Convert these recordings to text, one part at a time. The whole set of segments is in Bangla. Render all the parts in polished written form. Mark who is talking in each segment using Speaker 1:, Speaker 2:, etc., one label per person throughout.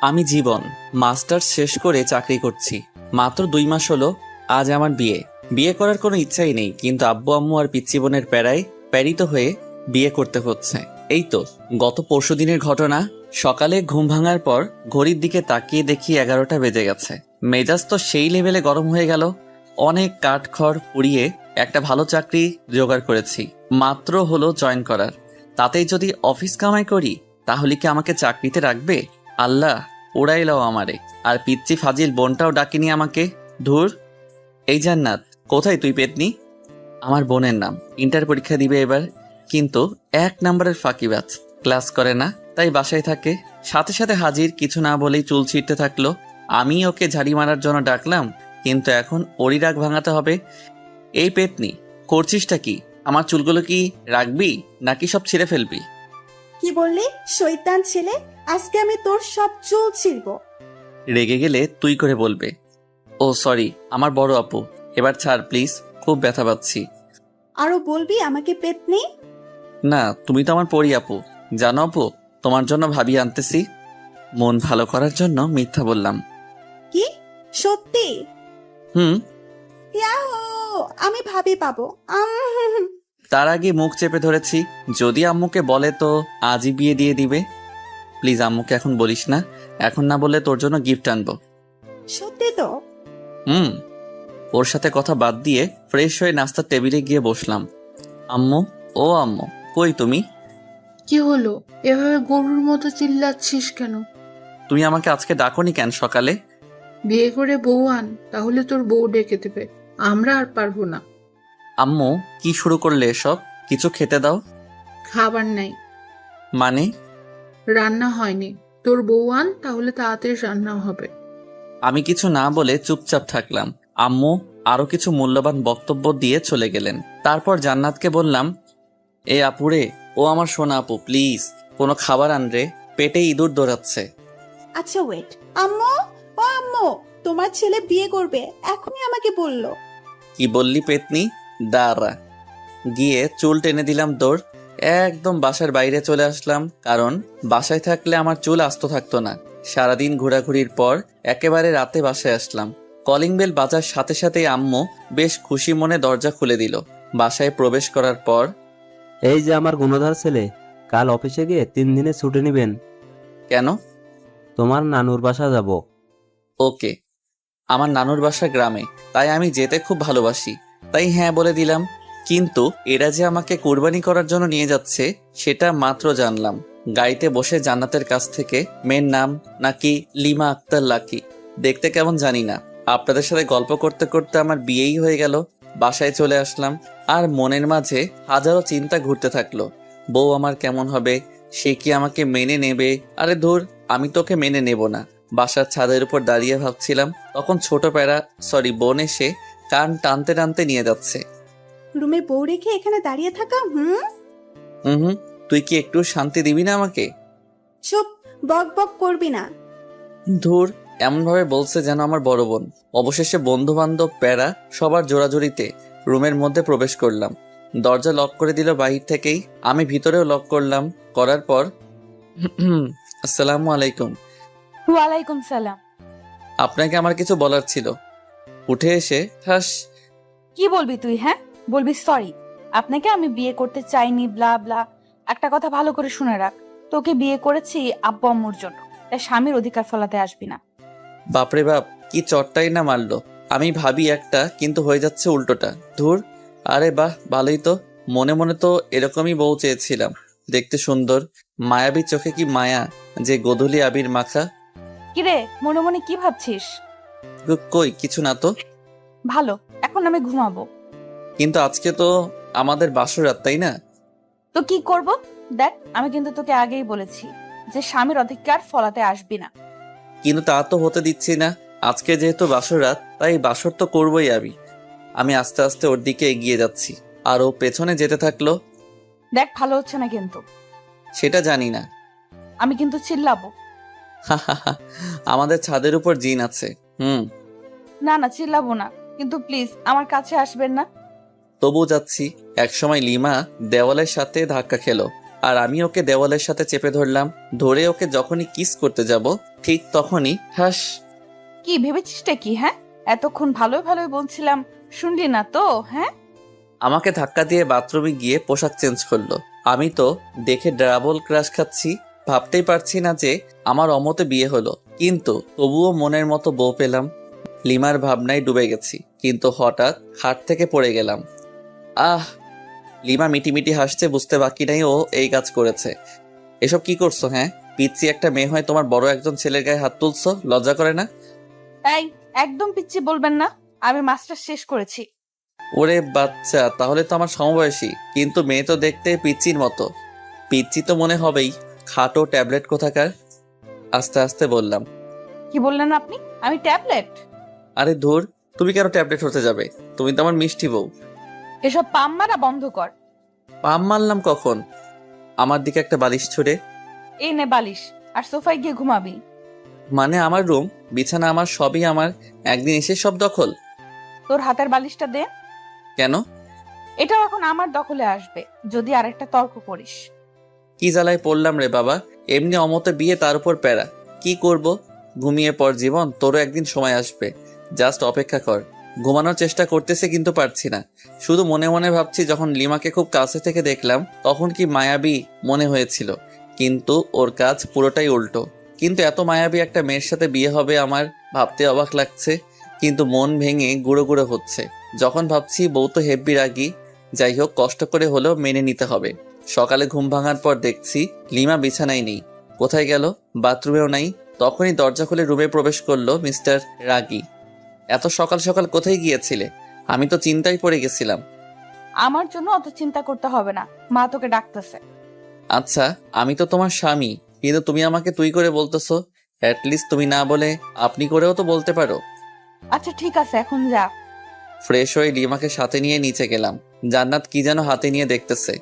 Speaker 1: আমি জীবন মাস্টার্স শেষ করে চাকরি করছি। মাত্র 2 মাস হলো আজ আমার বিয়ে। বিয়ে করার কোনো ইচ্ছাই নেই, কিন্তু আব্বু আম্মু আর পিচ্চি বোনের প্যারায় প্যারিত হয়ে বিয়ে করতে হচ্ছে। এই তো গত পরশুদিনের ঘটনা। সকালে ঘুম ভাঙার পর ঘড়ির দিকে তাকিয়ে দেখি 11টা বেজে গেছে। মেজাজ তো সেই লেভেলে গরম হয়ে গেল। অনেক কাঠখড় পুড়িয়ে একটা ভালো চাকরি জোগাড় করেছি, মাত্র হলো জয়েন করার। তাতেই যদি অফিস কামাই করি তাহলে কি আমাকে চাকরিতে রাখবে? আল্লাহ উড়াইলাও আমারে। আর পিচ্চি ফাজিল বোনটাও ডাকিনি আমাকে। ধুর। এই জান্নাত, কোথায় তুই পেতনি? আমার বোনের নাম। ইন্টার পরীক্ষা দিবে এবার, কিন্তু 1 নম্বরের ফাঁকিবাজ। ক্লাস করে না, তাই বাসায় থাকে। সাথে সাথে হাজির, কিছু না বলেই চুল ছিঁড়তে থাকলো। আমি ওকে ঝাড়ি মারার জন্য ডাকলাম, কিন্তু এখন ওরই রাগ ভাঙাতে হবে। এই পেতনি, করছিসটা কি? আমার চুলগুলো কি রাখবি নাকি সব ছিঁড়ে ফেলবি?
Speaker 2: কি বললি শয়তান ছেলে? আজকে আমি তোর সব চুল ছিঁড়বো।
Speaker 1: রেগে গেলে তুই করে বলবে। ও সরি, আমার বড় আপু। এবার ছাড় প্লিজ, খুব ব্যথা পাচ্ছি।
Speaker 2: আরো বলবি আমাকে পেতনি?
Speaker 1: না, তুমি তো আমার পরি আপু। জানো আপু, তোমার জন্য ভাবি আনতেছি। মন ভালো করার জন্য মিথ্যা বললাম।
Speaker 2: কি সত্যি?
Speaker 1: হুম।
Speaker 2: ইয়াহু, আমি ভাবি পাবো।
Speaker 1: তার আগে মুখ চেপে ধরেছি, যদি আম্মুকে বলে তো আজই বিয়ে দিয়ে দিবে। প্লিজ আম্মুকে এখন বলিস না, এখন না বললে তোর জন্য গিফট আনবো।
Speaker 2: সত্যি তো?
Speaker 1: হুম। ওর সাথে কথা বাদ দিয়ে ফ্রেশ হয়ে নাস্তার টেবিলে গিয়ে বসলাম। আম্মু, ও আম্মু, কই তুমি?
Speaker 3: কি হলো? এভাবে গরুর মতো চিল্লাচ্ছিস কেন?
Speaker 1: তুমি আমাকে আজকে ডাকোনি কেন সকালে?
Speaker 3: বিয়ে করে বউ আন, তাহলে তোর বউ ডেকে দেবে। আমরা আর পারবো না।
Speaker 1: আম্মু, কি শুরু করলে এসব? কিছু খেতে দাও।
Speaker 3: খাবার নাই।
Speaker 1: মানে?
Speaker 3: রান্না হয়নি। তোর বউ আন, তাহলে তাড়াতাড়ি রান্না হবে।
Speaker 1: আমি কিছু না বলে চুপচাপ থাকলাম। আম্মু আরো কিছু মূল্যবান বক্তব্য দিয়ে চলে গেলেন। তারপর জান্নাতকে বললাম, এ আপুরে, ও আমার সোনা আপু, প্লিজ কোনো খাবার আন রে, পেটে ইঁদুর দৌড়াচ্ছে।
Speaker 2: আচ্ছা ওয়েট। আম্মু, ও আম্মু, তোমার ছেলে বিয়ে করবে, এখনই আমাকে বললো।
Speaker 1: কি বললি পেতনি? দাঁড়া। গিয়ে চুল টেনে দিলাম দৌড়। একদম বাসার বাইরে চলে আসলাম, কারণ বাসায় থাকলে আমার চুল আস্ত থাকতো না। সারাদিন ঘোরাঘুরির পর একেবারে রাতে বাসায় আসলাম। কলিং বেল বাজার সাথে সাথেই আম্মু বেশ খুশি মনে দরজা খুলে দিল। বাসায় প্রবেশ করার পর,
Speaker 4: এই যে আমার গুণধর ছেলে, কাল অফিসে গিয়ে 3 দিনে ছুটি নেবেন।
Speaker 1: কেন?
Speaker 4: তোমার নানুর বাসা যাব।
Speaker 1: ওকে। আমার নানুর বাসা গ্রামে, তাই আমি যেতে খুব ভালোবাসি। তাই হ্যাঁ বলে দিলাম। কিন্তু এরা যে আমাকে কোরবানি করার জন্য নিয়ে যাচ্ছে সেটা মাত্র জানলাম গাড়িতে বসে জান্নাতের কাছ থেকে। মেয়ের নাম নাকি লিমা আক্তার লাকি। দেখতে কেমন জানি না। আপনাদের সাথে গল্প করতে করতে আমার বিয়েই হয়ে গেল। বাসায় চলে আসলাম, আর মনের মাঝে হাজারো চিন্তা ঘুরতে থাকলো। বউ আমার কেমন হবে? সে কি আমাকে মেনে নেবে? আরে ধুর, আমি তোকে মেনে নেব না। বাসার ছাদের উপর দাঁড়িয়ে ভাবছিলাম, তখন ছোট প্যারা সরি বোন এসে কান টানতে টানতে নিয়ে যাচ্ছে।
Speaker 2: রুমে বউ রেখে এখানে দাঁড়িয়ে থাকা?
Speaker 1: হুম। তুই কি একটু শান্তি দিবি না আমাকে?
Speaker 2: চুপ, বক বক করবি না।
Speaker 1: ধুর, এমন ভাবে বলছে যেন আমার বড় বোন। অবশেষে বন্ধু বান্ধব প্যারা সবার জোরাজোরিতে রুমের মধ্যে প্রবেশ করলাম। দরজা লক করে দিল বাহির থেকেই। আমি ভিতরেও লক করলাম। করার পর আসসালামু আলাইকুম।
Speaker 5: ওয়ালাইকুম সালাম।
Speaker 1: আপনাকে আমার কিছু বলার ছিল। উঠে এসে ঠাস।
Speaker 5: কি বলবি তুই? হ্যাঁ, বলবি সরি, আপনাকে আমি বিয়ে করতে চাইনি, ব্লা ব্লা। একটা কথা ভালো করে শুনে রাখ, তোকে বিয়ে করেছি আব্বু আম্মুর জন্য, তাই স্বামীর অধিকার ফলাতে আসবি না।
Speaker 1: বাপরে বাপ, কি চটটাই না মারলো। আমি ভাবি একটা, কিন্তু হয়ে যাচ্ছে উল্টোটা। ধুর। আরে বাহ, ভালোই তো। মনে মনে তো এরকমই বউ চেয়েছিলাম। দেখতে সুন্দর, মায়াবী চোখে কি মায়া, যে গোধূলি আবির মাখা।
Speaker 5: কিরে, মনে মনে কি ভাবছিস?
Speaker 1: কই কিছু না তো।
Speaker 5: ভালো, এখন আমি ঘুমাবো।
Speaker 1: কিন্তু আজকে তো আমাদের বাসরাত, তাই না?
Speaker 5: তো কি করব? দেখ, আমি কিন্তু তোকে আগেই বলেছি যে স্বামীর অধিকার ফলাতে আসবি না।
Speaker 1: কিন্তু তা তো হতে দিচ্ছি না। আজকে যেহেতু বাসরাত, তাই বাসর তো করবই আমি। আমি আস্তে আস্তে ওর দিকে এগিয়ে যাচ্ছি, আর ও পেছনে যেতে থাকলো।
Speaker 5: দেখ, ভালো হচ্ছে না কিন্তু।
Speaker 1: সেটা জানি না।
Speaker 5: আমি কিন্তু চিল্লাবো।
Speaker 1: আমাদের ছাদের উপর জিন আছে।
Speaker 5: না না, চিল্লাবো না, কিন্তু প্লিজ আমার কাছে আসবেন না।
Speaker 1: তবু যাচ্ছি। একসময় লিমা দেওয়ালের সাথে ধাক্কা খেলো, আর আমি ওকে দেওয়ালের সাথে চেপে ধরলাম। ধরে ওকে যখনই কিস করতে যাব, ঠিক তখনই ঠাস।
Speaker 5: কি ভেবেছিসটা কি হ্যাঁ? এতক্ষণ ভালোই ভালোই বলছিলাম, শুনলি না তো হ্যাঁ?
Speaker 1: আমাকে ধাক্কা দিয়ে বাথরুমে গিয়ে পোশাক চেঞ্জ করলো। আমি তো দেখে ডাবল ক্রাশ খাচ্ছি। ভাবতেই পারছি না যে আমার অমতে বিয়ে হলো, কিন্তু তবুও মনের মতো বউ পেলাম। লিমার ভাবনায় ডুবে গেছি, কিন্তু হঠাৎ খাট থেকে পড়ে গেলাম। আহ! লিমা মিটিমিটি হাসছে, বুঝতে বাকি নাই ও এই কাজ করেছে। এসব কি করছো হ্যাঁ? পিচ্ছি একটা মেয়ে হয় তোমার বড় একজন ছেলের গায়ে হাত তুলছো, লজ্জা করে না?
Speaker 5: এই, একদম পিচ্ছি বলবেন না। আমি মাস্টার শেষ করেছি।
Speaker 1: ওরে বাচ্চা, তাহলে তো আমার সমবয়সী, কিন্তু মেয়ে তো দেখতে পিচ্চির মতো। পিচ্চি তো মনে হবেই, খাটো ট্যাবলেট কোথাকার। আস্তে আস্তে বললাম।
Speaker 5: কি বললেন আপনি? আমি ট্যাবলেট?
Speaker 1: আরে ধুর, তুমি কেন ট্যাবলেট হতে যাবে? তুমি তো আমার মিষ্টি বউ।
Speaker 5: এসব পাম মারা বন্ধ কর।
Speaker 1: পাম মারলাম কখন? আমার দিকে একটা বালিশ ছুড়ে।
Speaker 5: এই নে বালিশ, আর সোফায় গিয়ে ঘুমাবি।
Speaker 1: মানে আমার রুম, বিছানা আমার, সবই আমার, একদিন এসে সব দখল?
Speaker 5: তোর হাতের বালিশটা দে।
Speaker 1: কেন?
Speaker 5: এটাও এখন আমার দখলে আসবে যদি আরেকটা তর্ক করিস।
Speaker 1: কি জ্বালায় পড়লাম রে বাবা। এমনি অমতে বিয়ে, তার উপর প্যারা। কি করব? ঘুমিয়ে পর জীবন, তোরও একদিন সময় আসবে। জাস্ট অপেক্ষা কর। ঘুমানোর চেষ্টা করতেছে কিন্তু পারছি না। শুধু মনে মনে ভাবছি, যখন লিমাকে খুব কাছে থেকে দেখলাম তখন কি মায়াবী মনে হয়েছিল, কিন্তু ওর কাজ পুরোটাই উল্টো। কিন্তু এত মায়াবী একটা মেয়ের সাথে বিয়ে হবে আমার ভাবতে অবাক লাগছে, কিন্তু মন ভেঙে গুঁড়ো গুঁড়ো হচ্ছে। যখন ভাবছি বউ তো হেব্বি রাগী, যাই হোক কষ্ট করে হলেও মেনে নিতে হবে। সকালে ঘুম ভাঙার পর দেখছি লিমা বিছানায় নেই। কোথায় গেল? বাথরুমেও নাই। তখনই দরজা খুলে রুমে প্রবেশ করলো মিস্টার রাগী। এত সকাল সকাল কোথায় গিয়েছিলে? আমি তো চিন্তায় পড়ে গেছিলাম।
Speaker 5: আমার জন্য অত চিন্তা করতে হবে না, মা তোকে ডাকতেছে।
Speaker 1: আচ্ছা, আমি তো তোমার স্বামী, কিন্তু তুমি আমাকে তুই করে বলতেছো। অ্যাটলিস্ট তুমি না বলে আপনি করেও তো বলতে পারো।
Speaker 5: আচ্ছা ঠিক আছে, এখন যা।
Speaker 1: ফ্রেশ হয়ে লিমাকে সাথে নিয়ে নিচে গেলাম। জান্নাত কি যেন হাতে নিয়ে দেখতেছে।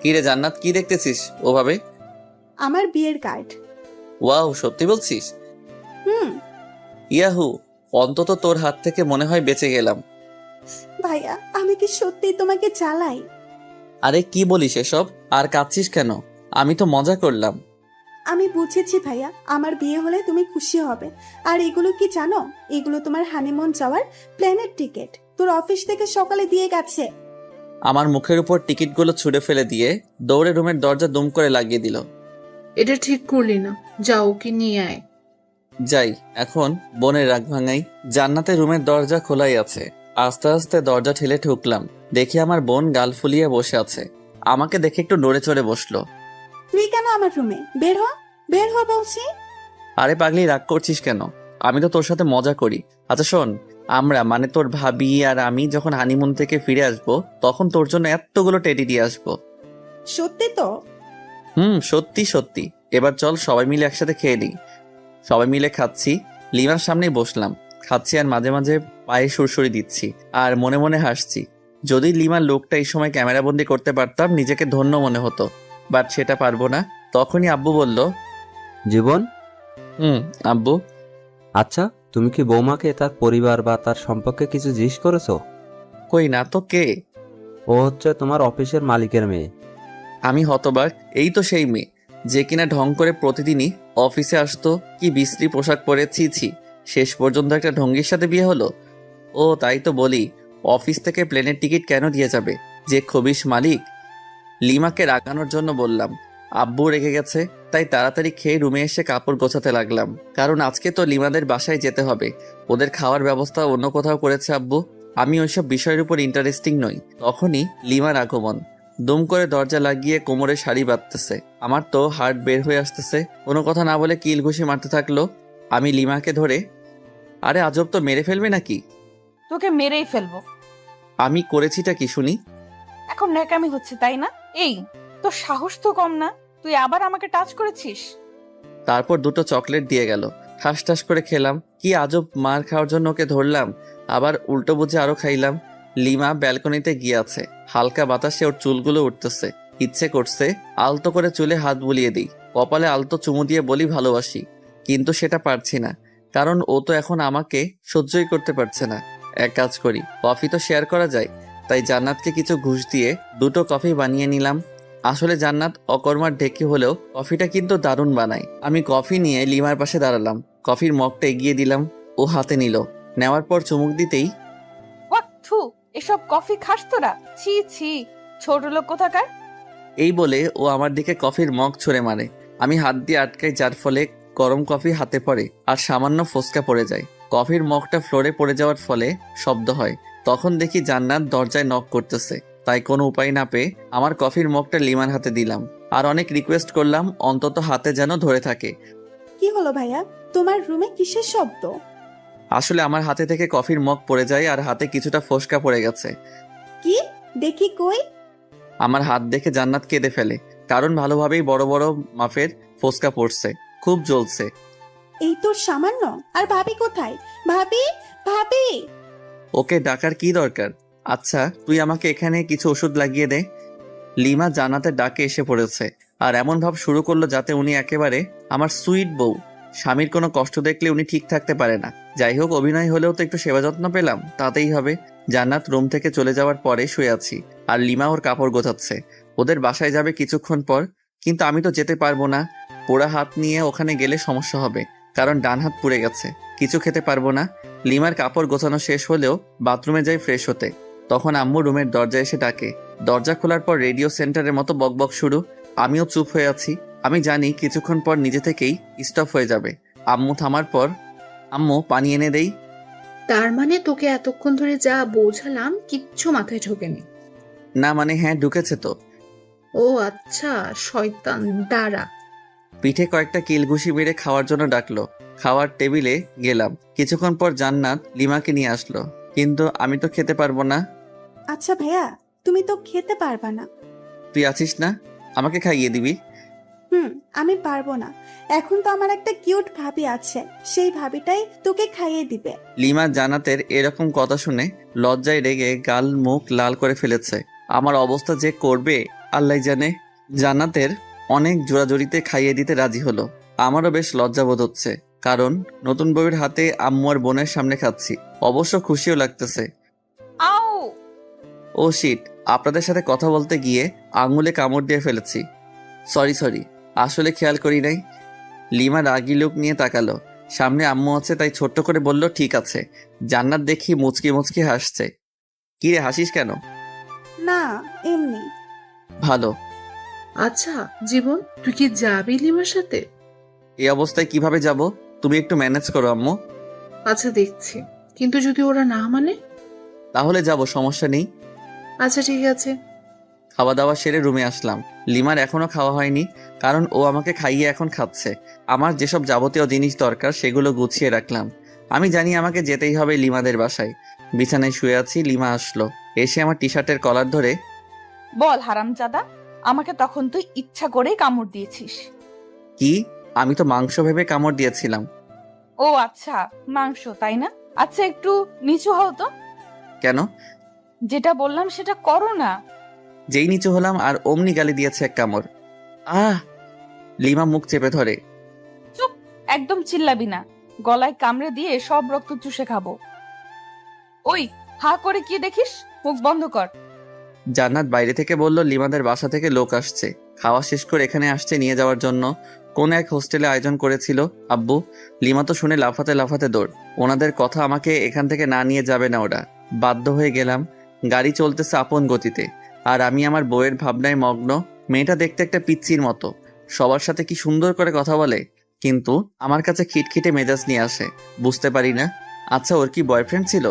Speaker 1: কি রে জান্নাত, কি দেখতেছিস ওভাবে?
Speaker 2: আমার বিয়ের কার্ড।
Speaker 1: ওয়াও, সত্যি বলছিস?
Speaker 2: হুম।
Speaker 1: ইয়াহু! অন্তত তোর হাত থেকে মনে হয় বেঁচে গেলাম।
Speaker 2: ভাইয়া, আমি কি সত্যি তোমাকে চালাই?
Speaker 1: আরে কি বলিস এসব? আর কাঁদছিস কেন? আমি তো মজা করলাম।
Speaker 2: আমি বুঝেছি ভাইয়া, আমার বিয়ে হলে তুমি খুশি হবে। আর এগুলো কি জানো? এগুলো তোমার হানিমুন যাওয়ার প্লেনের টিকিট। তোর অফিস থেকে সকালে দিয়ে গেছে।
Speaker 1: আমার মুখের উপর টিকিটগুলো ছুঁড়ে ফেলে দিয়ে দৌড়ে রুমের দরজা দুম করে লাগিয়ে দিল।
Speaker 3: এটা ঠিক করলি না, যা ওকে নিয়ে আয়।
Speaker 1: যাই এখন বোনের রাগ ভাঙাই। জান্নাতের রুমের দরজা খোলাই আছে। আস্তে আস্তে দরজা ঠেলে ঢুকলাম। দেখি আমার বোন গাল ফুলিয়ে বসে আছে। আমাকে দেখে একটু নড়ে চড়ে বসলো।
Speaker 2: তুই কেন আমার রুমে? বের হ, বের হ বলছি।
Speaker 1: আরে পাগলি, রাগ করছিস কেন? আমি তো তোর সাথে মজা করি। আচ্ছা শোন, আমরা মানে তোর ভাবি আর আমি যখন হানিমুন থেকে ফিরে আসবো, তখন তোর জন্য এতগুলো টেডি দিয়ে আসবো।
Speaker 2: সত্যি তো?
Speaker 1: সত্যি সত্যি। এবার চল সবাই মিলে একসাথে খেয়ে নিই। সবাই মিলে খাচ্ছি। লিমার সামনেই বসলাম। খাচ্ছি আর মাঝে মাঝে পায়ে সুরসুরি দিচ্ছি আর মনে মনে হাসছি। যদি লিমার লোকটা এই সময় ক্যামেরাবন্দি করতে পারতাম, নিজেকে ধন্য মনে হতো। বাট সেটা পারবো না। তখনই আব্বু বলল।
Speaker 4: জীবন,
Speaker 1: আব্বু।
Speaker 4: আচ্ছা তুমি কি বৌমাকে তার পরিবার বা তার সম্পর্কে কিছু জিজ্ঞেস করেছো?
Speaker 1: কই না তো, কে?
Speaker 4: ও হচ্ছে তোমার অফিসের মালিকের মেয়ে।
Speaker 1: আমি হতবাক। এই তো সেই মেয়ে যে কিনা ঢং করে প্রতিদিনই অফিসে আসতো। কি বিশ্রী পোশাক পরে, ছি। শেষ পর্যন্ত একটা ঢঙ্গির সাথে বিয়ে হলো। ও তাই তো বলি, অফিস থেকে প্লেনের টিকিট কেন দিয়ে যাবে যে খবিশ মালিক? লিমাকে রাগানোর জন্য বললাম। আব্বু রেগে গেছে, তাই তাড়াতাড়ি খেয়ে রুমে এসে কাপড় গোছাতে লাগলাম। কারণ আজকে তো লিমাদের বাসায় যেতে হবে। ওদের খাওয়ার ব্যবস্থা অন্য কোথাও করেছে আব্বু। আমি ওইসব বিষয়ের উপর ইন্টারেস্টিং নই। তখনই লিমার আগমন। দুম করে দরজা লাগিয়ে কোমরে শাড়ি বাঁধতেছে। আমার তো হার্ট বের হয়ে আসতেছে। কোনো কথা না বলে কিল ঘুষি মারতে থাকলো। আমি লিমাকে ধরে, আরে আজব তো, মেরে ফেলবে নাকি?
Speaker 5: তোকে মেরেই ফেলবো।
Speaker 1: আমি করেছিটা কি শুনি?
Speaker 5: এখন ন্যাকামি হচ্ছে তাই না? এই, তোর সাহস তো কম না, তুই আবার আমাকে টাচ করেছিস।
Speaker 1: তারপর দুটো চকলেট দিয়ে গেল। ঠাস ঠাস করে খেলাম। কি আজব, মার খাওয়ার জন্য ওকে ধরলাম, আবার উল্টো বুঝে আরো খাইলাম। লিমা ব্যালকনিতে গিয়ে আছে। হালকা বাতাসে ওর চুলগুলো উঠতেছে। ইচ্ছে করছে আলতো করে চুলে হাত বুলিয়ে দিই, কপালে আলতো চুমু দিয়ে বলি ভালোবাসি। কিন্তু সেটা পারছি না, কারণ ও তো এখন আমাকে সহ্যই করতে পারছে না। এক কাজ করি, কফি তো শেয়ার করা যায়। তাই জান্নাতকে কিছু ঘুষ দিয়ে দুটো কফি বানিয়ে নিলাম। আসলে জান্নাত অকর্মার ঢেকি হলেও কফিটা কিন্তু দারুণ বানায়। আমি কফি নিয়ে লিমার পাশে দাঁড়ালাম, কফির মগটা এগিয়ে দিলাম, ও হাতে নিল। নেওয়ার পর চুমুক দিতেই
Speaker 5: ওয়াক থু, এসব কফি খাস তোরা? ছি ছি, ছোট লোক কোথাকার।
Speaker 1: এই বলে ও আমার দিকে কফির মগ ছুঁড়ে মারে। আমি হাত দিয়ে আটকাই, যার ফলে গরম কফি হাতে পড়ে আর সামান্য ফোসকা পড়ে যায়। কফির মগটা ফ্লোরে পড়ে যাওয়ার ফলে শব্দ হয়। তখন দেখি জান্নাত দরজায় নক করতেছে। তাই কোনো উপায় না পেয়ে আমার কফির মগটা লিমার হাতে দিলাম আর অনেক রিকোয়েস্ট করলাম অন্তত হাতে যেন ধরে থাকে।
Speaker 2: কি হলো ভাইয়া, তোমার রুমে কিসের শব্দ?
Speaker 1: আসলে আমার হাতে থেকে কফির মগ পড়ে যায় আর হাতে কিছুটা ফোসকা পড়ে গেছে।
Speaker 2: কি দেখি কই?
Speaker 1: আমার হাত দেখে জান্নাত কেঁদে ফেলে, কারণ ভালোভাবেই বড় বড় মাপের ফোসকা পড়ছে, খুব জ্বলছে।
Speaker 2: এই তোর সামান্য? আর ভাবি কোথায়? ভাবি, ভাবি!
Speaker 1: ওকে ডাকার কি দরকার? আচ্ছা তুই আমাকে এখানে কিছু ওষুধ লাগিয়ে দে। লিমা জান্নাতের ডাকে এসে পড়েছে আর এমন ভাব শুরু করলো যাতে উনি একেবারে আমার সুইট বউ। স্বামীর কোনো কষ্ট দেখলে উনি ঠিক থাকতে পারে না। যাই হোক, অভিনয় হলেও তো একটু সেবা যত্ন পেলাম, তাতেই হবে। জান্নাত রুম থেকে চলে যাওয়ার পরে শুয়ে আছি আর লিমা ওর কাপড় গোছাচ্ছে। ওদের বাসায় যাবে কিছুক্ষণ পর, কিন্তু আমি তো যেতে পারবো না। পোড়া হাত নিয়ে ওখানে গেলে সমস্যা হবে, কারণ ডান হাত পুড়ে গেছে, কিছু খেতে পারবো না। লিমার কাপড় গোছানো শেষ হলেও বাথরুমে যাই ফ্রেশ হতে। তখন আম্মু রুমের দরজা এসে ডাকে। দরজা খোলার পর রেডিও সেন্টারের মতো বকবক শুরু। আমিও চুপ হয়ে আছি। আমি জানি কিছুক্ষণ পর নিজে থেকেই স্টপ হয়ে যাবে। আম্মু থামার পর, আম্মু পানি এনে দেই।
Speaker 3: তার মানে তোকে এতক্ষণ ধরে যা বোঝালাম কিচ্ছু মাথায় ঢোকেনি?
Speaker 1: না মানে হ্যাঁ, ঢুকেছে তো।
Speaker 3: ও আচ্ছা, শয়তান, দাঁড়া।
Speaker 1: পিঠে কয়েকটা কিলঘুষি মেরে খাওয়ার জন্য ডাকলো। খাওয়ার টেবিলে গেলাম। কিছুক্ষণ পর জান্নাত লিমাকে নিয়ে আসলো, কিন্তু আমি তো খেতে পারবো না।
Speaker 2: আচ্ছা ভাইয়া, তুমি তো খেতে পারবা না।
Speaker 1: তুই আছিস না, আমাকে খাইয়ে দিবি।
Speaker 2: আমি পারবো না। এখন তো আমার একটা কিউট ভাবি আছে, সেই ভাবিটাই তোকে খাইয়ে দিবে।
Speaker 1: লিমা জান্নাতের এরকম কথা শুনে লজ্জায় রেগে গাল মুখ লাল করে ফেলেছে। আমার অবস্থা যে করবে আল্লাহ জানে। জান্নাতের অনেক জোরাজোরিতে খাইয়ে দিতে রাজি হলো। আমারও বেশ লজ্জাবোধ হচ্ছে, কারণ নতুন বউয়ের হাতে আম্মু আর বোনের সামনে খাচ্ছি। অবশ্য খুশিও লাগতেছে।
Speaker 5: আও!
Speaker 1: ও শিট, আপনাদের সাথে কথা বলতে গিয়ে আঙুলে কামড় দিয়ে ফেলেছি। সরি, আসলে খেয়াল করি নাই। লিমা রাগি লুক নিয়ে তাকালো। সামনে আম্মু আছে তাই ছোট্ট করে বলল ঠিক আছে। জান্নাত দেখি মুচকি মুচকি হাসছে। কি রে, হাসিস কেন?
Speaker 2: না, এমনি।
Speaker 1: ভালো।
Speaker 3: আচ্ছা জীবন, তুই কি যাবি লিমার সাথে?
Speaker 1: এই অবস্থায় কিভাবে যাব? তুমি একটু ম্যানেজ করো আম্মু।
Speaker 3: আচ্ছা দেখছি, কিন্তু যদি ওরা না মানে?
Speaker 1: তাহলে যাব, সমস্যা নেই।
Speaker 3: আচ্ছা ঠিক আছে।
Speaker 1: খাওয়া দাওয়া সেরে রুমে আসলাম। লিমার এখনো খাওয়া হয়নি, কারণ ও আমাকে খাইয়ে এখন খাচ্ছে। আমার যেসব যাবতীয় জিনিস দরকার সেগুলো গুছিয়ে রাখলাম। আমি জানি আমাকে যেতেই হবে লিমাদের বাসায়। বিছানায় শুয়ে আছি, লিমা আসলো। এসে আমার টি শার্টের কলার ধরে,
Speaker 5: বল হারামজাদা, আমাকে তখন তুই ইচ্ছা করেই কামড় দিয়েছিস।
Speaker 1: কি? আমি তো মাংস ভেবে কামড় দিয়েছিলাম।
Speaker 5: ও আচ্ছা, মাংস তাই না? আচ্ছা একটু নিচু হও তো।
Speaker 1: কেন?
Speaker 5: যেটা বললাম সেটা করো না।
Speaker 1: যেই নিচু হলাম আর অমনি গালি দিয়েছে এক কামড়। আহ! লিমা মুখ চেপে ধরে।
Speaker 5: চুপ, একদম চিল্লাবি না, গলায় কামড়ে দিয়ে সব রক্ত চুষে খাবো। ওই, হা করে কি দেখিস? মুখ বন্ধ কর।
Speaker 1: জান্নাত বাইরে থেকে বলল লিমাদের বাসা থেকে লোক আসছে, খাওয়া শেষ করে এখানে আসছে নিয়ে যাওয়ার জন্য। কোন এক হোস্টেলে আয়োজন করেছিল আব্বু। লিমা তো শুনে লাফাতে লাফাতে দৌড়। ওনাদের কথা আমাকে এখান থেকে না নিয়ে যাবে না ওরা। বাধ্য হয়ে গেলাম। গাড়ি চলতেছে আপন গতিতে, আর আমি আমার বউয়ের ভাবনায় মগ্ন। মেয়েটা দেখতে একটা পিচ্চির মতো, সবার সাথে কি সুন্দর করে কথা বলে, কিন্তু আমার কাছে খিটখিটে মেজাজ নিয়ে আসে। বুঝতে পারি না। আচ্ছা ওর কি বয়ফ্রেন্ড ছিল,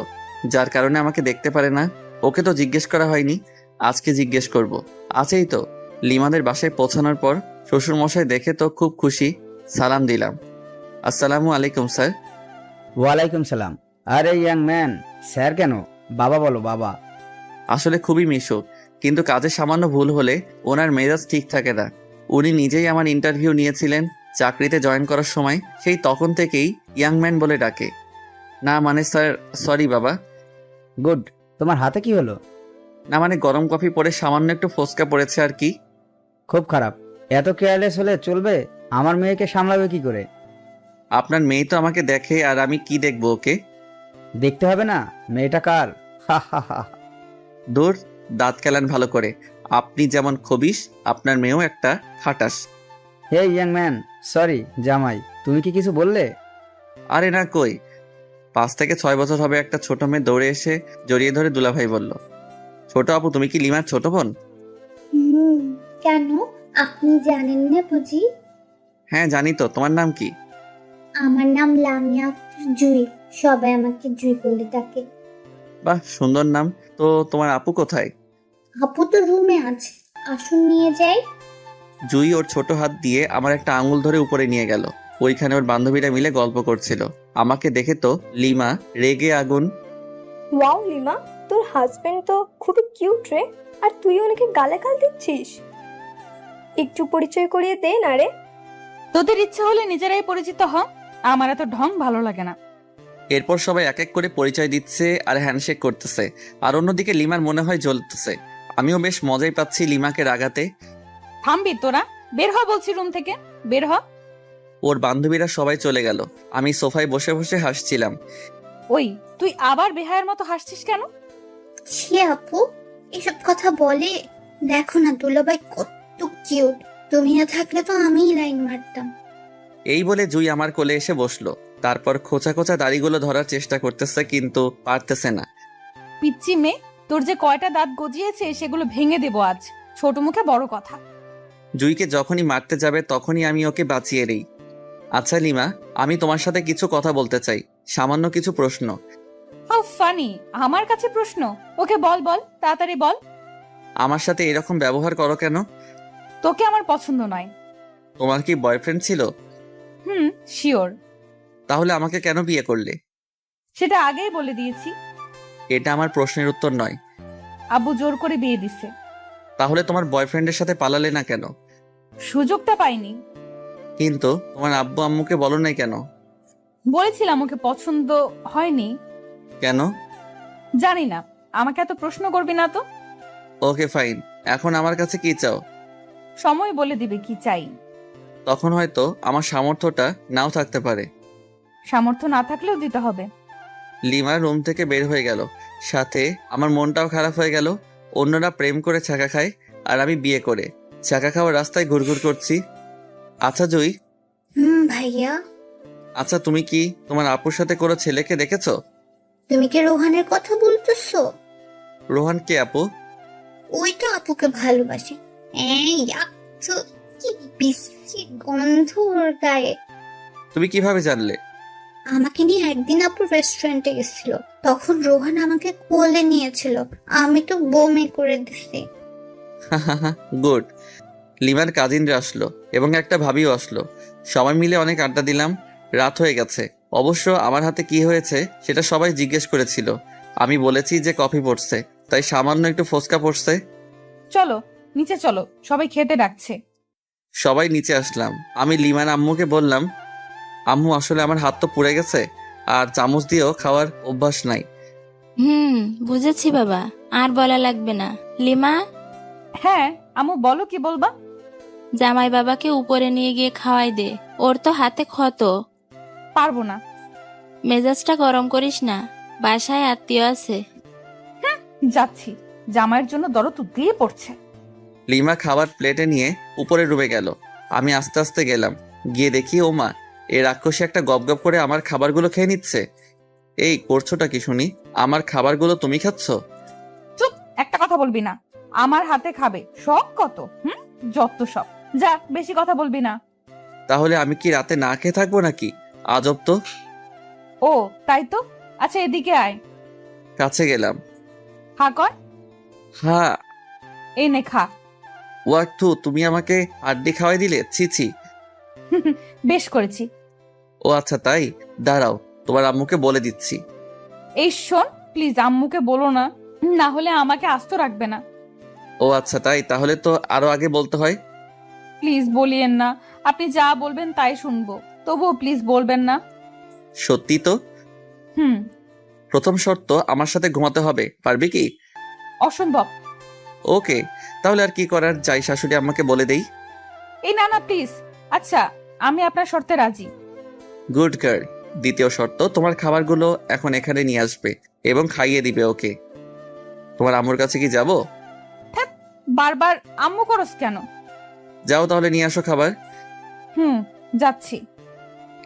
Speaker 1: যার কারণে আমাকে দেখতে পারে না? ওকে তো জিজ্ঞেস করা হয়নি, আজকে জিজ্ঞেস করব। আছেই তো। লিমাদের বাসায় পৌঁছানোর পর শ্বশুর মশাই দেখে তো খুব খুশি। সালাম দিলাম। আসসালামু আলাইকুম স্যার।
Speaker 6: ওয়ালাইকুম সালাম। আরে ইয়াং ম্যান, স্যার কেন? বাবা বলো, বাবা।
Speaker 1: আসলে খুবই মিশুক, কিন্তু কাজে সামান্য ভুল হলে ওনার মেজাজ ঠিক থাকে না। উনি নিজেই আমার ইন্টারভিউ নিয়েছিলেন চাকরিতে জয়েন করার সময়, সেই তখন থেকেই ইয়াং ম্যান বলে ডাকে। না মানে স্যার, সরি বাবা।
Speaker 6: গুড। তোমার হাতে কি হলো?
Speaker 1: না মানে গরম কফি পরে সামান্য একটু ফোসকা পড়েছে আর কি।
Speaker 6: খুব খারাপ। এত কেয়ারলেস হলে চলবে? আমার মেয়েকে সামলাবে কি করে?
Speaker 1: আপনার মেয়ে তো আমাকে দেখে, আর আমি কি দেখবো ওকে?
Speaker 6: দেখতে হবে না? মেয়েটা কার? হা হা হা।
Speaker 1: দূর, দাঁত কেলান ভালো করে। আপনি যেমন খবিস, আপনার মেয়েও একটা খাটাস।
Speaker 6: হে ইয়াং ম্যান, সরি জামাই, তুমি কি কিছু বললে?
Speaker 1: আরে না কই, 5 থেকে 6 বছর হবে একটা ছোট মেয়ে দৌড়ে এসে জড়িয়ে ধরে দুলাভাই বলল। ছোট আপু, তুমি কি লিমার ছোট বোন?
Speaker 7: কেন, আপনি জানেন না বুঝি?
Speaker 1: হ্যাঁ জানি তো, তোমার নাম কি?
Speaker 7: আমার নাম লামিয়া জুই, সবাই আমাকে জুই বলে ডাকে।
Speaker 1: বাহ, সুন্দর নাম। তো তোমার আপু কোথায়?
Speaker 7: আপু তো রুমে আছে, আসুন নিয়ে যাই।
Speaker 1: জুই ওর ছোট হাত দিয়ে আমার একটা আঙুল ধরে উপরে নিয়ে গেল। ওইখানে ওর বান্ধবীরা মিলে গল্প করছিল। আমাকে দেখে তো লিমা রেগে আগুন।
Speaker 8: ওয়াও লিমা, তোর হাজবেন্ড তো খুবই কিউট রে, আর তুই ওনাকে গালাগাল দিচ্ছিস। একটু পরিচয় করিয়ে দে না রে।
Speaker 5: তোদের ইচ্ছা হলে নিজেরাই পরিচিত হ, আমার এত ঢং ভালো লাগে না।
Speaker 1: এরপর সবাই এক এক করে পরিচয় দিচ্ছে আর হ্যান্ডশেক করতেছে। আর অন্যদিকে লিমার মনে হয় জ্বলতেছে। আমিও বেশ মজাই পাচ্ছি লিমাকে রাগাতে।
Speaker 5: থামবি তোরা, বের হ বলছি রুম থেকে, বের হ।
Speaker 1: ওর বান্ধবীরা সবাই চলে গেল। আমি সোফায় বসে বসে হাসছিলাম।
Speaker 5: ওই, তুই আবার বেহায়ের মতো হাসছিস কেন?
Speaker 7: ছি আপু, এসব কথা বলে? দেখো না দুলাভাই কত কিউট, তুমি না থাকলে তো আমিই লাইন মারতাম।
Speaker 1: এই বলে জুই আমার কোলে এসে বসলো। তারপর খোঁচা খোঁচা দাড়িগুলো ধরার চেষ্টা করতেছে, কিন্তু পারতেছে না।
Speaker 5: পিচ্চি মেয়ে, তোর যে কয়টা দাঁত গজিয়েছে সেগুলো ভেঙে দেবো আজ। ছোট মুখে বড় কথা।
Speaker 1: জুইকে যখনই মারতে যাবে তখনই আমি ওকে বাঁচিয়ে দিই। আচ্ছা লিমা, আমি তোমার সাথে কিছু কথা বলতে চাই, সামান্য কিছু প্রশ্ন।
Speaker 5: হাউ ফানি, আমার কাছে প্রশ্ন? ওকে বল বল, তাড়াতাড়ি বল।
Speaker 1: আমার সাথে এরকম ব্যবহার করো কেন?
Speaker 5: তোকে আমার পছন্দ নয়।
Speaker 1: তোমার কি বয়ফ্রেন্ড ছিল?
Speaker 5: শিওর।
Speaker 1: তাহলে আমাকে কেন বিয়ে করলে?
Speaker 5: সেটা আগেই বলে দিয়েছি।
Speaker 1: এটা আমার প্রশ্নের উত্তর নয়।
Speaker 5: আব্বু জোর করে বিয়ে দিছে।
Speaker 1: তাহলে তোমার বয়ফ্রেন্ডের সাথে পালালে না কেন?
Speaker 5: সুযোগটা পাইনি।
Speaker 1: কিন্তু তোমার আব্বু আম্মুকে বলো নাই কেন?
Speaker 5: বলেছিলাম ওকে পছন্দ হয়নি।
Speaker 1: কেন?
Speaker 5: জানি না, আমাকে এত প্রশ্ন করবি না তো।
Speaker 1: ওকে ফাইন, এখন আমার কাছে কি চাও?
Speaker 5: সময় বলে দিবে কি চাই।
Speaker 1: তখন হয়তো আমার সামর্থ্যটা নাও থাকতে পারে।
Speaker 5: সামর্থ্য না থাকলেও দিতে হবে।
Speaker 1: লিমা রুম থেকে বের হয়ে গেল, সাথে আমার মনটাও খারাপ হয়ে গেল। অন্যরা প্রেম করে ছাকা খায়, আর আমি বিয়ে করে ছাকা খাওয়ার রাস্তায় ঘুরঘুর করছি। আচ্ছা জুই,
Speaker 7: ভাইয়া,
Speaker 1: আচ্ছা তুমি কি তোমার আপুর সাথে কোনো ছেলেকে দেখেছো?
Speaker 7: তুমি কি রোহানের কথা বলতেছো?
Speaker 1: রোহান কে আপু?
Speaker 7: ওই তো আপুকে ভালোবাসে। এই তো কি বিশ্রী গন্ধ ওর গায়ে।
Speaker 1: তুমি কিভাবে জানলে?
Speaker 7: আমাকে নিয়ে একদিন আপু রেস্টুরেন্টে গেছিল, তখন রোহান আমাকে কোলে নিয়েছিল, আমি তো বমি করে দিছি।
Speaker 1: গুড। লিমার কাজিনরা আসলো এবং একটা ভাবিও আসলো। সবাই মিলে অনেক আড্ডা দিলাম। রাত হয়ে গেছে। অবশ্য আমার হাতে কি হয়েছে সেটা সবাই জিজ্ঞেস করেছিল। আমি বলেছি যে কফি পড়ছে, তাই সামান্য একটু ফোসকা পড়ছে।
Speaker 5: চলো নিচে চলো, সবাই খেতে ডাকছে।
Speaker 1: সবাই নিচে আসলাম। আমি লিমার আম্মুকে বললাম, আম্মু আসলে আমার হাত তো পুড়ে গেছে, আর চামচ দিয়েও খাওয়ার অভ্যাস নাই।
Speaker 9: বুঝেছি বাবা, আর বলা লাগবে না। লিমা,
Speaker 5: হ্যাঁ আম্মু বলো, কি বলবা?
Speaker 9: জামাই বাবাকে উপরে নিয়ে গিয়ে খাওয়াই দে, ওর তো হাতে ক্ষত।
Speaker 5: পারবো না।
Speaker 9: মেজাজটা গরম করিস না, বাসায় আত্মীয় আছে।
Speaker 5: যাচ্ছি, জামাইয়ের জন্য দরদ দিয়ে পড়ছে।
Speaker 1: লিমা খাবার প্লেটে নিয়ে উপরে ডুবে গেল। আমি আস্তে আস্তে গেলাম, গিয়ে দেখি ও মা, এ রাক্ষসী একটা গপগপ করে আমার খাবারগুলো খেয়ে নিচ্ছে। এই করছোটা কি শুনি? আমার খাবারগুলো তুমি খাচ্ছ?
Speaker 5: চুপ, একটা কথা বলবি না। আমার হাতে খাবে, শখ কত। যত সব। যা, বেশি কথা বলবি না।
Speaker 1: তাহলে আমি কি রাতে না খেয়ে থাকবো নাকি? আজব তো।
Speaker 5: ও তাই তো। আচ্ছা এদিকে আয়।
Speaker 1: কাছে গেলাম।
Speaker 5: হা কর।
Speaker 1: হ্যাঁ।
Speaker 5: এই নে খা।
Speaker 1: ওয়াক্তু, তুমি আমাকে আড্ডি খাওয়াই দিলে? ছি ছি।
Speaker 5: বেশ করেছি।
Speaker 1: ও আচ্ছা তাই, দাঁড়াও, তোমার আম্মুকে বলে দিচ্ছি।
Speaker 5: এই শোন, প্লিজ আম্মুকে বলো না, না হলে আমাকে আস্ত রাখবে না।
Speaker 1: ও আচ্ছা তাই, তাহলে তো আরো আগে বলতে হয়।
Speaker 5: প্লিজ বলিয়েন না, আপনি যা বলবেন তাই শুনবো, তবুও প্লিজ বলবেন না।
Speaker 1: সত্যি তো?
Speaker 5: হুম।
Speaker 1: প্রথম শর্ত, আমার সাথে ঘুমাতে হবে, পারবি কি?
Speaker 5: অসম্ভব।
Speaker 1: ওকে, তাহলে আর কি করার, যাই শাশুড়ি আম্মাকে বলে দেই।
Speaker 5: এই না না প্লিজ। আচ্ছা, আমি আপনার শর্তে রাজি।
Speaker 1: Good girl. দ্বিতীয় শর্ত, তোমার খাবারগুলো এখন এখানে নিয়ে আসবে এবং খাইয়ে দিবে ওকে। তোমার আম্মুর কাছে কি যাব?
Speaker 5: বারবার আম্মু করস কেন?
Speaker 1: যাও তাহলে নিয়ে আসো খাবার।
Speaker 5: যাচ্ছি।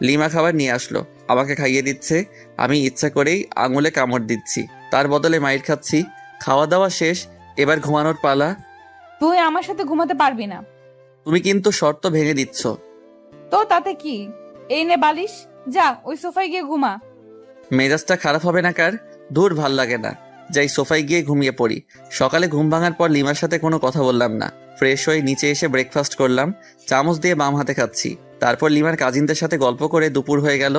Speaker 1: লিমা খাবার নিয়ে আসলো, আমাকে খাইয়ে দিচ্ছে। আমি ইচ্ছা করেই আঙুলে কামড় দিচ্ছি, তার বদলে মাইর খাচ্ছি। খাওয়া দাওয়া শেষ, এবার ঘুমানোর পালা।
Speaker 5: তুই আমার সাথে ঘুমাতে পারবি না।
Speaker 1: তুমি কিন্তু শর্ত ভেঙে দিচ্ছ।
Speaker 5: তো তাতে কি? এই নে বালিশ, যা ওই সোফায় গিয়ে ঘুমা।
Speaker 1: মেজাজটা খারাপ হবে না কার? দূর, ভাল লাগে না। যাই সোফায় গিয়ে ঘুমিয়ে পড়ি। সকালে ঘুম ভাঙার পর লিমার সাথে কোনো কথা বললাম না। ফ্রেশ হয়ে নিচে এসে ব্রেকফাস্ট করলাম, চামচ দিয়ে বাম হাতে খাচ্ছি। তারপর লিমার কাজিনদের সাথে গল্প করে দুপুর হয়ে গেল।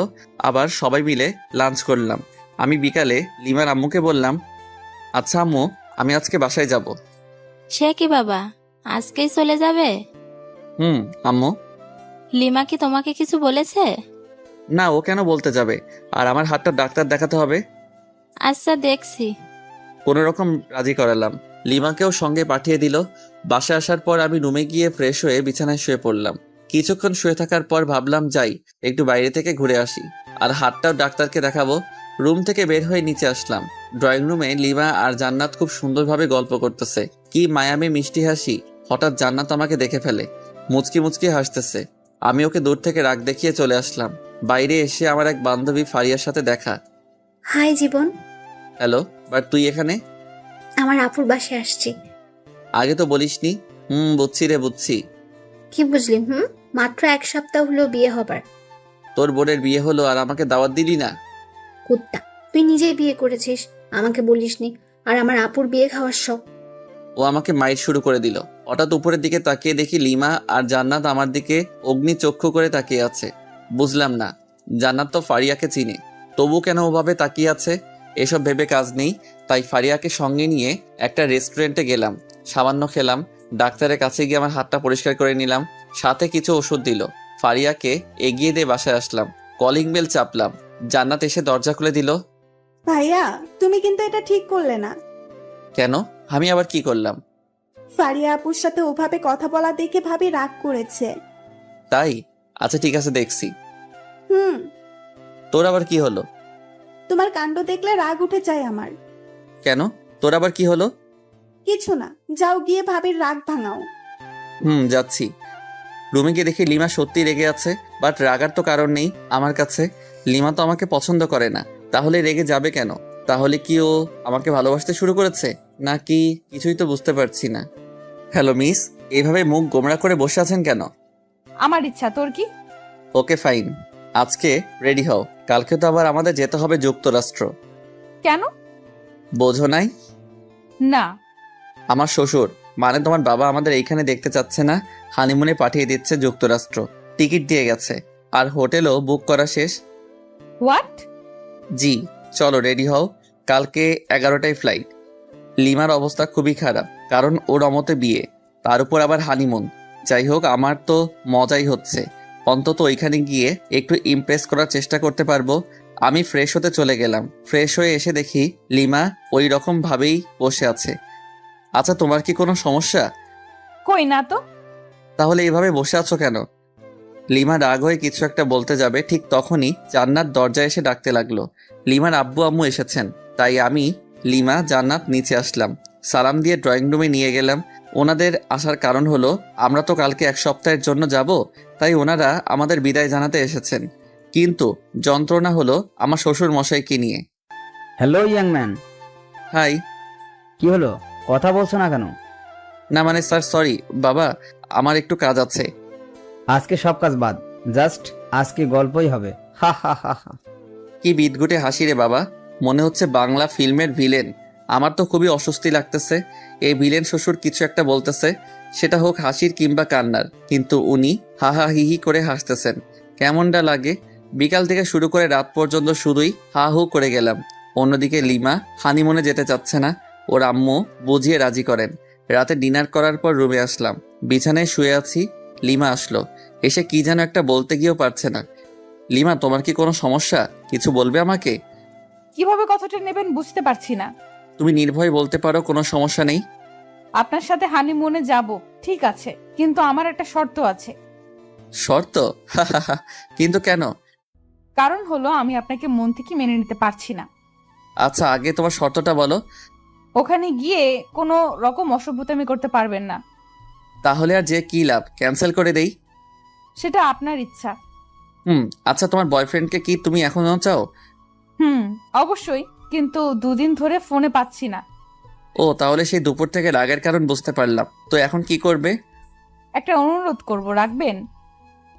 Speaker 1: আবার সবাই মিলে লাঞ্চ করলাম। আমি বিকালে লিমার আম্মুকে বললাম, আচ্ছা আম্মু, আমি আজকে বাসায় যাব।
Speaker 9: সে কি বাবা, আজকেই চলে যাবে?
Speaker 1: আম্মু।
Speaker 9: লিমা কি তোমাকে কিছু বলেছে?
Speaker 1: না, ও কেন বলতে যাবে? আর আমার হাতটা ডাক্তার দেখাতে হবে।
Speaker 9: আচ্ছা, দেখছি।
Speaker 1: কোনো রকম রাজি করালাম। লিমাকেও সঙ্গে পাঠিয়ে দিল। বাসায় আসার পর আমি রুমে গিয়ে ফ্রেশ হয়ে বিছানায় শুয়ে পড়লাম। কিছুক্ষণ শুয়ে থাকার পর ভাবলাম যাই একটু বাইরে থেকে ঘুরে আসি, আর হাতটাও ডাক্তারকে দেখাবো। রুম থেকে বের হয়ে নিচে আসলাম। ড্রয়িং রুমে লিমা আর জান্নাত খুব সুন্দরভাবে গল্প করতেছে। কি মায়ামী মিষ্টি হাসি। হঠাৎ জান্নাত আমাকে দেখে ফেলে, মুচকি মুচকি হাসতেছে। আমি ওকে দূর থেকে রাগ দেখিয়ে চলে আসলাম। বাইরে এসে আমার এক বান্ধবী ফারিয়ার সাথে দেখা।
Speaker 7: High Jibon.
Speaker 1: হ্যালো, বাট তুই এখানে?
Speaker 7: আমার আপুর বাসায় আসছি।
Speaker 1: আগে তো বলিসনি। বুঝছি রে, বুঝছি।
Speaker 7: কি বুঝলি? মাত্র 1 সপ্তাহ হলো বিয়ে হবার।
Speaker 1: তোর বোনের বিয়ে হলো আর আমাকে দাওয়াত দিলি না?
Speaker 7: কুত্তা, তুই নিজেই বিয়ে করেছিস, আমাকে বলিসনি। আর আমার আপুর বিয়ে খাওয়ার শখ।
Speaker 1: ও আমাকে মাইর শুরু করে দিল। হঠাৎ উপরের দিকে তাকিয়ে দেখি লিমা আর জান্নাত আমার দিকে অগ্নি চক্ষু করে তাকিয়ে আছে। বুঝলাম না, জান্নাত তো ফারিয়াকে চিনে, তবু কেন ওভাবে তাকিয়ে আছে? এসব ভেবে কাজ নেই, তাই ফারিয়াকে সঙ্গে নিয়ে একটা রেস্টুরেন্টে গেলাম। সামান্য খেলাম। ডাক্তারের কাছে গিয়ে আমার হাতটা পরিষ্কার করে নিলাম, সাথে কিছু ওষুধ দিল। ফারিয়াকে এগিয়ে দিয়ে বাসায় আসলাম। কলিং বেল চাপলাম, জান্নাত এসে দরজা খুলে দিল।
Speaker 2: ভাইয়া, তুমি কিন্তু এটা ঠিক করলে না।
Speaker 1: কেন? আমি আবার কি করলাম?
Speaker 2: ফারিয়া আপুর সাথে ওভাবে কথা বলা দেখে ভাবি রাগ করেছে।
Speaker 1: তাই? আচ্ছা ঠিক আছে, দেখছি।
Speaker 2: হুম
Speaker 1: তোর আবার কি হলো?
Speaker 2: তোমার কাণ্ড দেখলে রাগ উঠে যায় আমার।
Speaker 1: কেন? তোর আবার কি হলো?
Speaker 2: কিছু না, যাও গিয়ে ভাবির রাগ ভাঙাও।
Speaker 1: যাচ্ছি। রুমে গিয়ে দেখি লিমা সত্যি রেগে আছে, বাট রাগার তো কারণ নেই আমার কাছে। লিমা তো আমাকে পছন্দ করে না, তাহলে রেগে যাবে কেন? তাহলে কি ও আমাকে ভালোবাসতে শুরু করেছে নাকি? কিছুই তো বুঝতে পারছি না। হ্যালো মিস, এইভাবে মুখ গোমড়া করে বসে আছেন কেন?
Speaker 5: আমার ইচ্ছা, তোর কি?
Speaker 1: ওকে ফাইন, আজকে রেডি হও, কালকে তো আবার আমাদের যেতে হবে যুক্তরাষ্ট্র।
Speaker 5: কেন?
Speaker 1: বোঝো নাই?
Speaker 5: না।
Speaker 1: আমার শ্বশুর, মানে তোমার বাবা আমাদের এইখানে দেখতে চাচ্ছে না, হানিমুনে পাঠিয়ে দিচ্ছে যুক্তরাষ্ট্র। টিকিট দিয়ে গেছে, আর হোটেলও বুক করা শেষ।
Speaker 5: হোয়াট?
Speaker 1: জি, চলো রেডি হও, কালকে 11টায় ফ্লাইট। লিমার অবস্থা খুবই খারাপ, কারণ ওর অমতে বিয়ে, তার উপর আবার হানিমুন। যাই হোক, আমার তো মজাই হচ্ছে। অন্তত ওইখানে গিয়ে একটু ইমপ্রেস করার চেষ্টা করতে পারবো। আমি ফ্রেশ হতে চলে গেলাম। ফ্রেশ হয়ে এসে দেখি লিমা ওই রকম ভাবেই বসে আছে। আচ্ছা, তোমার কি কোনো সমস্যা?
Speaker 5: কই না তো।
Speaker 1: তাহলে এইভাবে বসে আছো কেন? লিমা রাগ হয়ে কিছু একটা বলতে যাবে, ঠিক তখনই জান্নাত দরজায় এসে ডাকতে লাগলো। লিমার আব্বু আম্মু এসেছেন, তাই আমি, লিমা, জান্নাত নিচে আসলাম। সালাম দিয়ে ড্রয়িং রুমে নিয়ে গেলাম। ওনাদের আসার কারণ হলো আমরা তো কালকে 1 সপ্তাহের জন্য যাব, তাই ওনারা আমাদের বিদায় জানাতে এসেছেন। কিন্তু যন্ত্রণা হলো আমার শ্বশুর মশাইকে নিয়ে।
Speaker 6: Hello young man.
Speaker 1: হাই।
Speaker 6: কি হলো, কথা বলছো না কেন?
Speaker 1: না মানে স্যার, সরি বাবা, আমার একটু কাজ আছে।
Speaker 6: আজকে সব কাজ বাদ, জাস্ট আজকে গল্পই হবে। হা হা হা হা।
Speaker 1: কি বিদঘুটে হাসি রে বাবা, মনে হচ্ছে বাংলা ফিল্মের ভিলেন। আমার তো খুবই অস্বস্তি লাগতেছে। এই ভিলেন শ্বশুর কিছু একটা বলতেছে, সেটা হোক হাসির কিংবা কান্নার, কিন্তু উনি হা হা হি হি করে হাসতেছেন। কেমনটা লাগে? বিকাল থেকে শুরু করে রাত পর্যন্ত শুধুই হা হু করে গেলাম। অন্যদিকে লিমা হানিমুনে যেতে চাচ্ছে না, ওর আম্মু বুঝিয়ে রাজি করেন। রাতে ডিনার করার পর রুমে আসলাম, বিছানায় শুয়ে আছি। লিমা আসলো, এসে কি যেন একটা বলতে গিয়েও পারছে না। লিমা, তোমার কি কোনো সমস্যা? কিছু বলবে আমাকে?
Speaker 5: কিভাবে কথাটা নেবেন বুঝতে পারছি না।
Speaker 1: তুমি নির্ভয়ে বলতে পারো, কোনো সমস্যা নেই।
Speaker 5: আপনার সাথে হানিমুনে যাব, ঠিক আছে, কিন্তু আমার একটা শর্ত আছে।
Speaker 1: শর্ত? কিন্তু কেন?
Speaker 5: কারণ হলো আমি আপনাকে মন থেকে মেনে নিতে পারছি না।
Speaker 1: আচ্ছা, আগে তোমার শর্তটা বলো।
Speaker 5: ওখানে গিয়ে কোনো রকম অসভ্যতামি করতে পারবেন না।
Speaker 1: তাহলে আর যে কি লাভ, ক্যান্সেল করে দেই?
Speaker 5: সেটা আপনার ইচ্ছা।
Speaker 1: আচ্ছা, তোমার বয়ফ্রেন্ডকে কি তুমি এখনো চাও?
Speaker 5: অবশ্যই, কিন্তু 2 দিন ধরে ফোনে পাচ্ছি না।
Speaker 1: ও, তাহলে সেই দুপুর থেকে রাগের কারণ বুঝতে পারলাম। তো এখন কি করবে?
Speaker 5: একটা অনুরোধ করব, রাখবেন?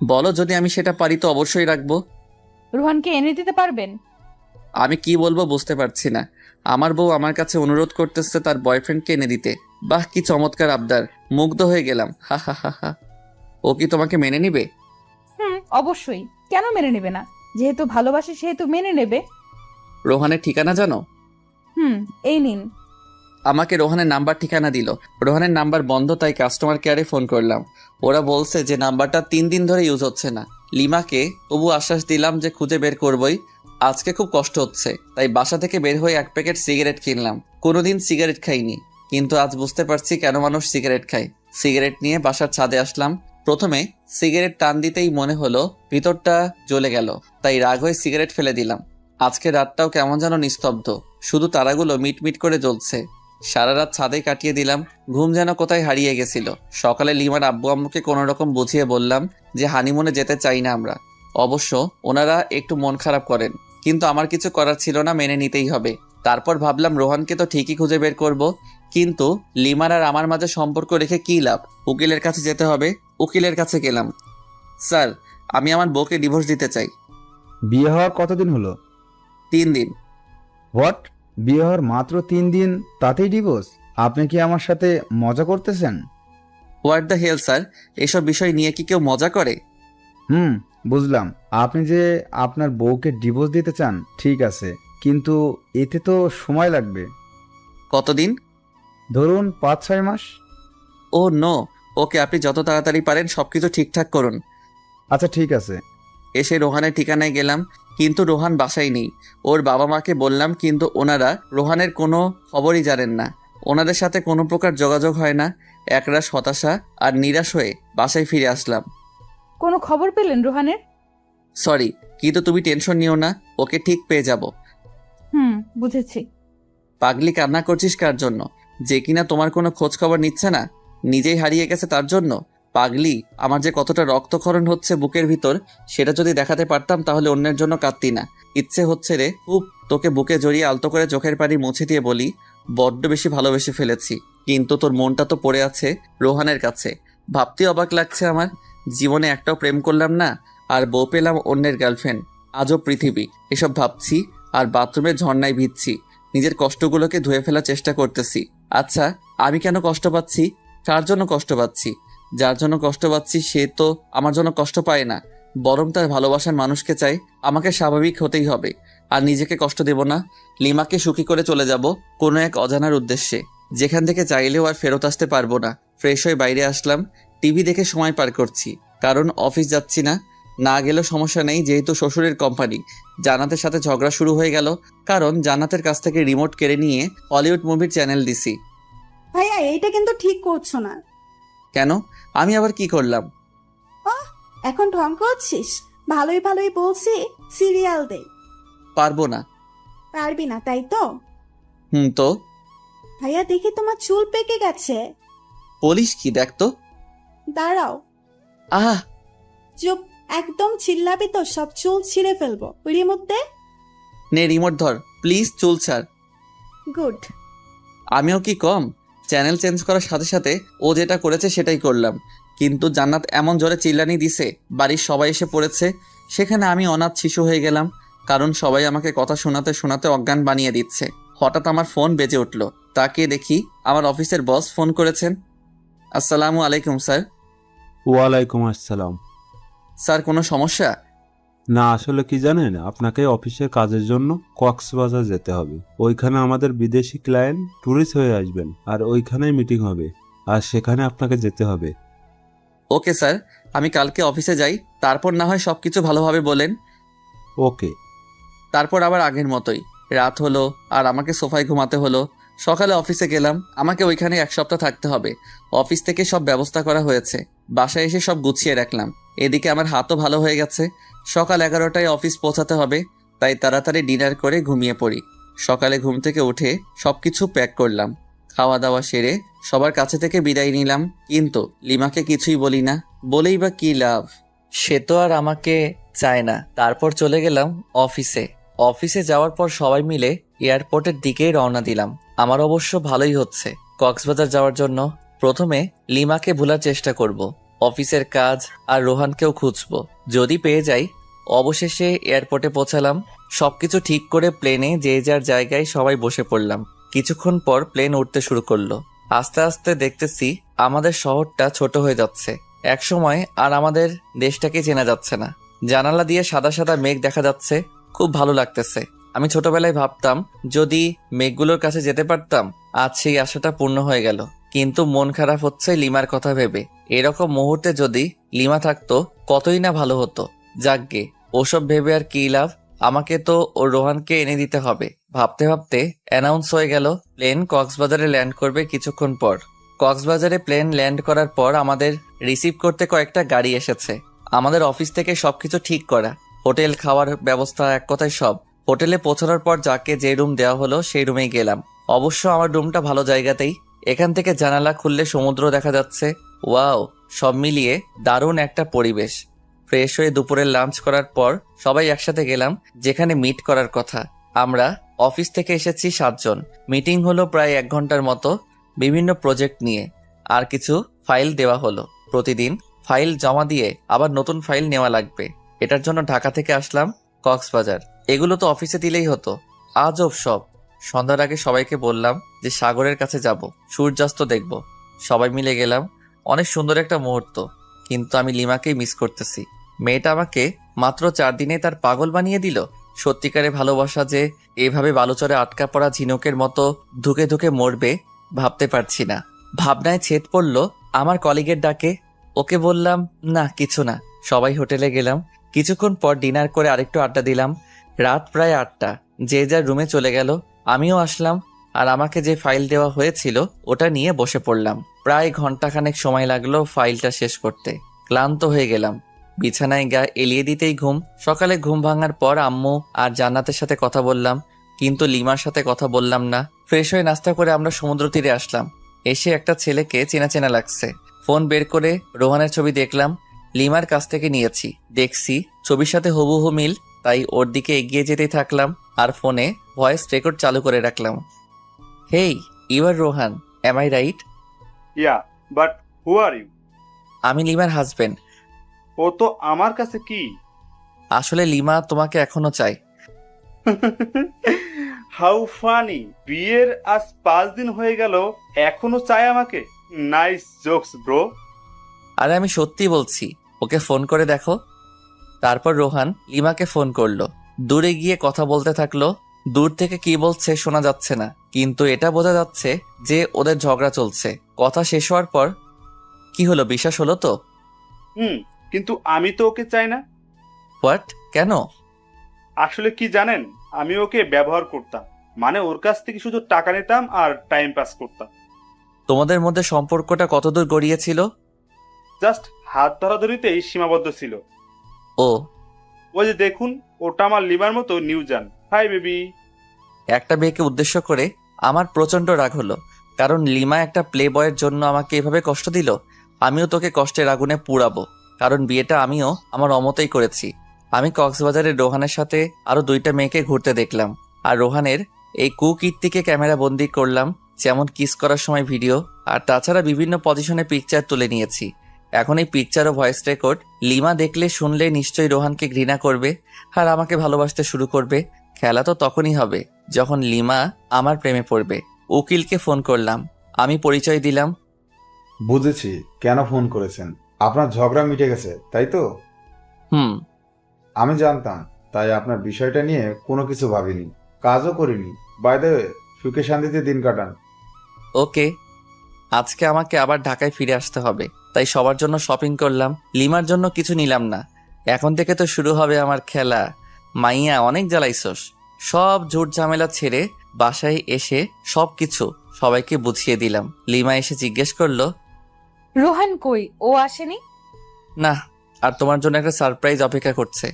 Speaker 1: বলো, যদি আমি সেটা পারি তো অবশ্যই রাখবো।
Speaker 5: রুহানকে এনে দিতে পারবেন?
Speaker 1: আমি কি বলবো বুঝতে পারছি না। আমার বউ আমার কাছে অনুরোধ করতেছে তার বয়ফ্রেন্ডকে এনে দিতে। বাহ, কি চমৎকার আবদার, মুগ্ধ হয়ে গেলাম। হা হা হা হা। ও কি তোমাকে মেনে নিবে?
Speaker 5: অবশ্যই, কেন মেনে নেবে না? যেহেতু ভালোবাসে সেহেতু মেনে নেবে।
Speaker 1: রোহানের ঠিকানা জানো?
Speaker 5: এই নিন।
Speaker 1: আমাকে রোহানের নাম্বার ঠিকানা দিল। রোহানের নাম্বার বন্ধ, তাই কাস্টমার কেয়ারে ফোন করলাম। ওরা বলছে যে নাম্বারটা 3 দিন ধরে ইউজ হচ্ছে না। লিমাকে তবু আশ্বাস দিলাম যে খুঁজে বের করবই। আজকে খুব কষ্ট হচ্ছে, তাই বাসা থেকে বের হয়ে 1 প্যাকেট সিগারেট কিনলাম। কোনোদিন সিগারেট খাইনি, কিন্তু আজ বুঝতে পারছি কেন মানুষ সিগারেট খায়। সিগারেট নিয়ে বাসার ছাদে আসলাম। প্রথমে সিগারেট টান দিতেই মনে হলো ভিতরটা জ্বলে গেল, তাই রাগ হয়ে সিগারেট ফেলে দিলাম। আজকে রাতটাও কেমন যেন নিস্তব্ধ, শুধু তারাগুলো মিটমিট করে জ্বলছে। সারা রাত ছাদে কাটিয়ে দিলাম, ঘুম যেন কোথায় হারিয়ে গেছিল। সকালে লিমার আব্বু আম্মুকে কোনো রকম বুঝিয়ে বললাম যে হানিমুনে যেতে চাই না আমরা। অবশ্য ওনারা একটু মন খারাপ করেন, কিন্তু আমার কিছু করার ছিল না, মেনে নিতেই হবে। তারপর ভাবলাম রোহানকে তো ঠিকই খুঁজে বের করব, কিন্তু লিমার আর আমার মাঝে সম্পর্ক রেখে কী লাভ? উকিলের কাছে যেতে হবে। উকিলের কাছে গেলাম। স্যার, আমি আমার বউকে ডিভোর্স দিতে চাই।
Speaker 6: বিয়ে হওয়ার কতদিন হলো?
Speaker 1: 3 দিন।
Speaker 6: হোয়াট? বিয়ে হওয়ার মাত্র 3 দিন, তাতেই ডিভোর্স? আপনি কি আমার সাথে মজা করতেছেন?
Speaker 1: হোয়াট দ্য হেল স্যার, এসব বিষয় নিয়ে কি কেউ মজা করে?
Speaker 6: বুঝলাম। আপনি যে আপনার বউকে ডিভোর্স দিতে চান, ঠিক আছে, কিন্তু এতে তো সময় লাগবে।
Speaker 1: কতদিন?
Speaker 6: ধরুন 5-6 মাস।
Speaker 1: ও নো। ওকে, আপনি যত তাড়াতাড়ি পারেন সবকিছু ঠিকঠাক করুন।
Speaker 6: আচ্ছা ঠিক আছে।
Speaker 1: এসে রোহানের ঠিকানায় গেলাম, কিন্তু রোহান বাসায় নেই। ওর বাবা মাকে বললাম, কিন্তু ওনারা রোহানের কোনো খবরই জানেন না। ওনাদের সাথে কোনো প্রকার যোগাযোগ হয় না। একরাশ হতাশা আর নিরাশ হয়ে বাসায় ফিরে আসলাম।
Speaker 5: কোনো খবর পেলেন রুহানের?
Speaker 1: সরি, কিন্তু তুমি টেনশন নিও না, ওকে ঠিক পেয়ে যাব।
Speaker 5: বুঝেছি।
Speaker 1: পাগলি, কান্না করছিস কার জন্য? যে কিনা তোমার কোনো খোঁজ খবর নিচ্ছে না, নিজেই হারিয়ে গেছে তার জন্য? পাগলি, আমার যে কতটা রক্তক্ষরণ হচ্ছে বুকের ভিতর, সেটা যদি দেখাতে পারতাম তাহলে অন্যের জন্য কাঁদতি না। ইচ্ছে হচ্ছে রে খুব তোকে বুকে জড়িয়ে আলতো করে চোখের পানি মুছে দিয়ে বলি, বড্ড বেশি ভালোবেসে ফেলেছি। কিন্তু তোর মনটা তো পড়ে আছে রোহানের কাছে। ভাবতে অবাক লাগছে আমার, জীবনে একটাও প্রেম করলাম না, আর বউ পেলাম অন্যের গার্লফ্রেন্ড। আজও পৃথিবী। এসব ভাবছি আর বাথরুমে ঝর্ণায় ভিজছি। নিজের কষ্টগুলোকে ধুয়ে ফেলার চেষ্টা করতেছি। আচ্ছা, আমি কেন কষ্ট পাচ্ছি? কার জন্য কষ্ট পাচ্ছি? যার জন্য কষ্ট পাচ্ছি সে তো আমার জন্য কষ্ট পায় না, বরং তার ভালোবাসার মানুষকে চাই। আমাকে স্বাভাবিক হতেই হবে, আর নিজেকে কষ্ট দেব না। লিমাকে সুখী করে চলে যাব কোনো এক অজানার উদ্দেশ্যে, যেখান থেকে চাইলেও আর ফেরত আসতে পারবো না। ফ্রেশ হয়ে বাইরে আসলাম, টিভি দেখে সময় পার করছি, কারণ অফিস যাচ্ছি না। না গেলেও সমস্যা নেই, যেহেতু শ্বশুরের কোম্পানি। জান্নাতের সাথে ঝগড়া শুরু হয়ে গেল, কারণ জান্নাতের কাছ থেকে রিমোট কেড়ে নিয়ে হলিউড মুভির চ্যানেল দিছি।
Speaker 2: ভাইয়া এইটা কিন্তু ঠিক করছো না।
Speaker 1: কেন? আমি আবার কি করলাম?
Speaker 2: এখন ঢং করছিস? ভালোই ভালোই বলছি সিরিয়াল দে।
Speaker 1: পারবো না।
Speaker 2: পারবি না তাই তো?
Speaker 1: তো
Speaker 2: ভাইয়া দেখি তোমার চুল পেকে গেছে।
Speaker 1: বলিস কি? দেখ তো।
Speaker 2: দাঁড়াও।
Speaker 1: আহ,
Speaker 2: চুপ, একদম চিল্লাবি তো সব চুল ছিঁড়ে ফেলবো। রিমোট দে।
Speaker 1: নে রিমোট ধর, প্লিজ চুল ছাড়।
Speaker 2: গুড।
Speaker 1: আমিও কি কম? চ্যানেল চেঞ্জ করার সাথে সাথে ও যেটা করেছে সেটাই করলাম, কিন্তু জান্নাত এমন জোরে চিল্লানি দিছে, বাড়ির সবাই এসে পড়েছে। সেখানে আমি অনাথ শিশু হয়ে গেলাম, কারণ সবাই আমাকে কথা শোনাতে শোনাতে অজ্ঞান বানিয়ে দিচ্ছে। হঠাৎ আমার ফোন বেজে উঠল, তাকে দেখি আমার অফিসের বস ফোন করেছেন। আসসালামু আলাইকুম স্যার।
Speaker 10: ওয়ালাইকুম আসসালাম।
Speaker 1: স্যার, কোনো সমস্যা?
Speaker 10: না, আসলে কি জানেন, আপনাকে অফিসের কাজের জন্য কক্সবাজার যেতে হবে। ওইখানে আমাদের বিদেশি ক্লায়েন্ট ট্যুরিস্ট হয়ে আসবেন, আর ওইখানেই মিটিং হবে, আর সেখানে আপনাকে যেতে হবে।
Speaker 1: ওকে স্যার, আমি কালকে অফিসে যাই, তারপর না হয় সবকিছু ভালোভাবে বলেন।
Speaker 10: ওকে।
Speaker 1: তারপর আবার আগের মতোই রাত হলো, আর আমাকে সোফায় ঘুমাতে হলো। সকালে অফিসে গেলাম, আমাকে ওইখানে 1 সপ্তাহ থাকতে হবে। অফিস থেকে সব ব্যবস্থা করা হয়েছে, বাসায় এসে সব গুছিয়ে রাখলাম। এদিকে আমার হাতও ভালো হয়ে গেছে। সকাল 11টায় অফিস পৌঁছাতে হবে, তাই তাড়াতাড়ি ডিনার করে ঘুমিয়ে পড়ি। সকালে ঘুম থেকে উঠে সবকিছু প্যাক করলাম, খাওয়া দাওয়া সেরে সবার কাছে থেকে বিদায় নিলাম। কিন্তু লিমাকে কিছুই বলি না, বলেই বা কি লাভ, সে তো আর আমাকে চায় না। তারপর চলে গেলাম অফিসে। অফিসে যাওয়ার পর সবাই মিলে এয়ারপোর্টের দিকেই রওনা দিলাম। আমার অবশ্য ভালোই হচ্ছে কক্সবাজার যাওয়ার জন্য। প্রথমে লিমাকে ভোলার চেষ্টা করব, অফিসের কাজ আর রোহানকেও খুঁজবো। যদি পেয়ে যাই। অবশেষে এয়ারপোর্টে পৌঁছালাম। সবকিছু ঠিক করে প্লেনে যে যার জায়গায় সবাই বসে পড়লাম। কিছুক্ষণ পর প্লেন উঠতে শুরু করলো। আস্তে আস্তে দেখতেছি আমাদের শহরটা ছোট হয়ে যাচ্ছে। একসময় আর আমাদের দেশটাকে চেনা যাচ্ছে না। জানালা দিয়ে সাদা সাদা মেঘ দেখা যাচ্ছে, খুব ভালো লাগতেছে। আমি ছোটবেলায় ভাবতাম যদি মেঘগুলোর কাছে যেতে পারতাম, আজ সেই আশাটা পূর্ণ হয়ে গেল। কিন্তু মন খারাপ হচ্ছে লিমার কথা ভেবে। এরকম মুহূর্তে যদি লিমা থাকতো কতই না ভালো হতো। যাকগে, ওসব ভেবে আর কি লাভ, আমাকে তো ওর রোহানকে এনে দিতে হবে। ভাবতে ভাবতে অ্যানাউন্স হয়ে গেল প্লেন কক্সবাজারে ল্যান্ড করবে কিছুক্ষণ পর। কক্সবাজারে প্লেন ল্যান্ড করার পর আমাদের রিসিভ করতে কয়েকটা গাড়ি এসেছে। আমাদের অফিস থেকে সবকিছু ঠিক করা, হোটেল, খাওয়ার ব্যবস্থা, এক কথায় সব। হোটেলে পৌঁছানোর পর যাকে যে রুম দেওয়া হলো সেই রুমেই গেলাম। অবশ্য আমার রুমটা ভালো জায়গাতেই। এখান থেকে জানালা খুললে সমুদ্র দেখা যাচ্ছে। ওয়াও, সব মিলিয়ে দারুণ একটা পরিবেশ। ফ্রেশ হয়ে দুপুরের লাঞ্চ করার পর সবাই একসাথে গেলাম যেখানে মিট করার কথা। আমরা অফিস থেকে এসেছি 7 জন। মিটিং হলো প্রায় 1 ঘন্টার মতো, বিভিন্ন প্রজেক্ট নিয়ে। আর কিছু ফাইল দেওয়া হলো। প্রতিদিন ফাইল জমা দিয়ে আবার নতুন ফাইল নেওয়া লাগবে। এটার জন্য ঢাকা থেকে আসলাম কক্সবাজার। এগুলো তো অফিসে দিলেই হতো, আজব সব। সন্ধ্যার আগে সবাইকে বললাম যে সাগরের কাছে যাব, সূর্যাস্ত দেখব। সবাই মিলে গেলাম। অনেক সুন্দর একটা মুহূর্ত, কিন্তু আমি লিমাকেই মিস করতেছি। মেয়েটা আমাকে মাত্র 4 দিনে তার পাগল বানিয়ে দিল। সত্যিকারে ভালোবাসা যে এভাবে বালুচরে আটকা পড়া ঝিনুকের মতো ধুকে ধুকে মরবে ভাবতে পারছি না। ভাবনায় ছেদ পড়ল আমার কলিগের ডাকে। ওকে বললাম না, কিছু না। সবাই হোটেলে গেলাম। কিছুক্ষণ পর ডিনার করে আরেকটু আড্ডা দিলাম। রাত প্রায় 8টা। যে যার রুমে চলে গেল, আমিও আসলাম। আর আমাকে যে ফাইল দেওয়া হয়েছিল ওটা নিয়ে বসে পড়লাম। প্রায় ঘন্টাখানেক সময় লাগলো ফাইলটা শেষ করতে। ক্লান্ত হয়ে গেলাম। বিছানায় গা এলিয়ে দিতেই ঘুম। সকালে ঘুম ভাঙার পর আম্মু আর জান্নাতের সাথে কথা বললাম, কিন্তু লিমার সাথে কথা বললাম না। ফ্রেশ হয়ে নাস্তা করে আমরা সমুদ্র তীরে আসলাম। এসে একটা ছেলেকে চেনা চেনা লাগছে। ফোন বের করে রোহানের ছবি দেখলাম। লিমার কাছ থেকে নিয়েছি। দেখছি ছবির সাথে হুবহু মিল, তাই ওর দিকে এগিয়ে যেতেই থাকলাম আর ফোনে ভয়েস রেকর্ড চালু করে রাখলাম। Hey, you are Rohan, am I right?
Speaker 11: Yeah, but who are you?
Speaker 1: আমি লিমার হাজবেন্ড।
Speaker 11: ও তো আমার কাছে কি?
Speaker 1: আসলে লিমা তোমাকে এখনো চাই।
Speaker 11: How funny! বিয়ের আজ 5 দিন হয়ে গেল, এখনো চায় আমাকে? Nice jokes bro.
Speaker 1: আরে আমি সত্যি বলছি, ওকে ফোন করে দেখো। তারপর রোহান লিমাকে ফোন করলো। দূরে গিয়ে কথা বলতে থাকলো। দূর থেকে কি বলছে শোনা যাচ্ছে না, কিন্তু এটা বোঝা যাচ্ছে যে ওদের ঝগড়া চলছে। কথা শেষ হওয়ার পর, কি হলো, বিশ্বাস হলো তো?
Speaker 11: কিন্তু আমি তো ওকে চাই না।
Speaker 1: হোয়াট? কেন?
Speaker 11: আসলে কি জানেন, আমি ওকে ব্যবহার করতাম। মানে ওর কাছ থেকে শুধু টাকা নিতাম আর টাইম পাস করতাম।
Speaker 1: তোমাদের মধ্যে সম্পর্কটা কতদূর গড়িয়েছিল?
Speaker 11: জাস্ট হাত ধরাধরিতেই সীমাবদ্ধ ছিল।
Speaker 1: ও,
Speaker 11: ওই যে দেখুন, ওটা আমার লিমার মতো নিউজান। Hi baby.
Speaker 1: একটা মেয়েকে উদ্দেশ্য করে আমার প্রচন্ড রাগ হলো, কারণ লিমা একটা প্লে বয়ের জন্য আমাকে এভাবে কষ্ট দিল। আমিও তোকে কষ্টের আগুনে পুড়াবো, কারণ বিয়েটা আমিও আমার অমতেই করেছি। আমি কক্সবাজারে রোহানের সাথে আরো 2টা মেয়েকে ঘুরতে দেখলাম, আর রোহানের এই কুকীর্তিকে ক্যামেরা বন্দি করলাম, যেমন কিস করার সময় ভিডিও, আর তাছাড়া বিভিন্ন পজিশনে পিকচার তুলে নিয়েছি। এখন এই পিকচার ও ভয়েস রেকর্ড লিমা দেখলে শুনলে নিশ্চয়ই রোহানকে ঘৃণা করবে আর আমাকে ভালোবাসতে শুরু করবে। খেলা তো তখনই হবে যখন লিমা আমার প্রেমে পড়বে। উকিলকে ফোন করলাম, আমি পরিচয় দিলাম।
Speaker 6: বুঝেছি কেন ফোন করেছেন। আপনার ঝগড়া মিটে গেছে, তাই তো? আমি জানতাম, তাই আপনার বিষয়টা নিয়ে কোনো কিছু ভাবিনি, কাজও করিনি। বাই দ্য ওয়ে, সুখে শান্তিতে দিন কাটান।
Speaker 1: ওকে। আজকে আমাকে আবার ঢাকায় ফিরে আসতে হবে, তাই সবার জন্য শপিং করলাম। লিমার জন্য কিছু নিলাম না। এখন থেকে তো শুরু হবে আমার খেলা। মাইয়া, অনেক জ্বালাইছস। সব ঝুট ঝামেলা ছেড়ে বাসায় এসে সবকিছু সবাইকে বুঝিয়ে দিলাম। লিমা এসে জিজ্ঞেস করলো,
Speaker 5: রোহান কই? ও আসেনি?
Speaker 1: না, আর তোমার জন্য একটা সারপ্রাইজ অপেক্ষা করছে।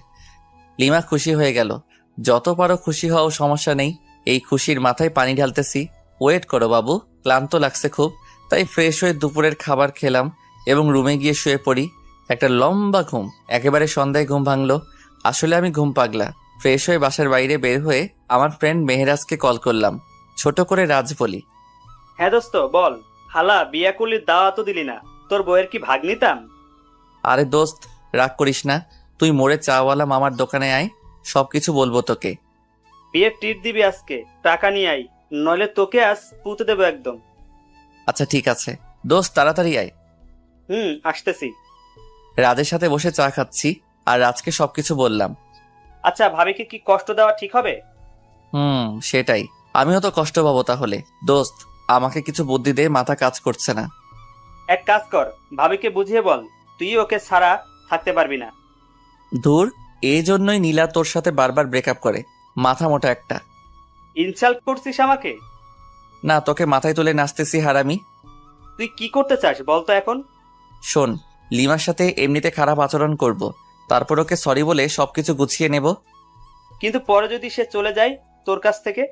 Speaker 1: লিমা খুশি হয়ে গেল। যত পারো খুশি হও, সমস্যা নেই। এই খুশির মাথায় পানি ঢালতেছি। ওয়েট করো বাবু, ক্লান্ত লাগছে খুব, তাই ফ্রেশ হয়ে দুপুরের খাবার খেলাম এবং রুমে গিয়ে শুয়ে পড়ি। একটা লম্বা ঘুম, একেবারে সন্ধ্যায় ঘুম ভাঙলো। আসলে আমি ঘুম পাগলা। ফ্রেশ হয়ে বাসার বাইরে বের হয়ে আমার ফ্রেন্ড মেহরাজকে কল করলাম। ছোট করে রাজ বলি,
Speaker 12: হ্যাঁ দোস্ত বল। হালা বিয়া করলি দাওয়া তো দিলি না, তোর বউয়ের কি ভাগ নিতাম?
Speaker 1: আরে দোস্ত রাগ করিস না, তুই মোড়ে চাওয়ালা মামার দোকানে আয়, সবকিছু বলবো তোকে।
Speaker 12: বিয়ের ট্রিট দিবি আজকে, টাকা নিয়ে আই, নইলে তোকে আজ পুঁতে দেবো একদম।
Speaker 1: আচ্ছা ঠিক আছে দোস্ত, তাড়াতাড়ি আয়।
Speaker 12: আসতেছি।
Speaker 1: রাজের সাথে বসে চা খাচ্ছি আর রাজকে সবকিছু বললাম।
Speaker 12: আচ্ছা ভাবিকে কি কষ্ট দেওয়া ঠিক হবে?
Speaker 1: সেটাই, আমিও তো কষ্ট পাবো তাহলে। দোস্ত আমাকে কিছু বুদ্ধি দে, মাথা কাজ করছে না।
Speaker 12: এক কাজ কর, ভাবিকে বুঝিয়ে বল তুই ওকে ছাড়া থাকতে পারবি না।
Speaker 1: ধুর, এই জন্যই নীলা তোর সাথে বারবার ব্রেকআপ করে, মাথা মোটা একটা।
Speaker 12: ইনসাল্ট করছিস আমাকে?
Speaker 1: না, তোকে মাথায় তুলে নাচতেছি হারামি।
Speaker 12: তুই কি করতে চাস বলতো এখন?
Speaker 1: শোন, লিমার সাথে এমনিতে খারাপ আচরণ করব, তারপর ওকে সরি বলে সবকিছু গুছিয়ে নেব।
Speaker 12: কিন্তু পরে যদি সে চলে যায় তোর কাছ থেকে?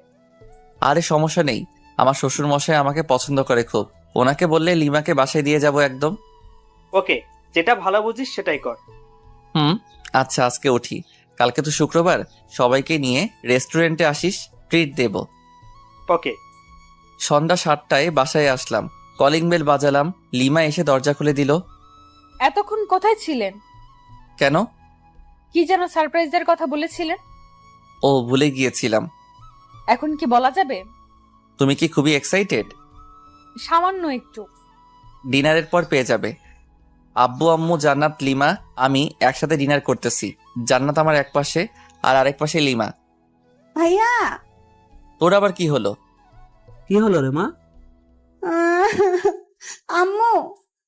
Speaker 1: আরে সমস্যা নেই, আমার শ্বশুর মশাই আমাকে পছন্দ করে খুব, ওনাকে বললে লিমাকে বাসায় দিয়ে যাব একদম।
Speaker 12: ওকে, যেটা ভালো বুঝিস সেটাই কর।
Speaker 1: আচ্ছা আজকে উঠি, কালকে তো শুক্রবার, সবাইকে নিয়ে রেস্টুরেন্টে আসিস, ট্রিট দেব।
Speaker 12: ওকে।
Speaker 1: সন্ধ্যা 7টায় বাসায় আসলাম, কলিং বেল বাজালাম, লিমা এসে দরজা খুলে দিল।
Speaker 5: এতক্ষণ কোথায় ছিলেন?
Speaker 1: কেন?
Speaker 5: কি যেন সারপ্রাইজের কথা বলেছিলেন?
Speaker 1: ও ভুলে গিয়েছিলাম।
Speaker 5: এখন কি বলা যাবে?
Speaker 1: তুমি কি খুবই এক্সাইটেড?
Speaker 5: সামান্য একটু।
Speaker 1: ডিনারের পর পেয়ে যাবে। আব্বু আম্মু জান্নাত লিমা আমি একসাথে ডিনার করতেছি। জান্নাত আমার এক পাশে আর আরেক পাশে লিমা।
Speaker 2: ভাইয়া।
Speaker 1: তোর আবার কি হলো?
Speaker 4: কি হলো রে মা?
Speaker 2: আম্মু,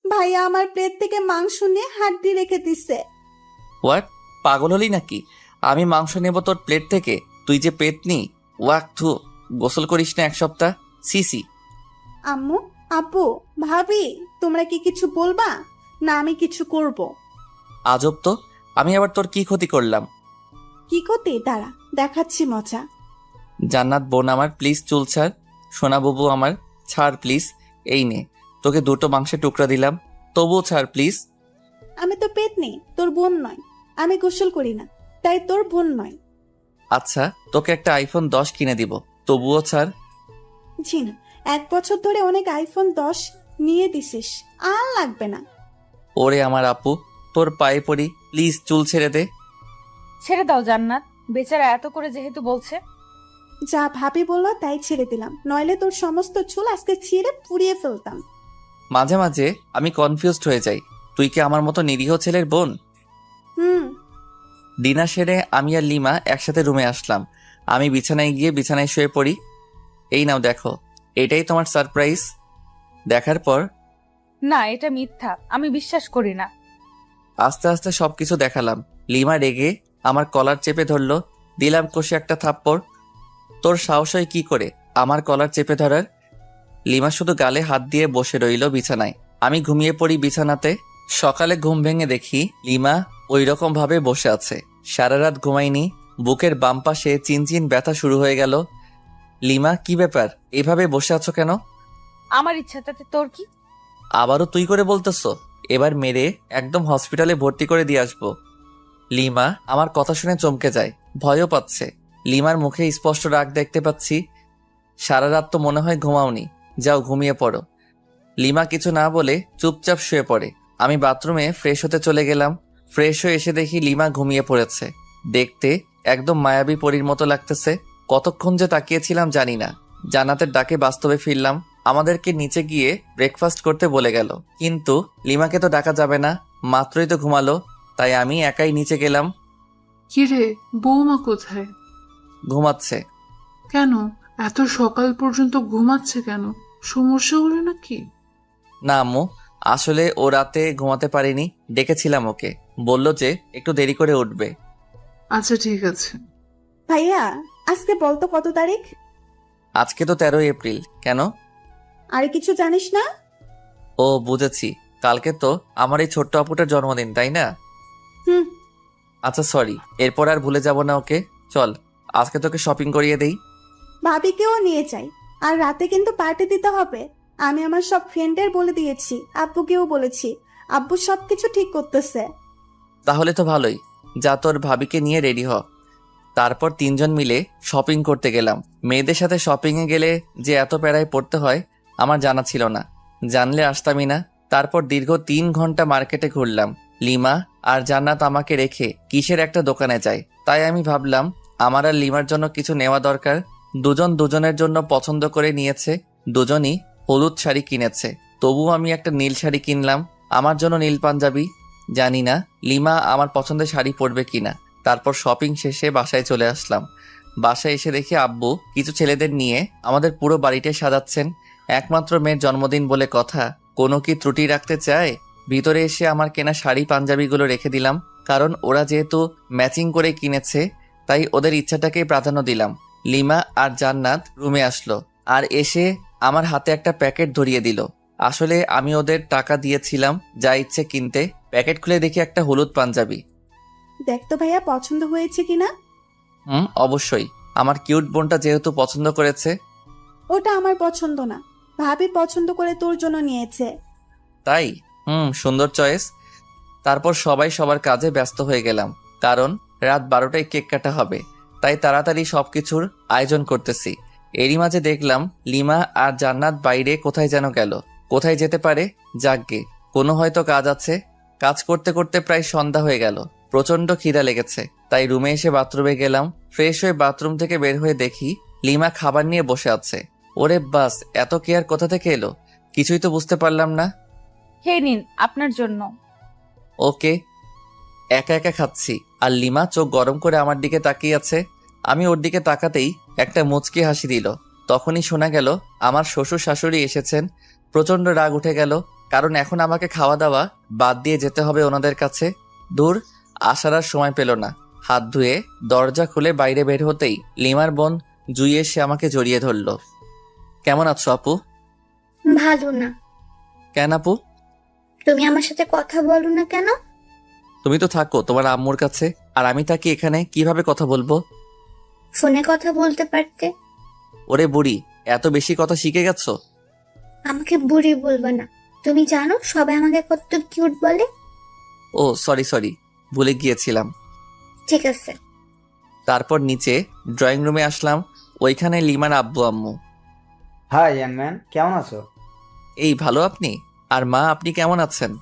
Speaker 2: ভাইয়া আমার প্লেট থেকে মাংস নিয়ে হাড্ডি রেখে দিছে।
Speaker 1: হোয়াট? পাগল হলি নাকি? আমি মাংস নেব তোর প্লেট থেকে? তুই যে পেতনি! ওয়াক থু, গোসল করিস না এক সপ্তাহ। সিসি।
Speaker 2: আম্মু, আব্বু, ভাবি, তোমরা কি কিছু বলবা না আমি কিছু করব?
Speaker 1: আজব তো, আমি আবার তোর কি ক্ষতি করলাম?
Speaker 2: কি করতে? দাঁড়া, দেখাচ্ছি মজা।
Speaker 1: জান্নাত বোন আমার, প্লিজ চুল ছাড়। সোনা বাবু আমার, ছাড় প্লিজ। এই নে, তোকে 2টো মাংসের টুকরা দিলাম, তবুও ছাড় প্লিজ।
Speaker 2: আমি তো পেতনি, তোর বোন নয়। আমি গোসল করি না, তাই তোর বোন নয়।
Speaker 1: আচ্ছা, তোকে একটা আইফোন 10 কিনে দিব, তবুও ছাড়।
Speaker 2: জি না, 1 বছর ধরে অনেক আইফোন 10 নিয়ে দিছিস, আর লাগবে না।
Speaker 1: ওরে আমার আপু, তোর পায়ে পড়ি, প্লিজ চুল ছেড়ে দে।
Speaker 5: ছেড়ে দাও জান্নাত, বেচারা এত করে যেহেতু বলছে।
Speaker 2: যা ভাবি বললো তাই ছেড়ে দিলাম, নইলে তোর সমস্ত চুল আজকে ছিঁড়ে পুড়িয়ে ফেলতাম।
Speaker 1: মাঝে মাঝে আমি কনফিউজড হয়ে যাই, তুই কি আমার মতো নিরীহ ছেলের বোন? ডিনার সেরে আমি আর লিমা একসাথে রুমে আসলাম। আমি বিছানায় গিয়ে বিছানায় শুয়ে পড়ি। এই নাও দেখো, এটাই তোমার সারপ্রাইজ। দেখার পর,
Speaker 5: না এটা মিথ্যা, আমি বিশ্বাস করি না।
Speaker 1: আস্তে আস্তে সবকিছু দেখালাম। লিমা রেগে আমার কলার চেপে ধরলো, দিলাম কষে একটা থাপ্পড়। তোর সাহস হয় কি করে আমার কলার চেপে ধরার? লিমা শুধু গালে হাত দিয়ে বসে রইল বিছানায়। আমি ঘুমিয়ে পড়ি বিছানাতে। সকালে ঘুম ভেঙে দেখি লিমা ওই রকম ভাবে বসে আছে। সারা রাত ঘুমাইনি, বুকের বাম পাশে চিনচিন ব্যথা শুরু হয়ে গেল। লিমা, কি ব্যাপার, এভাবে বসে আছো কেন?
Speaker 5: আমার ইচ্ছা, তাতে তোর কি?
Speaker 1: আবারও তুই করে বলতেছো? এবার মেরে একদম হসপিটালে ভর্তি করে দিয়ে আসবো। লিমা আমার কথা শুনে চমকে যায়, ভয়ও পাচ্ছে। লিমার মুখে স্পষ্ট রাগ দেখতে পাচ্ছি। সারা রাত তো মনে হয় ঘুমাওনি, যাও ঘুমিয়ে পড়ো। লিমা কিছু না বলে চুপচাপ শুয়ে পড়ে। আমি বাথরুমে ফ্রেশ হতে চলে গেলাম। ফ্রেশ হয়ে এসে দেখি লিমা ঘুমিয়ে পড়েছে। দেখতে একদম মায়াবী পরীর মতো লাগতেছে। কতক্ষণ যে তাকিয়েছিলাম জানি না। জান্নাতের ডাকে বাস্তবে ফিরলাম। আমাদেরকে নিচে গিয়ে ব্রেকফাস্ট করতে বলে গেল, কিন্তু লিমাকে তো ডাকা যাবে না, মাত্রই তো ঘুমালো। তাই আমি একাই নিচে গেলাম।
Speaker 3: কিরে, বৌমা কোথায়?
Speaker 1: ঘুমাচ্ছে।
Speaker 3: কেন এত সকাল পর্যন্ত ঘুমাচ্ছে কেন? সমস্যা হলো নাকি?
Speaker 1: না আম্মু, আসলে ও রাতে ঘুমাতে পারেনি, ডেকেছিলাম ওকে, বলল যে একটু দেরি করে উঠবে।
Speaker 3: আচ্ছা ঠিক আছে।
Speaker 2: ভাইয়া, আজকে বলতো কত তারিখ?
Speaker 1: আজকে তো 13 এপ্রিল। কেন?
Speaker 2: আর কিছু জানিস না?
Speaker 1: ও বুঝেছি, কালকে তো আমার এই ছোট্ট আপুটার জন্মদিন, তাই না?
Speaker 2: হুম।
Speaker 1: আচ্ছা সরি, এরপর আর ভুলে যাব না ওকে। চল আজকে তোকে শপিং করিয়ে দেই।
Speaker 2: ভাবিকেও নিয়ে যাই। আর রাতে কিন্তু পার্টি দিতে হবে। আমি আমার সব ফ্রেন্ডদের বলে দিয়েছি, আব্বুকেও বলেছি। আব্বু সবকিছু ঠিক করতেছে।
Speaker 1: তাহলে তো ভালোই, যা তোর ভাবিকে নিয়ে রেডি হ। তারপর তিনজন মিলে শপিং করতে গেলাম। মেয়েদের সাথে শপিংয়ে গেলে যে এত প্যারায় পড়তে হয় আমার জানা ছিল না, জানলে আসতামই না। তারপর দীর্ঘ 3 ঘন্টা মার্কেটে ঘুরলাম। লিমা আর জান্নাত আমাকে রেখে কিসের একটা দোকানে যায়, তাই আমি ভাবলাম আমার আর লিমার জন্য কিছু নেওয়া দরকার। দুজন দুজনের জন্য পছন্দ করে নিয়েছে, দুজনই হলুদ শাড়ি কিনেছে। তবু আমি একটা নীল শাড়ি কিনলাম, আমার জন্য নীল পাঞ্জাবি। জানি না লিমা আমার পছন্দের শাড়ি পরবে কিনা। তারপর শপিং শেষে বাসায় চলে আসলাম। বাসায় এসে দেখি আব্বু কিছু ছেলেদের নিয়ে আমাদের পুরো বাড়িটাই সাজাচ্ছেন। একমাত্র মেয়ের জন্মদিন বলে কথা, কোনো কি ত্রুটি রাখতে চায়? ভিতরে এসে আমার কেনা শাড়ি পাঞ্জাবিগুলো রেখে দিলাম, কারণ ওরা যেহেতু ম্যাচিং করে কিনেছে তাই ওদের ইচ্ছাটাকেই প্রাধান্য দিলাম। লিমা আর জান্নাত রুমে আসলো আর এসে আমার হাতে একটা প্যাকেট ধরিয়ে দিল। আসলে আমি ওদের টাকা দিয়েছিলাম যা ইচ্ছে কিনতে। প্যাকেট খুলে দেখি একটা হলুদ পাঞ্জাবি।
Speaker 2: দেখ তো ভাইয়া পছন্দ হয়েছে কিনা।
Speaker 1: অবশ্যই, আমার কিউট বোনটা যেহেতু পছন্দ করেছে।
Speaker 2: ওটা আমার পছন্দ না, ভাবি পছন্দ করে তোর জন্য নিয়েছে।
Speaker 1: তাই? সুন্দর চয়েস। তারপর সবাই সবার কাজে ব্যস্ত হয়ে গেলাম, কারণ রাত 12টায় কেক কাটা হবে, তাই তাড়াতাড়ি সবকিছুর আয়োজন করতেছি। এরই মাঝে দেখলাম লিমা আর জান্নাত বাইরে কোথায় যেন গেল। কোথায় যেতে পারে? যাকগে, কোনো হয়তো কাজ আছে। কাজ করতে করতে প্রায় সন্ধ্যা হয়ে গেল। প্রচন্ড খিদা লেগেছে, তাই রুমে এসে বাথরুমে গেলাম। ফ্রেশ হয়ে বাথরুম থেকে বের হয়ে দেখি লিমা খাবার নিয়ে বসে আছে। ওরে বাস, এত কেয়ার কোথা থেকে এলো? কিছুই তো বুঝতে পারলাম না।
Speaker 5: খেয়ে নিন, আপনার জন্য।
Speaker 1: ওকে। একা একা খাচ্ছি আর লিমা চোখ গরম করে আমার দিকে তাকিয়ে আছে। আমি ওর দিকে তাকাতেই একটা মুচকি হাসি দিল। তখনই শোনা গেল আমার শ্বশুর শাশুড়ি এসেছেন। প্রচন্ড রাগ উঠে গেল, কারণ এখন আমাকে খাওয়া দাওয়া বাদ দিয়ে যেতে হবে ওনাদের কাছে। দূর, আসার আর সময় পেল না। হাত ধুয়ে দরজা খুলে বাইরে বের হতেই লিমার বোন জুই এসে আমাকে জড়িয়ে ধরল। কেমন আছো আপু?
Speaker 7: ভালো না।
Speaker 1: কেন আপু?
Speaker 7: তুমি আমার সাথে কথা বলো না কেন?
Speaker 1: তুমি তো থাকো তোমার আম্মুর কাছে, আর আমি থাকি এখানে, কিভাবে কথা বলবো?
Speaker 7: ফোনে কথা বলতে পারতে।
Speaker 1: ওরে বুড়ি, এত বেশি কথা শিখে গেছো?
Speaker 7: আমাকে বুড়ি বলবা না। তুমি জানো সবাই আমাকে কত কিউট বলে।
Speaker 1: ও সরি, ভুলে গিয়েছিলাম।
Speaker 7: ঠিক আছে।
Speaker 1: তারপর নিচে ড্রয়িং রুমে আসলাম। ওইখানে লিমার আব্বু আম্মু।
Speaker 6: হাই ইয়াং ম্যান, কেমন আছো?
Speaker 1: এই ভালো, আপনি? আর মা, আপনি কেমন আছেন?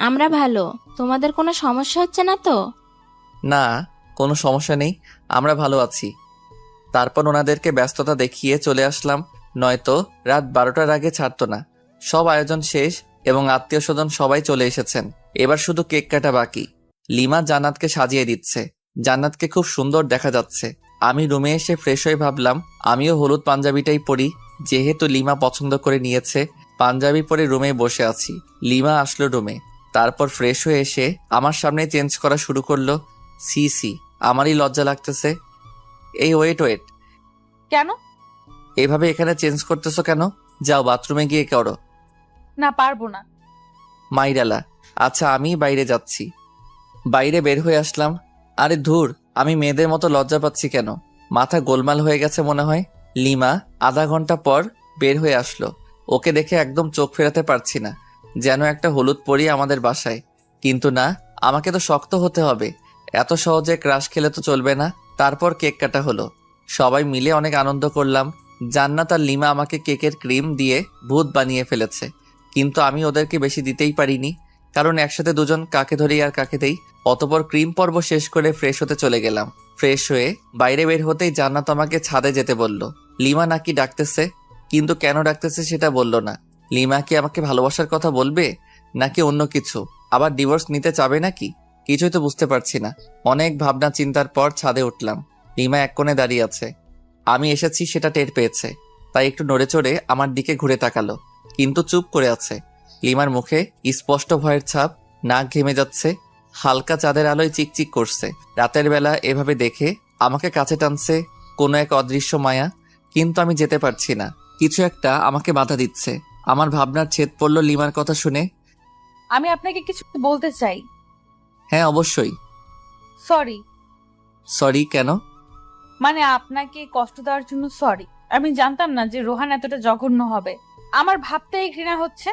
Speaker 9: আমরা ভালো। তোমাদের কোনো সমস্যা হচ্ছে না তো?
Speaker 1: না, কোনো সমস্যা নেই, আমরা ভালো আছি। তারপর ওনাদেরকে ব্যস্ততা দেখিয়ে চলে আসলাম, নয়তো রাত 12টার আগে ছাড়তো না। সব আয়োজন শেষ এবং আত্মীয় স্বজন সবাই চলে এসেছেন। এবার শুধু কেক কাটা বাকি। লিমা জান্নাতকে সাজিয়ে দিচ্ছে। জান্নাতকে খুব সুন্দর দেখা যাচ্ছে। আমি রুমে এসে ফ্রেশ হয়ে ভাবলাম আমিও হলুদ পাঞ্জাবিটাই পরি, যেহেতু লিমা পছন্দ করে নিয়েছে। পাঞ্জাবি পরে রুমে বসে আছি। লিমা আসলো রুমে, তারপর ফ্রেশ হয়ে এসে আমার সামনে চেঞ্জ করা শুরু করলো। সি, আমারই লজ্জা লাগতেছে। এই ওয়েট,
Speaker 5: কেন?
Speaker 1: এভাবে এখানে চেঞ্জ করতেছো কেন? যাও বাথরুমে গিয়ে করো।
Speaker 5: না, পারবো না।
Speaker 1: মাইরালা, আচ্ছা আমি বাইরে যাচ্ছি। বাইরে বের হয়ে আসলাম। আরে ধুর, আমি মেয়েদের মতো লজ্জা পাচ্ছি কেন? মাথা গোলমাল হয়ে গেছে মনে হয়। লিমা আধা ঘন্টা পর বের হয়ে আসলো। ওকে দেখে একদম চোখ ফেরাতে পারছি না, যেন একটা হলুদ পরি আমাদের বাসায়। কিন্তু না, আমাকে তো শক্ত হতে হবে, এত সহজে ক্রাশ খেলে তো চলবে না। তারপর কেক কাটা হলো, সবাই মিলে অনেক আনন্দ করলাম। জান্নাত আর লিমা আমাকে কেকের ক্রিম দিয়ে ভূত বানিয়ে ফেলেছে, কিন্তু আমি ওদেরকে বেশি দিতেই পারিনি, কারণ একসাথে দুজন কাকে ধরি আর কাকে দেই। অতপর ক্রিম পর্ব শেষ করে ফ্রেশ হতে চলে গেলাম। ফ্রেশ হয়ে বাইরে বের হতেই জান্নাত আমাকে ছাদে যেতে বলল। লিমা নাকি ডাকতেছে, কিন্তু কেন ডাকতেছে সেটা বলল না। লিমা কি আমাকে ভালোবাসার কথা বলবে নাকি অন্য কিছু? আবার ডিভোর্স নিতে চাবে নাকি? কিছুই তো বুঝতে পারছি না। অনেক ভাবনা চিন্তার পর ছাদে উঠলাম। লিমা এক কোণে দাঁড়িয়ে আছে। আমি এসেছি সেটা টের পেয়েছে, তাই একটু নড়ে চড়ে আমার দিকে ঘুরে তাকালো, কিন্তু চুপ করে আছে। লিমার মুখে স্পষ্ট ভয়ের ছাপ, নাক ঘেমে যাচ্ছে, হালকা চাঁদের আলোয় চিকচিক করছে। রাতের বেলা এভাবে দেখে আমাকে কাছে টানছে কোনো এক অদৃশ্য মায়া, কিন্তু আমি যেতে পারছি না। কিছু একটা আমাকে বাধা দিচ্ছে। আমার ভাবনার ছেদ পড়ল লিমার কথা শুনে।
Speaker 5: আমি আপনাকে কিছু বলতে চাই।
Speaker 1: হ্যাঁ অবশ্যই।
Speaker 5: সরি।
Speaker 1: সরি কেন?
Speaker 5: মানে আপনাকে কষ্ট দেওয়ার জন্য সরি। আমি জানতাম না যে রোহান এতটা জঘন্য হবে। আমার ভাবতেই ঘৃণা হচ্ছে।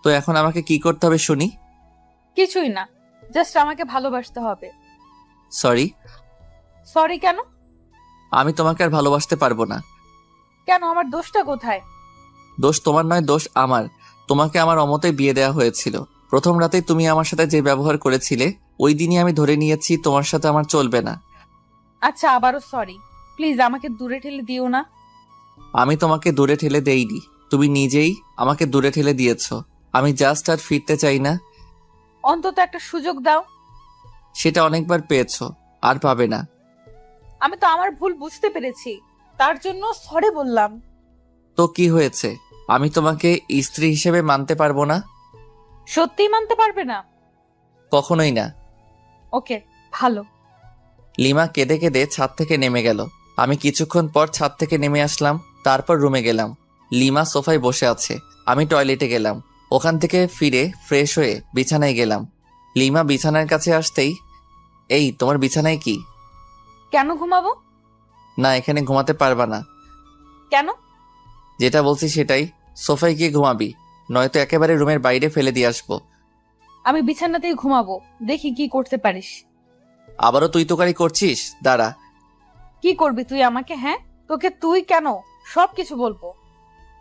Speaker 1: তো এখন আমাকে কি করতে হবে শুনি?
Speaker 5: কিছুই না, জাস্ট আমাকে ভালোবাসতে হবে।
Speaker 1: সরি।
Speaker 5: সরি কেন?
Speaker 1: আমি তোমাকে আর ভালোবাসতে পারবো না।
Speaker 5: কেন? আমার দোষটা কোথায়?
Speaker 1: দোষ তোমার নয়, দোষ আমার। তোমাকে আমার অমতে বিয়ে দেওয়া হয়েছিল। প্রথম রাতেই তুমি আমার সাথে যে ব্যবহার করেছিলে, ওই দিনই আমি ধরে নিয়েছি তোমার সাথে আমার চলবে না।
Speaker 5: আচ্ছা, আবারও সরি। প্লিজ আমাকে দূরে ঠেলে দিও না।
Speaker 1: আমি তোমাকে দূরে ঠেলে দেইনি, তুমি নিজেই আমাকে দূরে ঠেলে দিয়েছো। আমি জাস্ট আর ফিরতে চাই না।
Speaker 5: অন্তত একটা সুযোগ দাও।
Speaker 1: সেটা অনেকবার পেয়েছো, আর পাবে না।
Speaker 5: আমি তো আমার ভুল বুঝতে পেরেছি, তার জন্য সরি বললাম।
Speaker 1: তো কি হয়েছে? আমি তোমাকে স্ত্রী হিসেবে মানতে পারবো না?
Speaker 5: সত্যিই মানতে পারবে না?
Speaker 1: কখনোই না।
Speaker 5: ওকে, ভালো।
Speaker 1: লিমা কেঁদে কেঁদে ছাদ থেকে নেমে গেল। আমি কিছুক্ষণ পর ছাদ থেকে নেমে আসলাম, তারপর রুমে গেলাম। লিমা সোফায় বসে আছে। আমি টয়লেটে গেলাম। ওখান থেকে ফিরে ফ্রেশ হয়ে বিছানায় গেলাম। লিমা বিছানার কাছে আসতেই, এই তোমার বিছানায় কি?
Speaker 5: কেন ঘুমাবো?
Speaker 1: না, এখানে ঘুমাতে পারবা না।
Speaker 5: কেন?
Speaker 1: যেটা বলছি সেটাই, সোফায় গিয়ে ঘুমাবি, নয়তো একেবারে রুমের বাইরে ফেলে দিয়ে আসবো।
Speaker 5: আমি বিছানাতেই ঘুমাবো, দেখি কি করতে পারিস।
Speaker 1: আবারও তুই তোকারি করছিস? দাঁড়া।
Speaker 5: কি করবি তুই আমাকে? হ্যাঁ, তোকে তুই কেন? সবকিছু বলবো।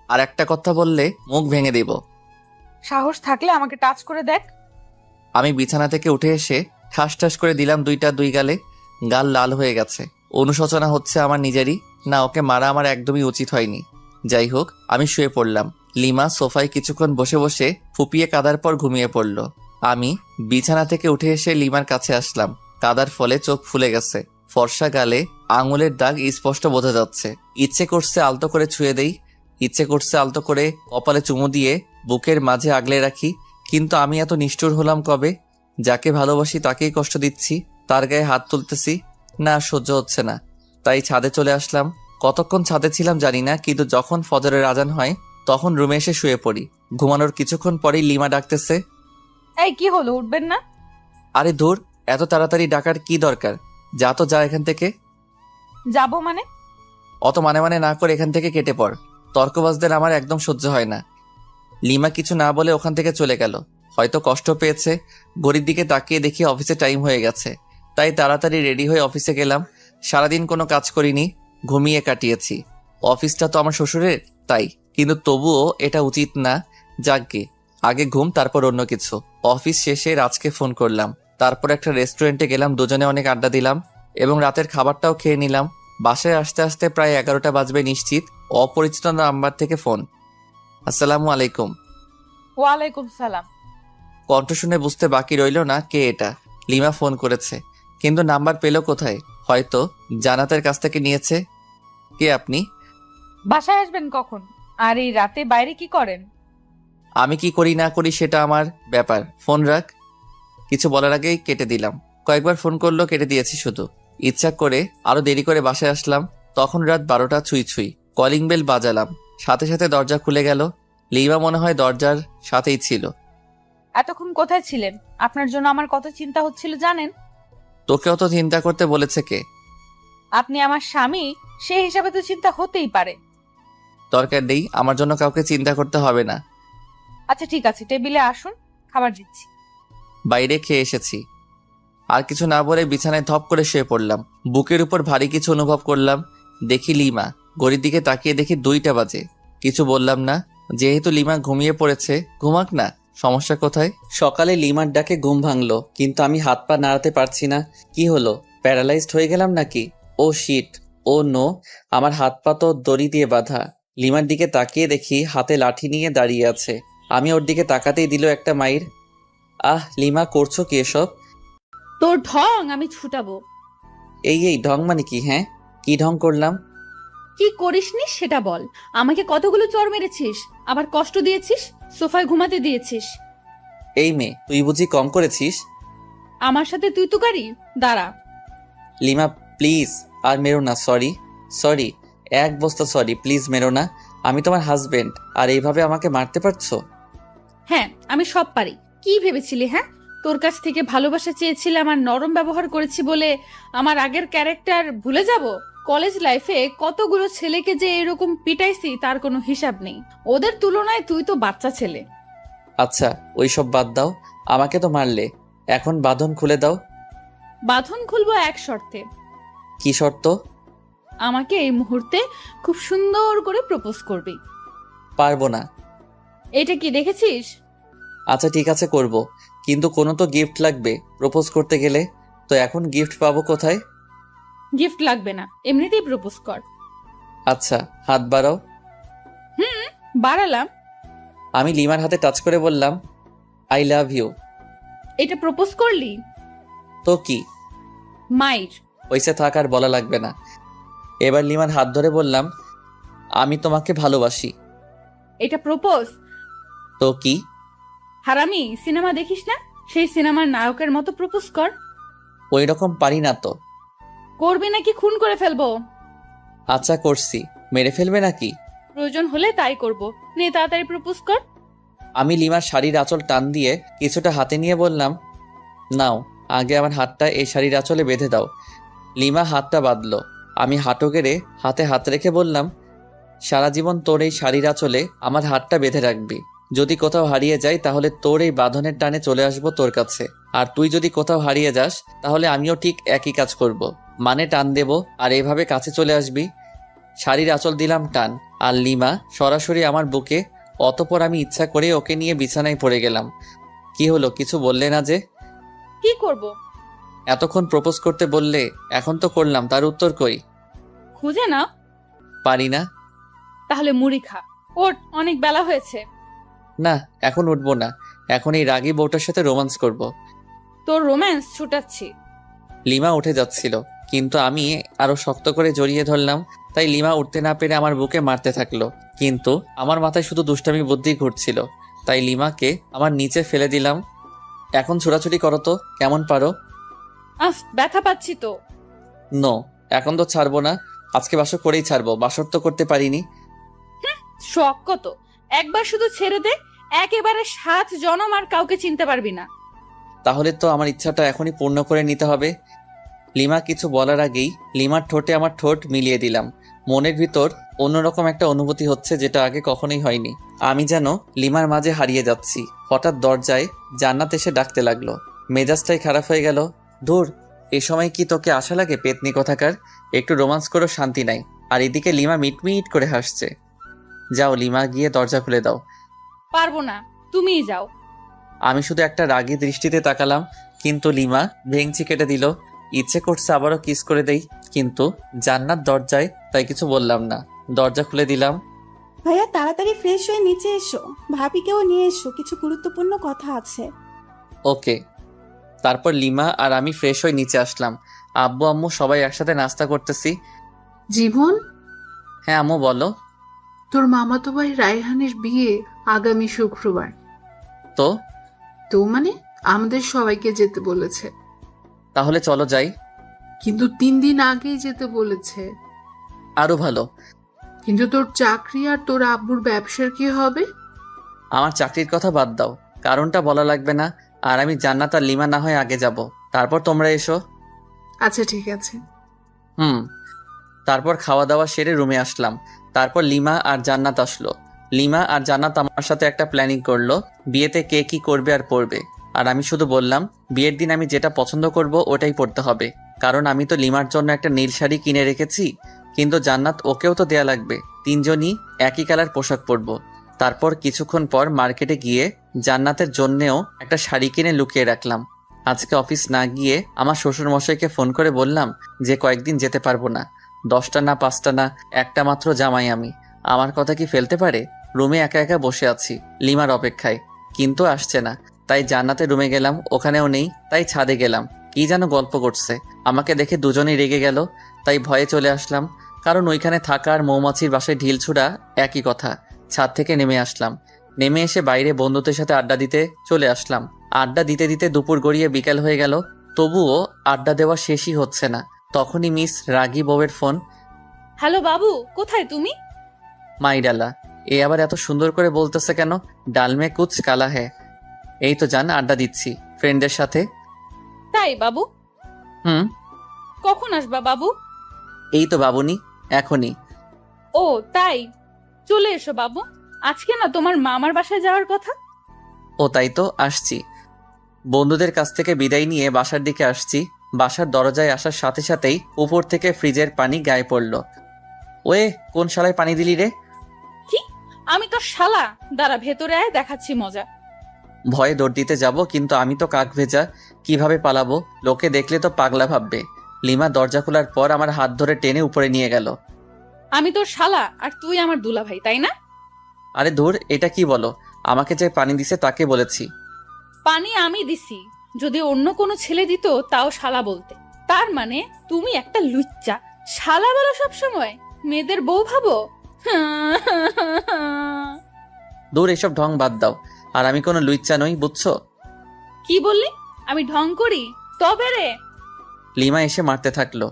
Speaker 1: আর একটা কথা বললে মুখ ভেঙে দেব।
Speaker 5: সাহস থাকলে আমাকে টাচ করে দেখ।
Speaker 1: আমি বিছানা থেকে উঠে এসে ঠাস ঠাস করে দিলাম দুই গালে। গাল লাল হয়ে গেছে। অনুশোচনা হচ্ছে আমার নিজেরই। না, ওকে মারা আমার একদমই উচিত হয়নি। যাই হোক, আমি শুয়ে পড়লাম। লিমা সোফায় কিছুক্ষণ বসে বসে ফুপিয়ে কাদার পর ঘুমিয়ে পড়ল। আমি বিছানা থেকে উঠে এসে লিমার কাছে আসলাম। কাদার ফলে চোখ ফুলে গেছে। ফর্সা গালে আঙুলের দাগ স্পষ্ট বোঝা যাচ্ছে। ইচ্ছে করছে আলতো করে ছুঁয়ে দেই, ইচ্ছে করছে আলতো করে কপালে চুমু দিয়ে বুকের মাঝে আগলে রাখি। কিন্তু আমি এত নিষ্ঠুর হলাম কবে? যাকে ভালোবাসি তাকেই কষ্ট দিচ্ছি, তার গায়ে হাত তুলতেছি। না, সহ্য হচ্ছে না। তাই ছাদে চলে আসলাম। কতক্ষণ ছাদে ছিলাম জানি না, কিন্তু যখন ফজরের আজান হয় তখন রুমে এসে শুয়ে পড়ি। ঘুমানোর কিছুক্ষণ পরেই লিমা ডাকতেছে,
Speaker 5: এই কি হলো, উঠবেন না?
Speaker 1: আরে ধুর, এত তাড়াতাড়ি ডাকার কি দরকার? যা তো যা এখান থেকে।
Speaker 5: যাবো মানে?
Speaker 1: অত মানে না করে এখান থেকে কেটে পড়। তর্কবাজদের আমার একদম সহ্য হয় না। লিমা কিছু না বলে ওখান থেকে চলে গেল। হয়তো কষ্ট পেয়েছে। ঘড়ির দিকে তাকিয়ে দেখি অফিসে টাইম হয়ে গেছে। তাই তাড়াতাড়ি রেডি হয়ে অফিসে গেলাম। সারাদিন কোনো কাজ করিনি, ঘুমিয়ে কাটিয়েছি। অফিসটা তো আমার শ্বশুরের, তাই। কিন্তু তবুও এটা উচিত না। যাকগে, আগে ঘুম তারপর অন্য কিছু। অফিস শেষে রাজকে ফোন করলাম। তারপর একটা রেস্টুরেন্টে গেলাম, দুজনে অনেক আড্ডা দিলাম এবং রাতের খাবারটাও খেয়ে নিলাম। বাসায় আসতে আসতে প্রায় 11টা বাজবে নিশ্চিত। অপরিচিত নাম্বার থেকে ফোন। আসসালামু আলাইকুম।
Speaker 5: ওয়ালাইকুম সালাম।
Speaker 1: কণ্ঠ শুনে বুঝতে বাকি রইল না কে এটা। লিমা ফোন করেছে, কিন্তু নাম্বার পেল কোথায়? হয়তো জানাতের কাছ থেকে নিয়েছে। কে আপনি?
Speaker 5: বাসায় আসবেন কখন? আর এই রাতে বাইরে কি করেন?
Speaker 1: আমি কি করি না করি সেটা আমার ব্যাপার, ফোন রাখ। কিছু বলার আগেই কেটে দিলাম। কয়েকবার ফোন করলো, কেটে দিয়েছি শুধু। ইচ্ছা করে আরো দেরি করে বাসায় আসলাম। তখন রাত 12টা ছুঁই। কলিং বেল বাজালাম, সাথে সাথে দরজা খুলে গেল। লিমা মনে হয় দরজার সাথেই ছিল।
Speaker 5: এতক্ষণ কোথায় ছিলেন? আপনার জন্য আমার কত চিন্তা হচ্ছিল জানেন?
Speaker 1: তোকেও তো চিন্তা করতে বলেছে কে?
Speaker 5: আপনি আমার স্বামী, সেই হিসাবে তো চিন্তা হতেই পারে।
Speaker 1: দরকার নেই, আমার জন্য কাউকে চিন্তা করতে হবে না।
Speaker 5: আচ্ছা ঠিক আছে, টেবিলে আসুন, খাবার দিচ্ছি।
Speaker 1: বাইরে খেয়ে এসেছি। আর কিছু না বলে বিছানায় ধপ করে শুয়ে পড়লাম। বুকের উপর ভারী কিছু অনুভব করলাম। দেখি লিমা। ঘড়ির দিকে তাকিয়ে দেখি 2টা বাজে। কিছু বললাম না। যেহেতু লিমা ঘুমিয়ে পড়েছে, ঘুমাক না, সমস্যা কোথায়? সকালে লিমার ডাকে ঘুম ভাঙলো, কিন্তু আমি হাত পা নাড়াতে পারছি না। কি হলো, প্যারালাইজড হয়ে গেলাম নাকি? ও শিট, ও নো, আমার হাত পা তো দড়ি দিয়ে বাঁধা। লিমার দিকে তাকিয়ে দেখি হাতে লাঠি নিয়ে দাঁড়িয়ে আছে। আমি ওর দিকে তাকাতেই দিল একটা মাইর। আহ লিমা, করছো কি এসব?
Speaker 5: তোর ঢং আমি ছুটাবো।
Speaker 1: এই ঢং মানে কি? হ্যাঁ, কি ঢং করলাম?
Speaker 5: কি করিসনি সেটা বল। আমাকে কতগুলো চড় মেরেছিস, আবার কষ্ট দিয়েছিস, সোফায় ঘুমাতে দিয়েছিস।
Speaker 1: এই মেয়ে, তুই বুঝি কম করেছিস?
Speaker 5: আমার সাথে তুই তুকারি? দাঁড়া।
Speaker 1: লিমা প্লিজ, আর মেরো না। সরি, এক বস্তা সরি, প্লিজ মেরো না। আমি তোমার হাজবেন্ড, আর এইভাবে আমাকে মারতে পারছো?
Speaker 5: হ্যাঁ, আমি সব পারি। কি ভেবেছিলি? হ্যাঁ, তোর কাছ থেকে ভালোবাসা চেয়েছিলাম আর নরম ব্যবহার করেছি বলে আমার আগের ক্যারেক্টার ভুলে যাব? কলেজ লাইফে কতগুলো ছেলেকে যে এরকম পিটাইছি তার কোনো হিসাব নেই। ওদের তুলনায় তুই তো বাচ্চা ছেলে।
Speaker 1: আচ্ছা ওইসব বাদ দাও, আমাকে তো মারলে, এখন বাঁধন খুলে দাও।
Speaker 5: বাঁধন খুলবো এক শর্তে।
Speaker 1: কি শর্ত?
Speaker 5: আমাকে এই মুহূর্তে খুব সুন্দর করে প্রপোজ করবি।
Speaker 1: পারবো না।
Speaker 5: এটা কি দেখেছিস?
Speaker 1: আচ্ছা ঠিক আছে করব, কিন্তু কোনো তো গিফট লাগবে প্রপোজ করতে গেলে। তো এখন গিফট পাবো কোথায়?
Speaker 5: গিফট লাগবে না, এমনিতেই প্রপোজ কর।
Speaker 1: আচ্ছা হাত বাড়াও।
Speaker 5: বাড়ালাম।
Speaker 1: আমি লিমার হাতে টাচ করে বললাম আই লাভ ইউ।
Speaker 5: এটা প্রপোজ করলি?
Speaker 1: তো কি?
Speaker 5: মাইর।
Speaker 1: ওইসে থাক, আর বলা লাগবে না। এবার লিমার হাত ধরে বললাম আমি তোমাকে ভালোবাসি।
Speaker 5: এটা প্রপোজ?
Speaker 1: তো কি?
Speaker 5: হারামি, সিনেমা দেখিস না? সেই সিনেমার নায়কের মতো প্রপোজ কর।
Speaker 1: ওই রকম পারি না তো।
Speaker 5: করবি নাকি খুন করে ফেলবো?
Speaker 1: আচ্ছা করছি, মেরে ফেলবে নাকি?
Speaker 5: প্রয়োজন হলে তাই করব। নে তাড়াতাড়ি প্রপোজ কর।
Speaker 1: আমি লিমার শাড়ির আঁচল টান দিয়ে কিছুটা হাতে নিয়ে বললাম নাও, আগে আমার হাতটা এই শাড়ির আঁচলে বেঁধে দাও। লিমা হাতটা বাঁধলো। আমি হাঁটু গেড়ে হাতে হাত রেখে বললাম সারা জীবন তোর এই শাড়ির আঁচলে আমার হাতটা বেঁধে রাখবি। যদি কোথাও হারিয়ে যাই তাহলে তোর এই বাঁধনের টানে চলে আসবো তোর কাছে, আর তুই যদি কোথাও হারিয়ে যাস তাহলে আমিও ঠিক একই কাজ করব, মানে টান দেব আর এভাবে কাছে চলে আসবি। শাড়ির আঁচল দিলাম টান, আর লিমা সরাসরি আমার বুকে। অতপর আমি ইচ্ছা করে ওকে নিয়ে বিছানায় পড়ে গেলাম। কি হলো, কিছু বললে না যে?
Speaker 5: কি করব?
Speaker 1: এতক্ষণ প্রপোজ করতে বললে, এখন তো করলাম, তার উত্তর কই?
Speaker 5: খুঁজে নাও।
Speaker 1: পারি না।
Speaker 5: তাহলে মুড়ি খা। ওঠ, অনেক বেলা হয়েছে।
Speaker 1: না এখন উঠবো না, এখন এই রাগী বউটার সাথে রোমান্স করব।
Speaker 5: তোর রোম্যান্স ছুটাচ্ছি।
Speaker 1: লিমা উঠে যাচ্ছিল, কিন্তু আমি আরো শক্ত করে জড়িয়ে ধরলাম। তাই লিমা উঠতে না পেরে আমার বুকে মারতে থাকলো, কিন্তু আমার মাথায় শুধু দুষ্টামি বুদ্ধি ঘুরছিল। তাই লিমাকে আমার নিচে ফেলে দিলাম। এখন ছোড়াছুড়ি করো তো, কেমন পারো?
Speaker 5: ব্যথা পাচ্ছি তো।
Speaker 1: নো, এখন তো ছাড়বো না, আজকে বাসর করেই ছাড়বো, বাসর তো করতে পারিনি।
Speaker 5: শখ কত, একবার শুধু ছেড়ে দে, একেবারে 7 জনম আর কাউকে চিনতে পারবি না।
Speaker 1: তাহলে তো আমার ইচ্ছাটা এখনই পূর্ণ করে নিতে হবে। লিমা কিছু বলার আগেই লিমার ঠোঁটে আমার ঠোঁট মিলিয়ে দিলাম। মনের ভিতর অন্যরকম একটা অনুভূতি হচ্ছে, যেটা আগে কখনোই হয়নি। আমি যেন লিমার মাঝে হারিয়ে যাচ্ছি। হঠাৎ দরজায় জান্নাত এসে ডাকতে লাগলো। মেজাজটাই খারাপ হয়ে গেল। ধুর, এ সময় কি তোকে আশা লাগে পেতনি কথাকার? একটু রোমান্স করো, শান্তি নাই। আর এদিকে লিমা মিটমিট করে হাসছে। যাও লিমা, গিয়ে দরজা খুলে দাও।
Speaker 5: পারবো না, তুমিই যাও।
Speaker 1: আমি শুধু একটা রাগী দৃষ্টিতে তাকালাম, কিন্তু লিমা ভেঙচি কেটে দিল। ইচ্ছে করছে আবারও কিস করে দেই, কিন্তু জান্নাত দরজায়, তাই কিছু বললাম না। দরজা খুলে দিলাম।
Speaker 2: ভাইয়া তাড়াতাড়ি ফ্রেশ হয়ে নিচে এসো, ভাবিকেও নিয়ে এসো, কিছু গুরুত্বপূর্ণ কথা আছে।
Speaker 1: ওকে। তারপর লিমা আর আমি ফ্রেশ হয়ে নিচে আসলাম। আব্বু আম্মু সবাই একসাথে নাস্তা করতেছি।
Speaker 3: জীবন,
Speaker 1: হ্যাঁ আম্মু বলো।
Speaker 3: তোর মামাতো ভাই রায়হানের বিয়ে আগামী শুক্রবার।
Speaker 1: তো
Speaker 3: তো মানে আমাদের সবাইকে যেতে বলেছে।
Speaker 1: তাহলে চলো যাই।
Speaker 3: কিন্তু 3 দিন আগেই যেতে বলেছে।
Speaker 1: আরো ভালো।
Speaker 3: কিন্তু তোর চাকরি আর তোর আব্বুর ব্যবসার কি হবে?
Speaker 1: আমার চাকরির কথা বাদ দাও, কারণটা বলা লাগবে না। আর আমি জান্নাত আর লিমা না হয় আগে যাব, তারপর তোমরা এসো।
Speaker 3: আচ্ছা ঠিক আছে।
Speaker 1: তারপর খাওয়া দাওয়া সেরে রুমে আসলাম। তারপর লিমা আর জান্নাত আসলো। লিমা আর জান্নাত আমার সাথে একটা প্ল্যানিং করলো, বিয়েতে কে কি করবে আর পরবে। আর আমি শুধু বললাম বিয়ের দিন আমি যেটা পছন্দ করব ওটাই পরতে হবে, কারণ আমি তো লিমার জন্য একটা নীল শাড়ি কিনে রেখেছি, কিন্তু জান্নাত ওকেও তো দেয়া লাগবে। 3 জনই একই কালার পোশাক পরবো। তারপর কিছুক্ষণ পর মার্কেটে গিয়ে জান্নাতের জন্যেও একটা শাড়ি কিনে লুকিয়ে রাখলাম। আজকে অফিস না গিয়ে আমার শ্বশুরমশাইকে ফোন করে বললাম যে কয়েকদিন যেতে পারবো না। 10টা না 5টা না, একটা মাত্র জামাই আমি, আমার কথা কি ফেলতে পারে? রুমে একা একা বসে আছি লিমার অপেক্ষায়, কিন্তু আসছে না। তাই জান্নাতের রুমে গেলাম, ওখানেও নেই। তাই ছাদে গেলাম, কি যেন গল্প করছে। আমাকে দেখে দুজনেই রেগে গেল, তাই ভয়ে চলে আসলাম, কারণ ওইখানে থাকা আর মৌমাছির বাসায় ঢিল ছুড়া একই কথা। ছাদ থেকে নেমে আসলাম। নেমে এসে বাইরে বন্ধুদের সাথে আড্ডা দিতে চলে আসলাম। আড্ডা দিতে দিতে দুপুর গড়িয়ে বিকেল হয়ে গেল, তবুও আড্ডা দেওয়া শেষই হচ্ছে না। তখনই মিস রাগী বউয়ের ফোন।
Speaker 5: হ্যালো বাবু, কোথায় তুমি?
Speaker 1: মাইডালা, এ আবার এত সুন্দর করে বলতেছে কেন? ডালমে কুচ কালা হ্যাঁ। এই তো জান, আড্ডা দিচ্ছি ফ্রেন্ডদের সাথে।
Speaker 5: তাই বাবু?
Speaker 1: হুম।
Speaker 5: কখন আসবা বাবু?
Speaker 1: এই তো বাবুনি, এখনই।
Speaker 5: ও তাই, চলে এসো বাবু। আজকে না তোমার মামার বাসায় যাওয়ার কথা।
Speaker 1: ও তাই তো, আসছি। বন্ধুদের কাছ থেকে বিদায় নিয়ে বাসার দিকে আসছি। বাসার দরজায় আসার সাথে সাথেই উপর থেকে ফ্রিজের পানি গায়ে পড়ল। ওয়ে, কোন শালায় পানি দিলি রে?
Speaker 5: কি? আমি তো শালা। দাঁড়া, ভেতরে আয়, দেখাচ্ছি মজা।
Speaker 1: ভয়ে দৌড় দিতে যাব, কিন্তু আমি তো কাক ভেজা, কিভাবে পালাবো? লোকে দেখলে তো পাগলা ভাববে। লিমা দরজা খোলার পর আমার হাত ধরে টেনে উপরে নিয়ে গেল।
Speaker 5: আমি তোর শালা আর তুই আমার দুলাভাই, তাই না?
Speaker 1: আরে ধুর, এটা কি বলো? আমাকে যে পানি দিছে তাকে বলেছি।
Speaker 5: পানি আমি দিছি, যদি অন্য কোনো ছেলে দিত তাও শালা বলতে। তার মানে তুমি একটা লুচ্চা। শালা বলো সব সময়, মেয়েদের বউ ভাবো।
Speaker 1: দূর, এসব ঢং বাদ দাও। আর আমি কোনো লুইচ্চা নই, বুঝছো?
Speaker 5: কি বললি? আমি ঢং করি? তবে রে।
Speaker 1: লিমা এসে মারতে থাকলো।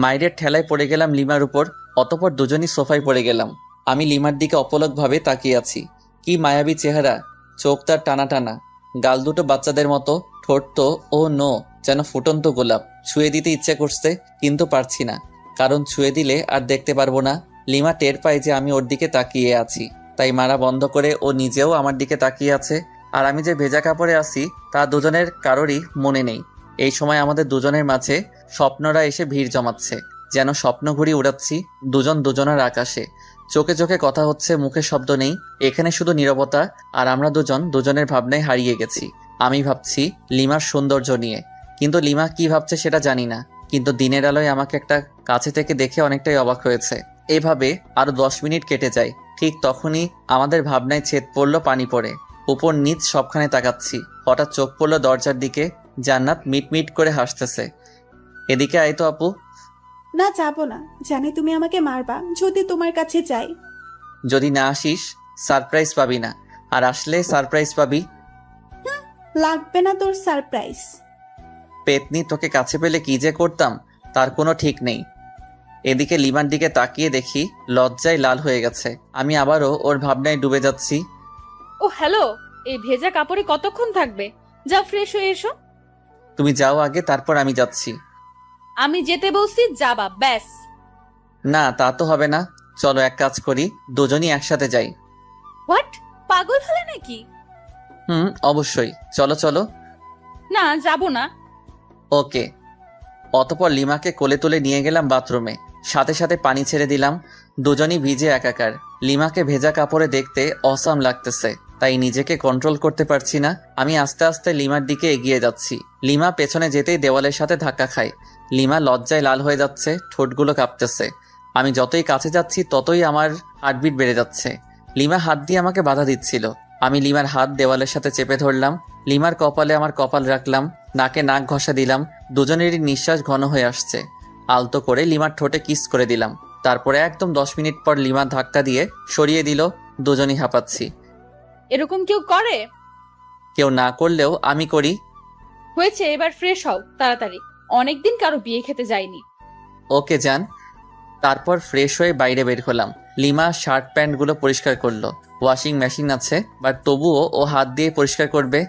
Speaker 1: মায়ের ঠেলায় পড়ে গেলাম লিমার উপর। অতঃপর দুজনই সোফায় পড়ে গেলাম। আমি লিমার দিকে অপলকভাবে তাকিয়ে আছি। কি মায়াবী চেহারা, চোখ তার টানা টানা, গাল দুটো বাচ্চাদের মতো, ঠোঁট তো ও নো, যেন ফুটন্ত গোলাপ। ছুঁয়ে দিতে ইচ্ছে করছে, কিন্তু পারছি না, কারণ ছুঁয়ে দিলে আর দেখতে পারবো না। লিমা টের পায় যে আমি ওর দিকে তাকিয়ে আছি, তাই মারা বন্ধ করে ও নিজেও আমার দিকে তাকিয়ে আছে। আর আমি যে ভেজা কাপড়ে আছি তা দুজনের কারোরই মনে নেই। এই সময় আমাদের দুজনের মাঝে স্বপ্নরা এসে ভিড় জমাচ্ছে, যেন স্বপ্ন ঘুড়ি উড়াচ্ছি দুজন দুজনের আকাশে। চোখে চোখে কথা হচ্ছে, মুখে শব্দ নেই, এখানে শুধু নীরবতা। আর আমরা দুজন দুজনের ভাবনায় হারিয়ে গেছি। আমি ভাবছি লিমার সৌন্দর্য নিয়ে, কিন্তু লিমা কি ভাবছে সেটা জানি না। কিন্তু দিনের আলোয় আমাকে একটা কাছে থেকে দেখে অনেকটাই অবাক হয়েছে। এভাবে আরো 10 মিনিট কেটে যায়। ঠিক তখনই আমাদের ভাবনায় ছেদ পড়লো পানি পড়ে। উপর নিচ সবখানে তাকাচ্ছি, হঠাৎ চোখ পড়লো দরজার দিকে। জান্নাত মিটমিট করে হাসতেছে। এদিকে আয় তো আপু।
Speaker 2: না, যাবো না। জানি তুমি আমাকে মারবা যদি তোমার কাছে যাই।
Speaker 1: যদি না আসিস সারপ্রাইজ পাবি না, আর আসলে সারপ্রাইজ পাবি।
Speaker 2: লাগবে না তোর সারপ্রাইজ।
Speaker 1: পেতনি, তোকে কাছে পেলে কি যে করতাম তার কোনো ঠিক নেই। এদিকে লিমার দিকে তাকিয়ে দেখি লজ্জায় লাল হয়ে গেছে। আমি আবারও ওর ভাবনায় ডুবে যাচ্ছি।
Speaker 5: ও হ্যালো, এই ভেজা কাপড়ে কতক্ষণ থাকবে? যাও, ফ্রেশ হয়ে এসো।
Speaker 1: তুমি যাও আগে, তারপর আমি যাচ্ছি।
Speaker 5: আমি যেতে বলছি, যাবা ব্যাস।
Speaker 1: না, তা তো হবে না। চলো এক কাজ করি, দুজনই একসাথে যাই।
Speaker 5: হোয়াট? পাগল হলে নাকি?
Speaker 1: অবশ্যই, চলো চলো।
Speaker 5: না, যাবো না।
Speaker 1: ওকে। অতঃপর লিমাকে কোলে তুলে নিয়ে গেলাম বাথরুমে। সাথে সাথে পানি ছেড়ে দিলাম। দুজনই ভিজে একাকার। লিমাকে ভেজা কাপড়ে দেখতে অসাম লাগতেছে, তাই নিজেকে কন্ট্রোল করতে পারছি না। আমি আস্তে আস্তে লিমার দিকে এগিয়ে যাচ্ছি। লিমা পেছনে যেতেই দেওয়ালের সাথে ধাক্কা খায়। লিমা লজ্জায় লাল হয়ে যাচ্ছে, ঠোঁটগুলো কাঁপতেছে। আমি যতই কাছে যাচ্ছি ততই আমার হার্টবিট বেড়ে যাচ্ছে। লিমা হাত দিয়ে আমাকে বাধা দিচ্ছিল। আমি লিমার হাত দেওয়ালের সাথে চেপে ধরলাম। লিমার কপালে আমার কপাল রাখলাম, নাকে নাক ঘষা দিলাম। দুজনেরই নিঃশ্বাস ঘন হয়ে আসছে। আলতো করে লিমার ঠোঁটে কিস করে দিলাম। তারপরে একদম 10 মিনিট পর লিমা ধাক্কা দিয়ে সরিয়ে দিল। দুজনই হাঁপাচ্ছি।
Speaker 5: এরকম কেউ করে?
Speaker 1: কেউ না করলেও আমি করি।
Speaker 5: হয়েছে, এবার ফ্রেশ হও তাড়াতাড়ি। অনেকদিন কারো বিয়ে খেতে যায়নি।
Speaker 1: ওকে যান। তারপর ফ্রেশ হয়ে বাইরে বের হলাম। লিমা শার্ট প্যান্টগুলো পরিষ্কার করলো। ওয়াশিং মেশিন আছে, বাট তবুও ও হাত দিয়ে পরিষ্কার করবে।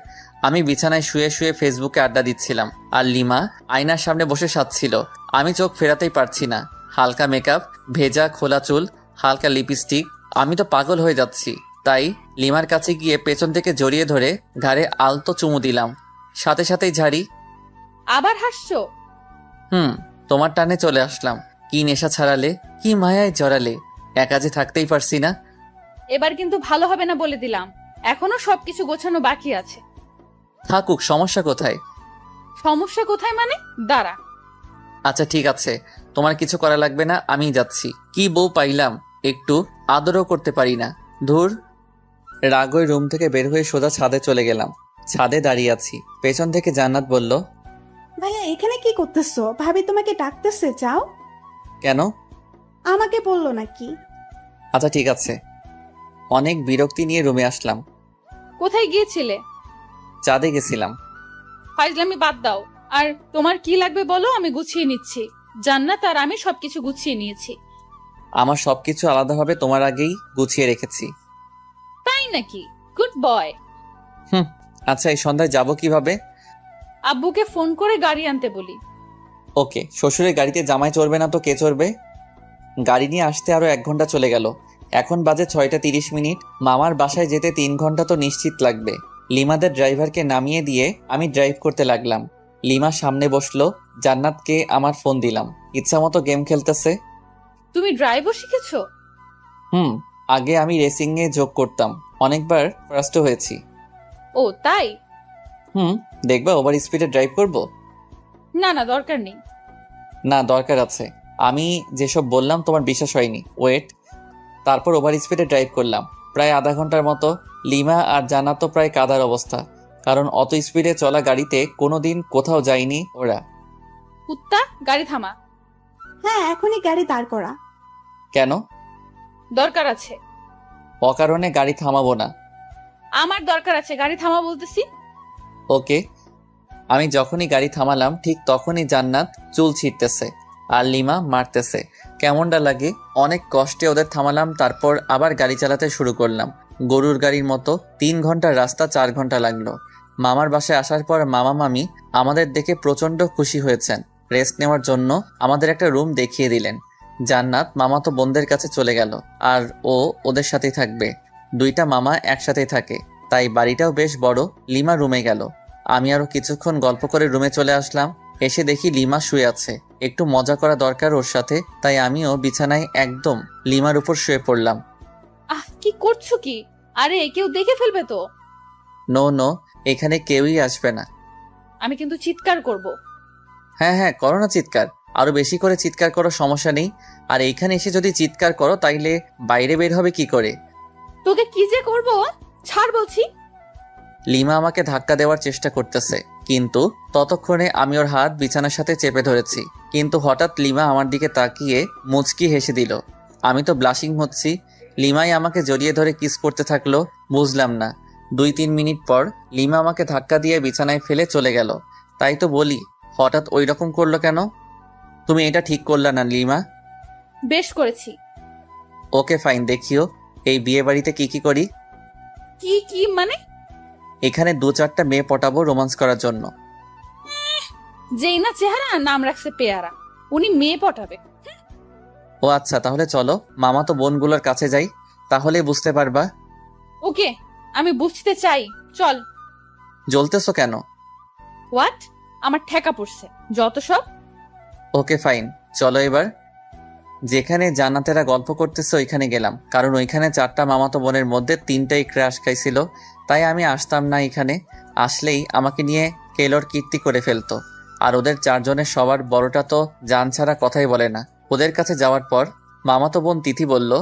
Speaker 1: আমি বিছানায় শুয়ে শুয়ে ফেসবুকে আড্ডা দিচ্ছিলাম, আর লিমা আয়নার সামনে বসে সাজছিল। আমি চোখ ফেরাতেই পারছি না। হালকা মেকআপ, ভেজা খোলা চুল, হালকা লিপস্টিক। আমি তো পাগল হয়ে যাচ্ছি। তাই লিমার কাছে গিয়ে পেছন থেকে জড়িয়ে ধরে ঘাড়ে আলতো চুমু দিলাম, সাথে সাথেই ঝাড়ি।
Speaker 5: আবার হাসছো?
Speaker 1: তোমার টানে চলে আসলাম। কি নেশা ছাড়ালে, কি মায়ায় জড়ালে, একা যে থাকতেই পারছি না।
Speaker 5: এবার কিন্তু ভালো হবে না বলে দিলাম। এখনো সবকিছু গোছানো বাকি আছে।
Speaker 1: থাকুক, সমস্যা কোথায়?
Speaker 5: সমস্যা কোথায় মানে? দাঁড়া।
Speaker 1: আচ্ছা ঠিক আছে, তোমার কিছু করা লাগবে না, আমিই যাচ্ছি। কি বউ পাইলাম, একটু আদরও করতে পারি না। ধুর। রাগই রুম থেকে বের হয়ে সোজা ছাদে চলে গেলাম। ছাদে দাঁড়িয়ে আছি। পেছন থেকে জান্নাত বলল,
Speaker 2: ভাইয়া এখানে কি করতেছো? ভাবি তোমাকে ডাকতেছে, যাও।
Speaker 1: কেন?
Speaker 2: আমাকে বললো নাকি?
Speaker 1: আচ্ছা ঠিক আছে। অনেক বিরক্তি নিয়ে রুমে আসলাম।
Speaker 5: কোথায় গিয়েছিলে?
Speaker 1: চাঁদে গেছিলাম।
Speaker 5: ফাইজলামি বাদ দাও। আর তোমার কি লাগবে বলো, আমি গুছিয়ে নিচ্ছি। জান্নাত আর আমি সবকিছু গুছিয়ে নিয়েছি।
Speaker 1: আমার সবকিছু আলাদাভাবে তোমার আগেই গুছিয়ে রেখেছি।
Speaker 5: তাই নাকি? Good boy.
Speaker 1: আচ্ছা, এই সন্ধ্যায় যাব কিভাবে?
Speaker 5: আব্বুকে ফোন করে গাড়ি আনতে বলি।
Speaker 1: ওকে। শ্বশুরের গাড়িতে জামাই চড়বে না তো কে চড়বে? গাড়ি নিয়ে আসতে আরও 1 ঘন্টা চলে গেল। এখন বাজে 6:30। মামার বাসায় যেতে 3 ঘন্টা তো নিশ্চিত লাগবে। লিমাদের ড্রাইভারকে নামিয়ে দিয়ে আমি ড্রাইভ করতে লাগলাম। লিমা সামনে বসলো, জান্নাতকে আমার ফোন দিলাম। ইচ্ছামতো গেম খেলতেছে।
Speaker 5: তুমি ড্রাইভও শিখেছো?
Speaker 1: আগে আমি রেসিংয়ে যোগ করতাম, অনেকবার ফার্স্টও হয়েছি।
Speaker 5: ও তাই?
Speaker 1: দেখবা ওভার স্পিডে ড্রাইভ করব?
Speaker 5: না না, দরকার নেই।
Speaker 1: না, দরকার আছে। আমি যেসব বললাম তোমার বিশ্বাস হয়নি। ওয়েট। তারপর ওভার স্পিডে ড্রাইভ করলাম প্রায় আধা ঘন্টার মতো। লিমা আর জান্নাত তো প্রায় কাদার অবস্থা, কারণ অত স্পিডে চলা গাড়িতে কোনোদিন কোথাও যায়নি ওরা।
Speaker 5: কুত্তা, গাড়ি থামা।
Speaker 2: হ্যাঁ, এখনই গাড়ি দাঁড় করা।
Speaker 1: কেন?
Speaker 5: দরকার আছে।
Speaker 1: অকারণে গাড়ি থামাবো না।
Speaker 5: আমার দরকার আছে, গাড়ি থামা বলতেছি।
Speaker 1: ওকে। আমি যখনই গাড়ি থামালাম ঠিক তখনই জান্নাত চুল ছিঁড়তেছে আর লিমা মারতেছে। কেমনটা লাগে? অনেক কষ্টে ওদের থামালাম, তারপর আবার গাড়ি চালাতে শুরু করলাম গরুর গাড়ির মতো। 3 ঘন্টার রাস্তা 4 ঘন্টা লাগলো। মামার বাসায় আসার পর মামা মামি আমাদের দেখে প্রচণ্ড খুশি হয়েছেন। রেস্ট নেওয়ার জন্য আমাদের একটা রুম দেখিয়ে দিলেন। জান্নাত মামাতো বোনদের কাছে চলে গেল আর ও ওদের সাথেই থাকবে। 2টা মামা একসাথেই থাকে, তাই বাড়িটাও বেশ বড়। লিমা রুমে গেল। আমি আরো কিছুক্ষণ গল্প করে রুমে চলে আসলাম। এসে দেখি লিমা শুয়ে আছে। একটু মজা করা দরকার ওর সাথে, তাই আমিও বিছানায় একদম লিমার উপর শুয়ে পড়লাম।
Speaker 5: কি করছো কি? আরে কেউ দেখে ফেলবে তো।
Speaker 1: নো, এখানে কেউই আসবে না।
Speaker 5: আমি কিন্তু চিৎকার করব।
Speaker 1: হ্যাঁ, করো না চিৎকার, আরো বেশি করে চিৎকার করো, সমস্যা নেই। আর এইখানে এসে যদি চিৎকার করো তাইলে বাইরে বের হবে কি করে?
Speaker 5: তোকে কি যে করব, ছাড় বলছি।
Speaker 1: লিমা আমাকে ধাক্কা দেওয়ার চেষ্টা করতেছে, কিন্তু ততক্ষণে আমি ওর হাত বিছানার সাথে চেপে ধরেছি। কিন্তু হঠাৎ লিমা আমার দিকে তাকিয়ে মুচকি হেসে দিল। আমি তো ব্লাশিং হচ্ছি। লিমাই আমাকে জড়িয়ে ধরে কিস করতে থাকলো। বুঝলাম না। 2-3 মিনিট পর লিমা আমাকে ধাক্কা দিয়ে বিছানায় ফেলে চলে গেল। তাই তো বলি, হঠাৎ ওই রকম করলো কেন? তুমি এটা ঠিক করলা না লিমা।
Speaker 5: বেশ করেছি।
Speaker 1: ওকে ফাইন, দেখিও এই বিয়ে বাড়িতে কি করি।
Speaker 5: কি মানে?
Speaker 1: এখানে 2-4টা মেয়ে পটাবো রোমান্স করার জন্য।
Speaker 5: যেই না চেহারা, নাম রাখছে পেয়ারা। উনি মেয়ে পটাবে?
Speaker 1: ও আচ্ছা, তাহলে চলো মামা তো বোনগুলোর কাছে যাই, তাহলে বুঝতে পারবা।
Speaker 5: ওকে, আমি বুঝতে চাই, চল।
Speaker 1: জ্বলতেছো কেন?
Speaker 5: হোয়াট? আমার ঠেকা পড়ছে যত সব।
Speaker 1: ওকে ফাইন, চলো এবার। যেখানে জান্নাতেরা গল্প করতেছে ওইখানে গেলাম, কারণ ওইখানে 4টা মামাতো বোনের মধ্যে 3টাই ক্র্যাশ খাইছিল। তাই আমি আসতাম না এখানে। আসলেই আমাকে নিয়ে কেলোর কীর্তি করে ফেলতো। আর ওদের 4 জনের সবার বড়টা তো জান ছাড়া কথাই বলে না। ওদের কাছে যাওয়ার পর মামাতো বোন তিথি বলল,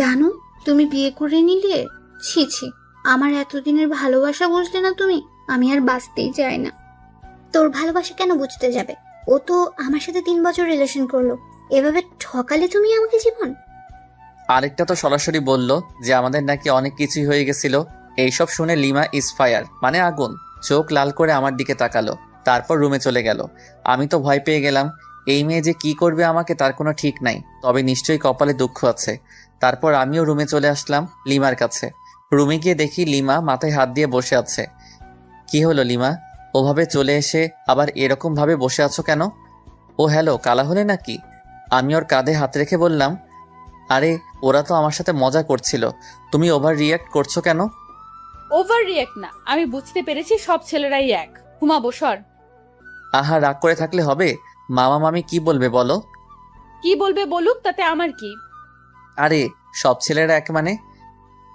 Speaker 7: জানো তুমি বিয়ে করে নিলে? ছি ছি, আমার এতদিনের ভালোবাসা বুঝলে না তুমি? আমি আর বাঁচতেই চাই না। তোর ভালোবাসা কেন বুঝতে যাবে? ও তো আমার সাথে 3 বছর রিলেশন করলো। এভাবে ঠকালে তুমি আমাকে জীবন।
Speaker 1: আরেকটা তো সরাসরি বলল যে আমাদের নাকি অনেক কিছুই হয়ে গেছিল। এইসব শুনে লিমা ইজ ফায়ার, মানে আগুন। চোখ লাল করে আমার দিকে তাকালো, তারপর রুমে চলে গেল। আমি তো ভয় পেয়ে গেলাম। এই মেয়ে যে কি করবে আমাকে তার কোনো ঠিক নাই, তবে নিশ্চয়ই কপালে দুঃখ আছে। তারপর আমিও রুমে চলে আসলাম লিমার কাছে। রুমে গিয়ে দেখি লিমা মাথায় হাত দিয়ে বসে আছে। কি হলো লিমা, ওভাবে চলে এসে আবার এরকম ভাবে বসে আছো কেন? ও হ্যালো, কালা হলে নাকি? আমি ওর কাঁধে হাত রেখে বললাম, আরে ওরা তো আমার সাথে মজা করছিল, তুমি ওভার রিয়াক্ট করছো কেন?
Speaker 5: ওভার রিয়েক্ট না, আমি বুঝতে পেরেছি সব ছেলেরাই এক। ঘুমাবো, সর।
Speaker 1: আহা, রাগ করে থাকলে হবে? মামা মামি কি বলবে বলো?
Speaker 5: কি বলবে বলুক, তাতে আমার কি?
Speaker 1: আরে সব ছেলেরা এক মানে?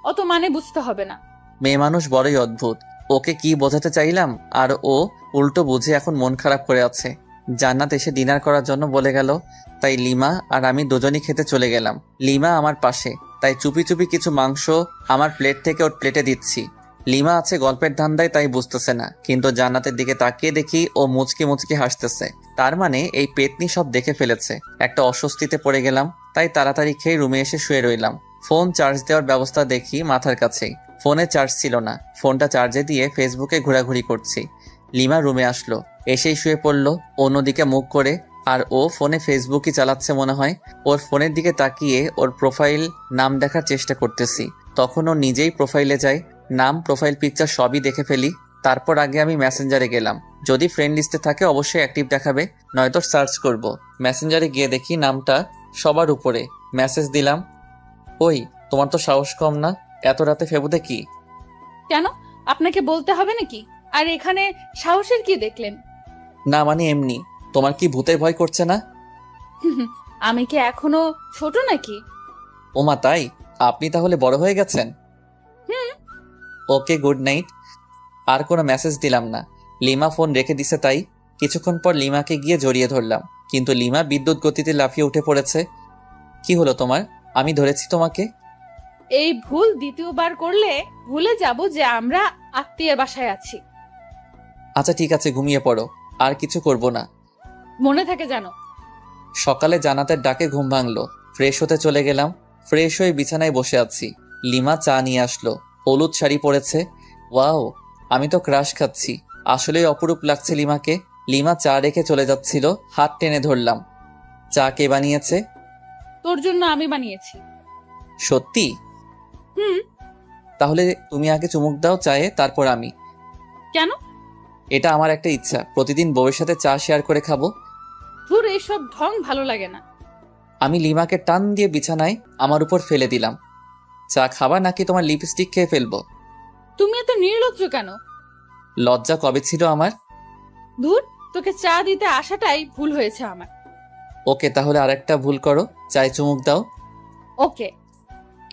Speaker 5: অত মানে বুঝতে হবে না।
Speaker 1: মেয়ে মানুষ বড়ই অদ্ভুত। ওকে কি বোঝাতে চাইলাম আর ও উল্টো বুঝে এখন মন খারাপ করে আছে। জান্নাত এসে ডিনার করার জন্য বলে গেল, তাই লিমা আর আমি দুজনই খেতে চলে গেলাম। লিমা আমার পাশে, তাই চুপি চুপি কিছু মাংস আমার প্লেট থেকে ওর প্লেটে দিচ্ছি। লিমা আছে গল্পের ধান্দায়, তাই বুঝতেছে না, কিন্তু জান্নাতের দিকে তাকিয়ে দেখি ও মুচকি মুচকি হাসতেছে। তার মানে এই পেতনি সব দেখে ফেলেছে। একটা অস্বস্তিতে পড়ে গেলাম, তাই তাড়াতাড়ি খেয়ে রুমে এসে শুয়ে রইলাম। ফোন চার্জ দেওয়ার ব্যবস্থা দেখি মাথার কাছেই। ফোনে চার্জ ছিল না, ফোনটা চার্জে দিয়ে ফেসবুকে ঘোরাঘুরি করছি। লিমা রুমে আসলো, এসেই শুয়ে পড়লো অন্যদিকে মুখ করে। আর ও ফোনে ফেসবুকই চালাচ্ছে মনে হয়। ওর ফোনের দিকে তাকিয়ে ওর প্রোফাইল নাম দেখার চেষ্টা করতেছি। তখন ও নিজেই প্রোফাইলে যায়, নাম প্রোফাইল পিকচার সবই দেখে ফেলি। তারপর আগে আমি মেসেঞ্জারে গেলাম, যদি ফ্রেন্ড লিস্টে থাকে অবশ্যই অ্যাক্টিভ দেখাবে, নয়তো সার্চ করব। মেসেঞ্জারে গিয়ে দেখি নামটা সবার উপরে মেসেজ দিলাম। ওই, তোমার তো সাহস কম না, এত রাতে ফেবুতে কি?
Speaker 5: কেন, আপনাকে বলতে হবে নাকি? আর এখানে সাহসের কি দেখলেন?
Speaker 1: না মানে এমনি। তোমার কি ভূতে ভয় করছে না?
Speaker 5: আমি কি এখনো ছোট নাকি?
Speaker 1: ওমা তাই? আপনি তাহলে বড় হয়ে গেছেন।
Speaker 5: হুম।
Speaker 1: ওকে, গুড নাইট। আর কোনো মেসেজ দিলাম না। লিমা ফোন রেখে দিছে, তাই কিছুক্ষণ পর লিমাকে গিয়ে জড়িয়ে ধরলাম, কিন্তু লিমা বিদ্যুৎ গতিতে লাফিয়ে উঠে পড়েছে। কি হলো তোমার? আমি ধরেছি তোমাকে।
Speaker 5: এই ভুল দ্বিতীয়বার করলে ভুলে যাব যে আমরা আত্মীয়ের বাসায় আছি।
Speaker 1: আচ্ছা ঠিক আছে, ঘুমিয়ে পড়ো, আর কিছু করব না।
Speaker 5: মনে থাকে জানো।
Speaker 1: সকালে জানাতের ডাকে ঘুম ভাঙলো। ফ্রেশ হতে চলে গেলাম। ফ্রেশ হয়ে বিছানায় বসে আছি। লিমা চা নিয়ে আসলো, হলুদ শাড়ি পরেছে। ওয়াও, আমি তো ক্রাশ খাচ্ছি। আসলেই অপরূপ লাগছে লিমাকে। লিমা চা রেখে চলে যাচ্ছিল, হাত টেনে ধরলাম। চা কে বানিয়েছে?
Speaker 5: তোর জন্য আমি বানিয়েছি।
Speaker 1: সত্যি?
Speaker 5: হুম।
Speaker 1: তাহলে তুমি আগে চুমুক দাও চায়ে, তারপর আমি।
Speaker 5: কেন?
Speaker 1: এটা আমার একটা ইচ্ছা, প্রতিদিন বউয়ের সাথে চা শেয়ার করে খাবো।
Speaker 5: তোর এসব ঢং ভালো লাগে না।
Speaker 1: আমি লিমাকে টান দিয়ে বিছানায় আমার উপর ফেলে দিলাম। চা খাবা নাকি তোমার লিপস্টিক খেয়ে ফেলবো?
Speaker 5: তুমি এত নির্লজ্জ কেন?
Speaker 1: লজ্জা কবে ছিল আমার?
Speaker 5: ধুর, তোকে চা দিতে আসাটাই ভুল হয়েছে আমার।
Speaker 1: ওকে, তাহলে আরেকটা ভুল করো, চায়ে চুমুক দাও।
Speaker 5: ওকে।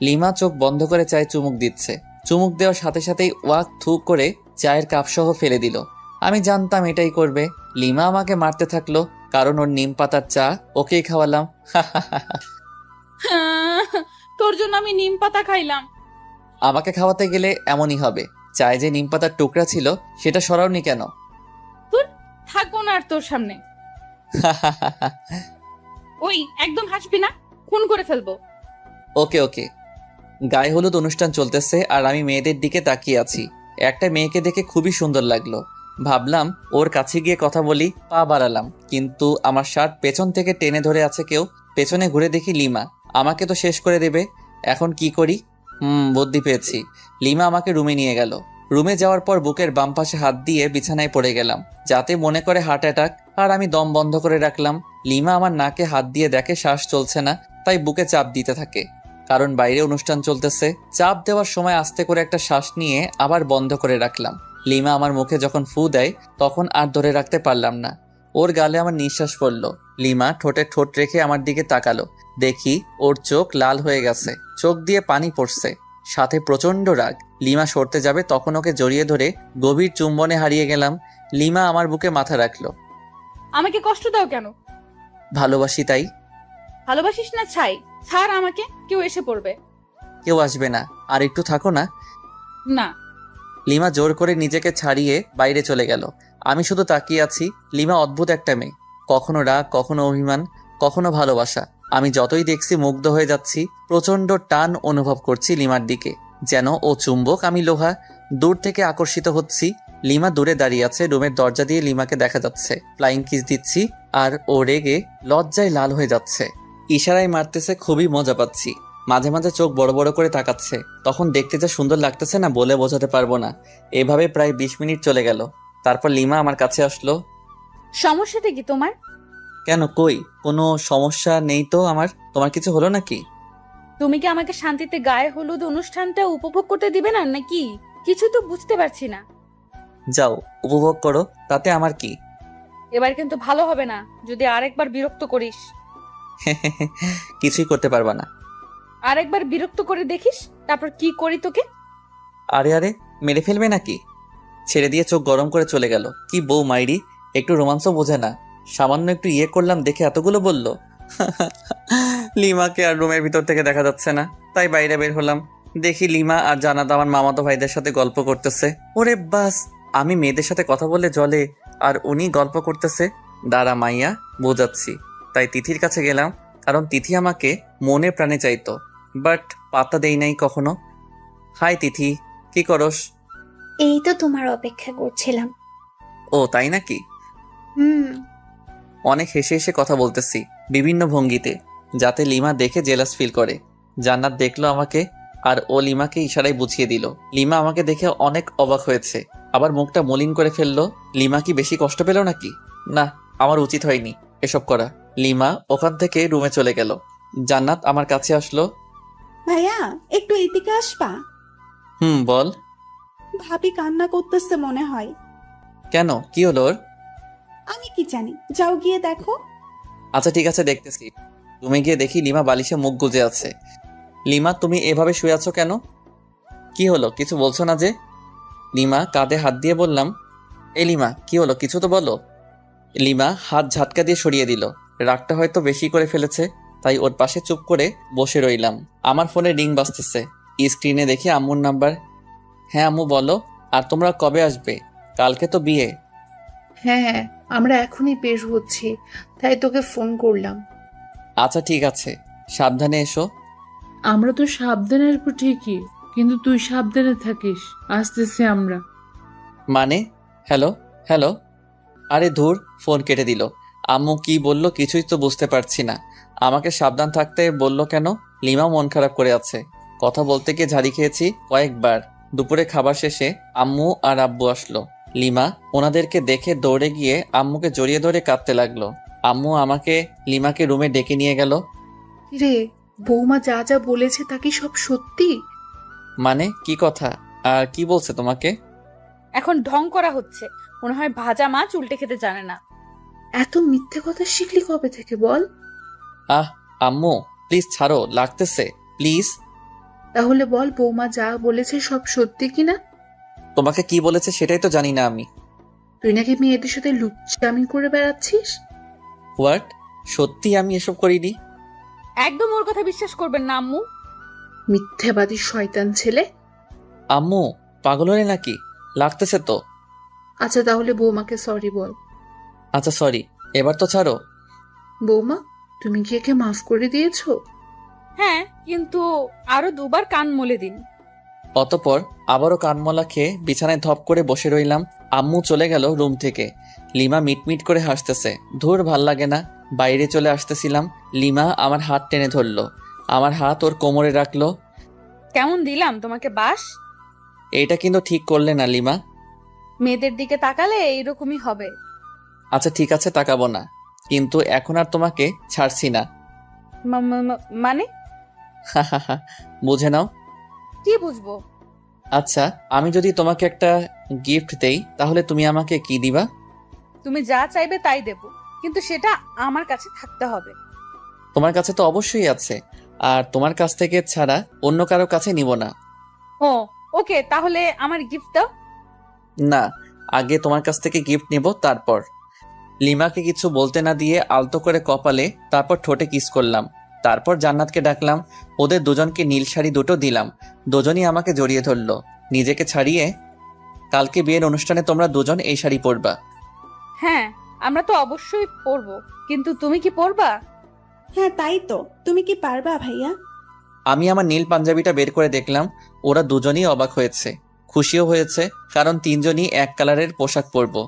Speaker 1: লিমা চোখ বন্ধ করে চায়ে চুমুক দিচ্ছে। চুমুক দেওয়ার সাথে সাথেই ওয়াক থু করে চায়ের কাপ সহ ফেলে দিল। আমি জানতাম এটাই করবে। লিমা আমাকে মারতে থাকলো, কারণ ওর নিম পাতার চা ওকেই খাওয়ালাম।
Speaker 5: তোর জন্য আমি নিম পাতা খাইলাম।
Speaker 1: আমাকে খাওয়াতে গেলে এমনই হবে। চায়ে যে নিম পাতার টুকরা ছিল সেটা সরাওনি কেন?
Speaker 5: তোর থাকবো না আর তোর সামনে। ওই, একদম হাসবি না, খুন করে ফেলবো।
Speaker 1: ওকে ওকে। গায়ে হলুদ অনুষ্ঠান চলতেছে আর আমি মেয়েদের দিকে তাকিয়ে আছি। একটা মেয়েকে দেখে খুবই সুন্দর লাগলো। ভাবলাম ওর কাছে গিয়ে কথা বলি, পা বাড়ালাম, কিন্তু আমার শার্ট পেছন থেকে টেনে ধরে আছে কেউ। পেছনে ঘুরে দেখি লিমা। আমাকে তো শেষ করে দেবে। এখন কি করি? বুদ্ধি পেয়েছি। লিমা আমাকে রুমে নিয়ে গেল। রুমে যাওয়ার পর বুকের বাম পাশে হাত দিয়ে বিছানায় পড়ে গেলাম, যাতে মনে করে হার্ট অ্যাটাক। আর আমি দম বন্ধ করে রাখলাম। লিমা আমার নাকে হাত দিয়ে দেখে শ্বাস চলছে না, তাই বুকে চাপ দিতে থাকে, কারণ বাইরে অনুষ্ঠান চলতেছে। চাপ দেওয়ার সময় আস্তে করে একটা শ্বাস নিয়ে আবার বন্ধ করে রাখলাম। লিমা আমার মুখে যখন ফু দেয় তখন আর ধরে রাখতে পারলাম না। ওর গালে আমার নিঃশ্বাস পড়ল। লিমা ঠোঁটে ঠোঁট রেখে আমার দিকে তাকালো। দেখি ওর চোখ লাল হয়ে গেছে, চোখ দিয়ে পানি পড়ছে, সাথে প্রচন্ড রাগ। লিমা সরতে যাবে তখন ওকে জড়িয়ে ধরে গভীর চুম্বনে হারিয়ে গেলাম। লিমা আমার বুকে মাথা রাখলো।
Speaker 5: আমাকে কষ্ট দাও কেন?
Speaker 1: ভালোবাসি তাই।
Speaker 5: ভালোবাসিস না ছাই, ছাড় আমাকে, কেউ এসে পড়বে।
Speaker 1: কেউ আসবে না, আর একটু থাকো না।
Speaker 5: না।
Speaker 1: লিমা জোর করে নিজেকে ছাড়িয়ে বাইরে চলে গেল। আমি শুধু তাকিয়ে আছি। লিমা অদ্ভুত একটা মেয়ে, কখনো রাগ, কখনো অভিমান, কখনো ভালোবাসা। আমি যতই দেখছি মুগ্ধ হয়ে যাচ্ছি। প্রচন্ড টান অনুভব করছি লিমার দিকে, যেন ও চুম্বক, আমি লোহা। দূর থেকে আকর্ষিত হচ্ছি। লিমা দূরে দাঁড়িয়ে আছে, রুমের দরজা দিয়ে লিমাকে দেখা যাচ্ছে। ফ্লাইং কিস দিচ্ছি আর ও রেগে লজ্জায় লাল হয়ে যাচ্ছে, ইশারায় মারতেছে। খুবই মজা পাচ্ছি। মাঝে মাঝে চোখ বড় বড় করে তাকাচ্ছে। তখন দেখতে যা সুন্দর লাগতেছে না, বলে বোঝাতে পারবো না। এভাবে প্রায় 20 মিনিট চলে গেল। তারপর লিমা আমার কাছে আসলো।
Speaker 5: সমস্যাটা কি তোমার?
Speaker 1: কেন, কই কোনো সমস্যা নেই তো আমার। তোমার কিছু হলো নাকি?
Speaker 5: তুমি কি আমাকে শান্তিতে গায়ে হলুদ অনুষ্ঠানটা উপভোগ করতে দিবে না নাকি? কিছু তো বুঝতে পারছি না।
Speaker 1: যাও, উপভোগ করো, তাতে আমার কি।
Speaker 5: এবার কিন্তু ভালো হবে না যদি আরেকবার বিরক্ত করিস।
Speaker 1: কিছুই করতে পারবা না।
Speaker 5: আরেকবার বিরক্ত করে দেখিস, তারপর কি করি তোকে।
Speaker 1: আরে আরে, মেরে ফেলবে নাকি? ছেড়ে দিয়ে চোখ গরম করে চলে গেল। কি বউ মাইরি, একটু রোমান্সও বোঝে না। সামান্য একটু ইয়ে করলাম দেখে এতগুলো বলল। লিমাকে আর রুমের ভিতর থেকে দেখা যাচ্ছে না, তাই বাইরে বের হলাম। দেখি লিমা আর জানাত আমার মামাতো ভাইদের সাথে গল্প করতেছে। ওরে বাস, আমি মেয়েদের সাথে কথা বলে জলে, আর উনি গল্প করতেছে। দাঁড়া মাইয়া, বোঝাচ্ছি। তাই তিথির কাছে গেলাম, কারণ তিথি আমাকে মনে প্রাণে চাইতো, বাট পাত্তা দেই নাই কখনো। হাই তিথি, কি করস?
Speaker 7: এই তো তোমার অপেক্ষা করছিলাম।
Speaker 1: ও তাই নাকি?
Speaker 7: হুম।
Speaker 1: অনেক হেসে হেসে কথা বলতেছি, বিভিন্ন ভঙ্গিতে, যাতে লিমা দেখে জেলাস ফিল করে। জান্নাত দেখলো আমাকে, আর ও লিমাকে ইশারায় বুঝিয়ে দিল। লিমা আমাকে দেখে অনেক অবাক হয়েছে, আবার মুখটা মলিন করে ফেললো। লিমা কি বেশি কষ্ট পেল নাকি? না, আমার উচিত হয়নি এসব করা। লিমা ওখান থেকে রুমে চলে গেল। জান্নাত আমার কাছে আসলো।
Speaker 2: ভাইয়া একটু এদিকে আসবা।
Speaker 1: বল।
Speaker 2: ভাবি কান্না করতেছে মনে হয়।
Speaker 1: কেন, কি হলো ওর?
Speaker 2: আমি কি জানি, যাও গিয়ে দেখো।
Speaker 1: আচ্ছা ঠিক আছে, দেখতেছি। তুমি গিয়ে দেখি লিমা বালিশে মুখ গুজে আছে। লিমা, তুমি এভাবে শুয়ে আছো কেন? কি হলো, কিছু বলছো না যে? লিমা কাঁধে হাত দিয়ে বললাম, এ লিমা কি হলো, কিছু তো বলো। লিমা হাত ঝাটকা দিয়ে সরিয়ে দিল। রাগটা হয়তো বেশি করে ফেলেছে, তাই ওর পাশে চুপ করে বসে রইলাম। আমার ফোনে রিং বাজতেছে। স্ক্রিনে দেখি আম্মুর নাম্বার। হ্যাঁ আম্মু বলো, আর তোমরা কবে আসবে? কালকে তো বিয়ে।
Speaker 3: হ্যাঁ, আমরা এখনই বের হচ্ছি, তাই তোকে ফোন করলাম।
Speaker 1: আচ্ছা ঠিক আছে, সাবধানে এসো।
Speaker 3: আমরা তো সাবধানে আসবো ঠিকই, কিন্তু তুই সাবধানে থাকিস। আসতেছি আমরা।
Speaker 1: মানে? Hello hello. আরে ধুর, ফোন কেটে দিল। আম্মু কি বলল কিছুই তো বুঝতে পারছি না। আমাকে সাবধান থাকতে বলল কেন? লিমা মন খারাপ করে আছে। কথা বলতে গিয়ে ঝাড়ি খেয়েছি কয়েকবার। দুপুরে খাবার শেষে আম্মু আর আব্বু আসলো। লিমা ওনাদেরকে দেখে দৌড়ে গিয়ে আম্মুকে জড়িয়ে ধরে কাঁদতে লাগলো। আম্মু আমাকে লিমাকে রুমে ডেকে নিয়ে গেল।
Speaker 3: রে, বৌমা যা যা বলেছে তা কি সব সত্যি?
Speaker 1: মানে কি কথা? আর কি বলছে তোমাকে?
Speaker 5: এখন ঢং করা হচ্ছে, মনে হয় ভাজা মাছ উল্টে খেতে জানে না।
Speaker 3: এত মিথ্যে কথা শিখলি কবে থেকে বল?
Speaker 1: আহ আম্মু প্লিজ ছাড়ো, লাগতেছে প্লিজ।
Speaker 3: তাহলে বল, বৌমা যা বলেছে সব সত্যি কিনা?
Speaker 1: তোমাকে কি বলেছে সেটাই তো জানি না আমি।
Speaker 3: তুই নাকি মেয়েদের সাথে লুচ্চামি করে বেড়াচ্ছিস?
Speaker 1: হোয়াট? সত্যি আমি এসব করিনি।
Speaker 5: একদম ওর কথা বিশ্বাস করবেন না আম্মু।
Speaker 3: মিথ্যাবাদী শয়তান ছেলে।
Speaker 1: আম্মু পাগল হলে নাকি? লাগতেছে তো।
Speaker 3: আচ্ছা তাহলে বৌমাকে সরি বল।
Speaker 1: আচ্ছা সরি, এবার তো ছাড়ো।
Speaker 3: বৌমা, তুমি কি একে মাফ করে দিয়েছো?
Speaker 5: হ্যাঁ, কিন্তু আরো দুবার কান মলে দিন।
Speaker 1: অতপর আবারও কানমলা খেয়ে বিছানায় ধপ করে বসে রইলাম। আম্মু চলে গেল রুম থেকে। লিমা মিটমিট করে হাসতেছে। ধুর, ভাল লাগে না। বাইরে চলে আসতেছিলাম, লিমা আমার হাত টেনে ধরলো। আমার হাত ওর কোমরে রাখলো।
Speaker 5: কেমন দিলাম তোমাকে বাস?
Speaker 1: এইটা কিন্তু ঠিক করলে না লিমা।
Speaker 5: মেয়েদের দিকে তাকালে এইরকমই হবে।
Speaker 1: আচ্ছা ঠিক আছে, তাকাবো না, কিন্তু এখন আর তোমাকে ছাড়ছি না।
Speaker 5: মানে?
Speaker 1: বুঝে নাও।
Speaker 5: কি বুঝবো?
Speaker 1: আচ্ছা, আমি যদি তোমাকে একটা গিফট দেই তাহলে তুমি আমাকে কি দিবা?
Speaker 5: তুমি যা চাইবে তাই দেব, কিন্তু সেটা আমার কাছে থাকতে হবে।
Speaker 1: তোমার কাছে তো অবশ্যই আছে, আর তোমার কাছ থেকে ছাড়া অন্য কারো কাছে নিব না।
Speaker 5: ও ওকে, তাহলে আমার গিফট দাও।
Speaker 1: না, আগে তোমার কাছ থেকে গিফট নেব তারপর। লিমাকে কিছু বলতে না দিয়ে আলতো করে কপালে, তারপর ঠোঁটে কিস করলাম। তারপর জান্নাতকে ডাকলাম। ওদের দুজনকে নীল শাড়ি দুটো দিলাম। দুজনই আমাকে জড়িয়ে ধরলো নিজেকে ছাড়িয়ে। কালকে বিয়ের অনুষ্ঠানে তোমরা দুজন এই শাড়ি পরবা।
Speaker 5: হ্যাঁ, আমরা তো অবশ্যই পরবো, কিন্তু তুমি কি পরবা?
Speaker 2: হ্যাঁ তাই তো, তুমি কি পারবা ভাইয়া?
Speaker 1: আমি আমার নীল পাঞ্জাবিটা বের করে দেখলাম। ওরা দুজনই অবাক হয়েছে, খুশিও হয়েছে, কারণ তিনজনই এক কালারের পোশাক পরবো।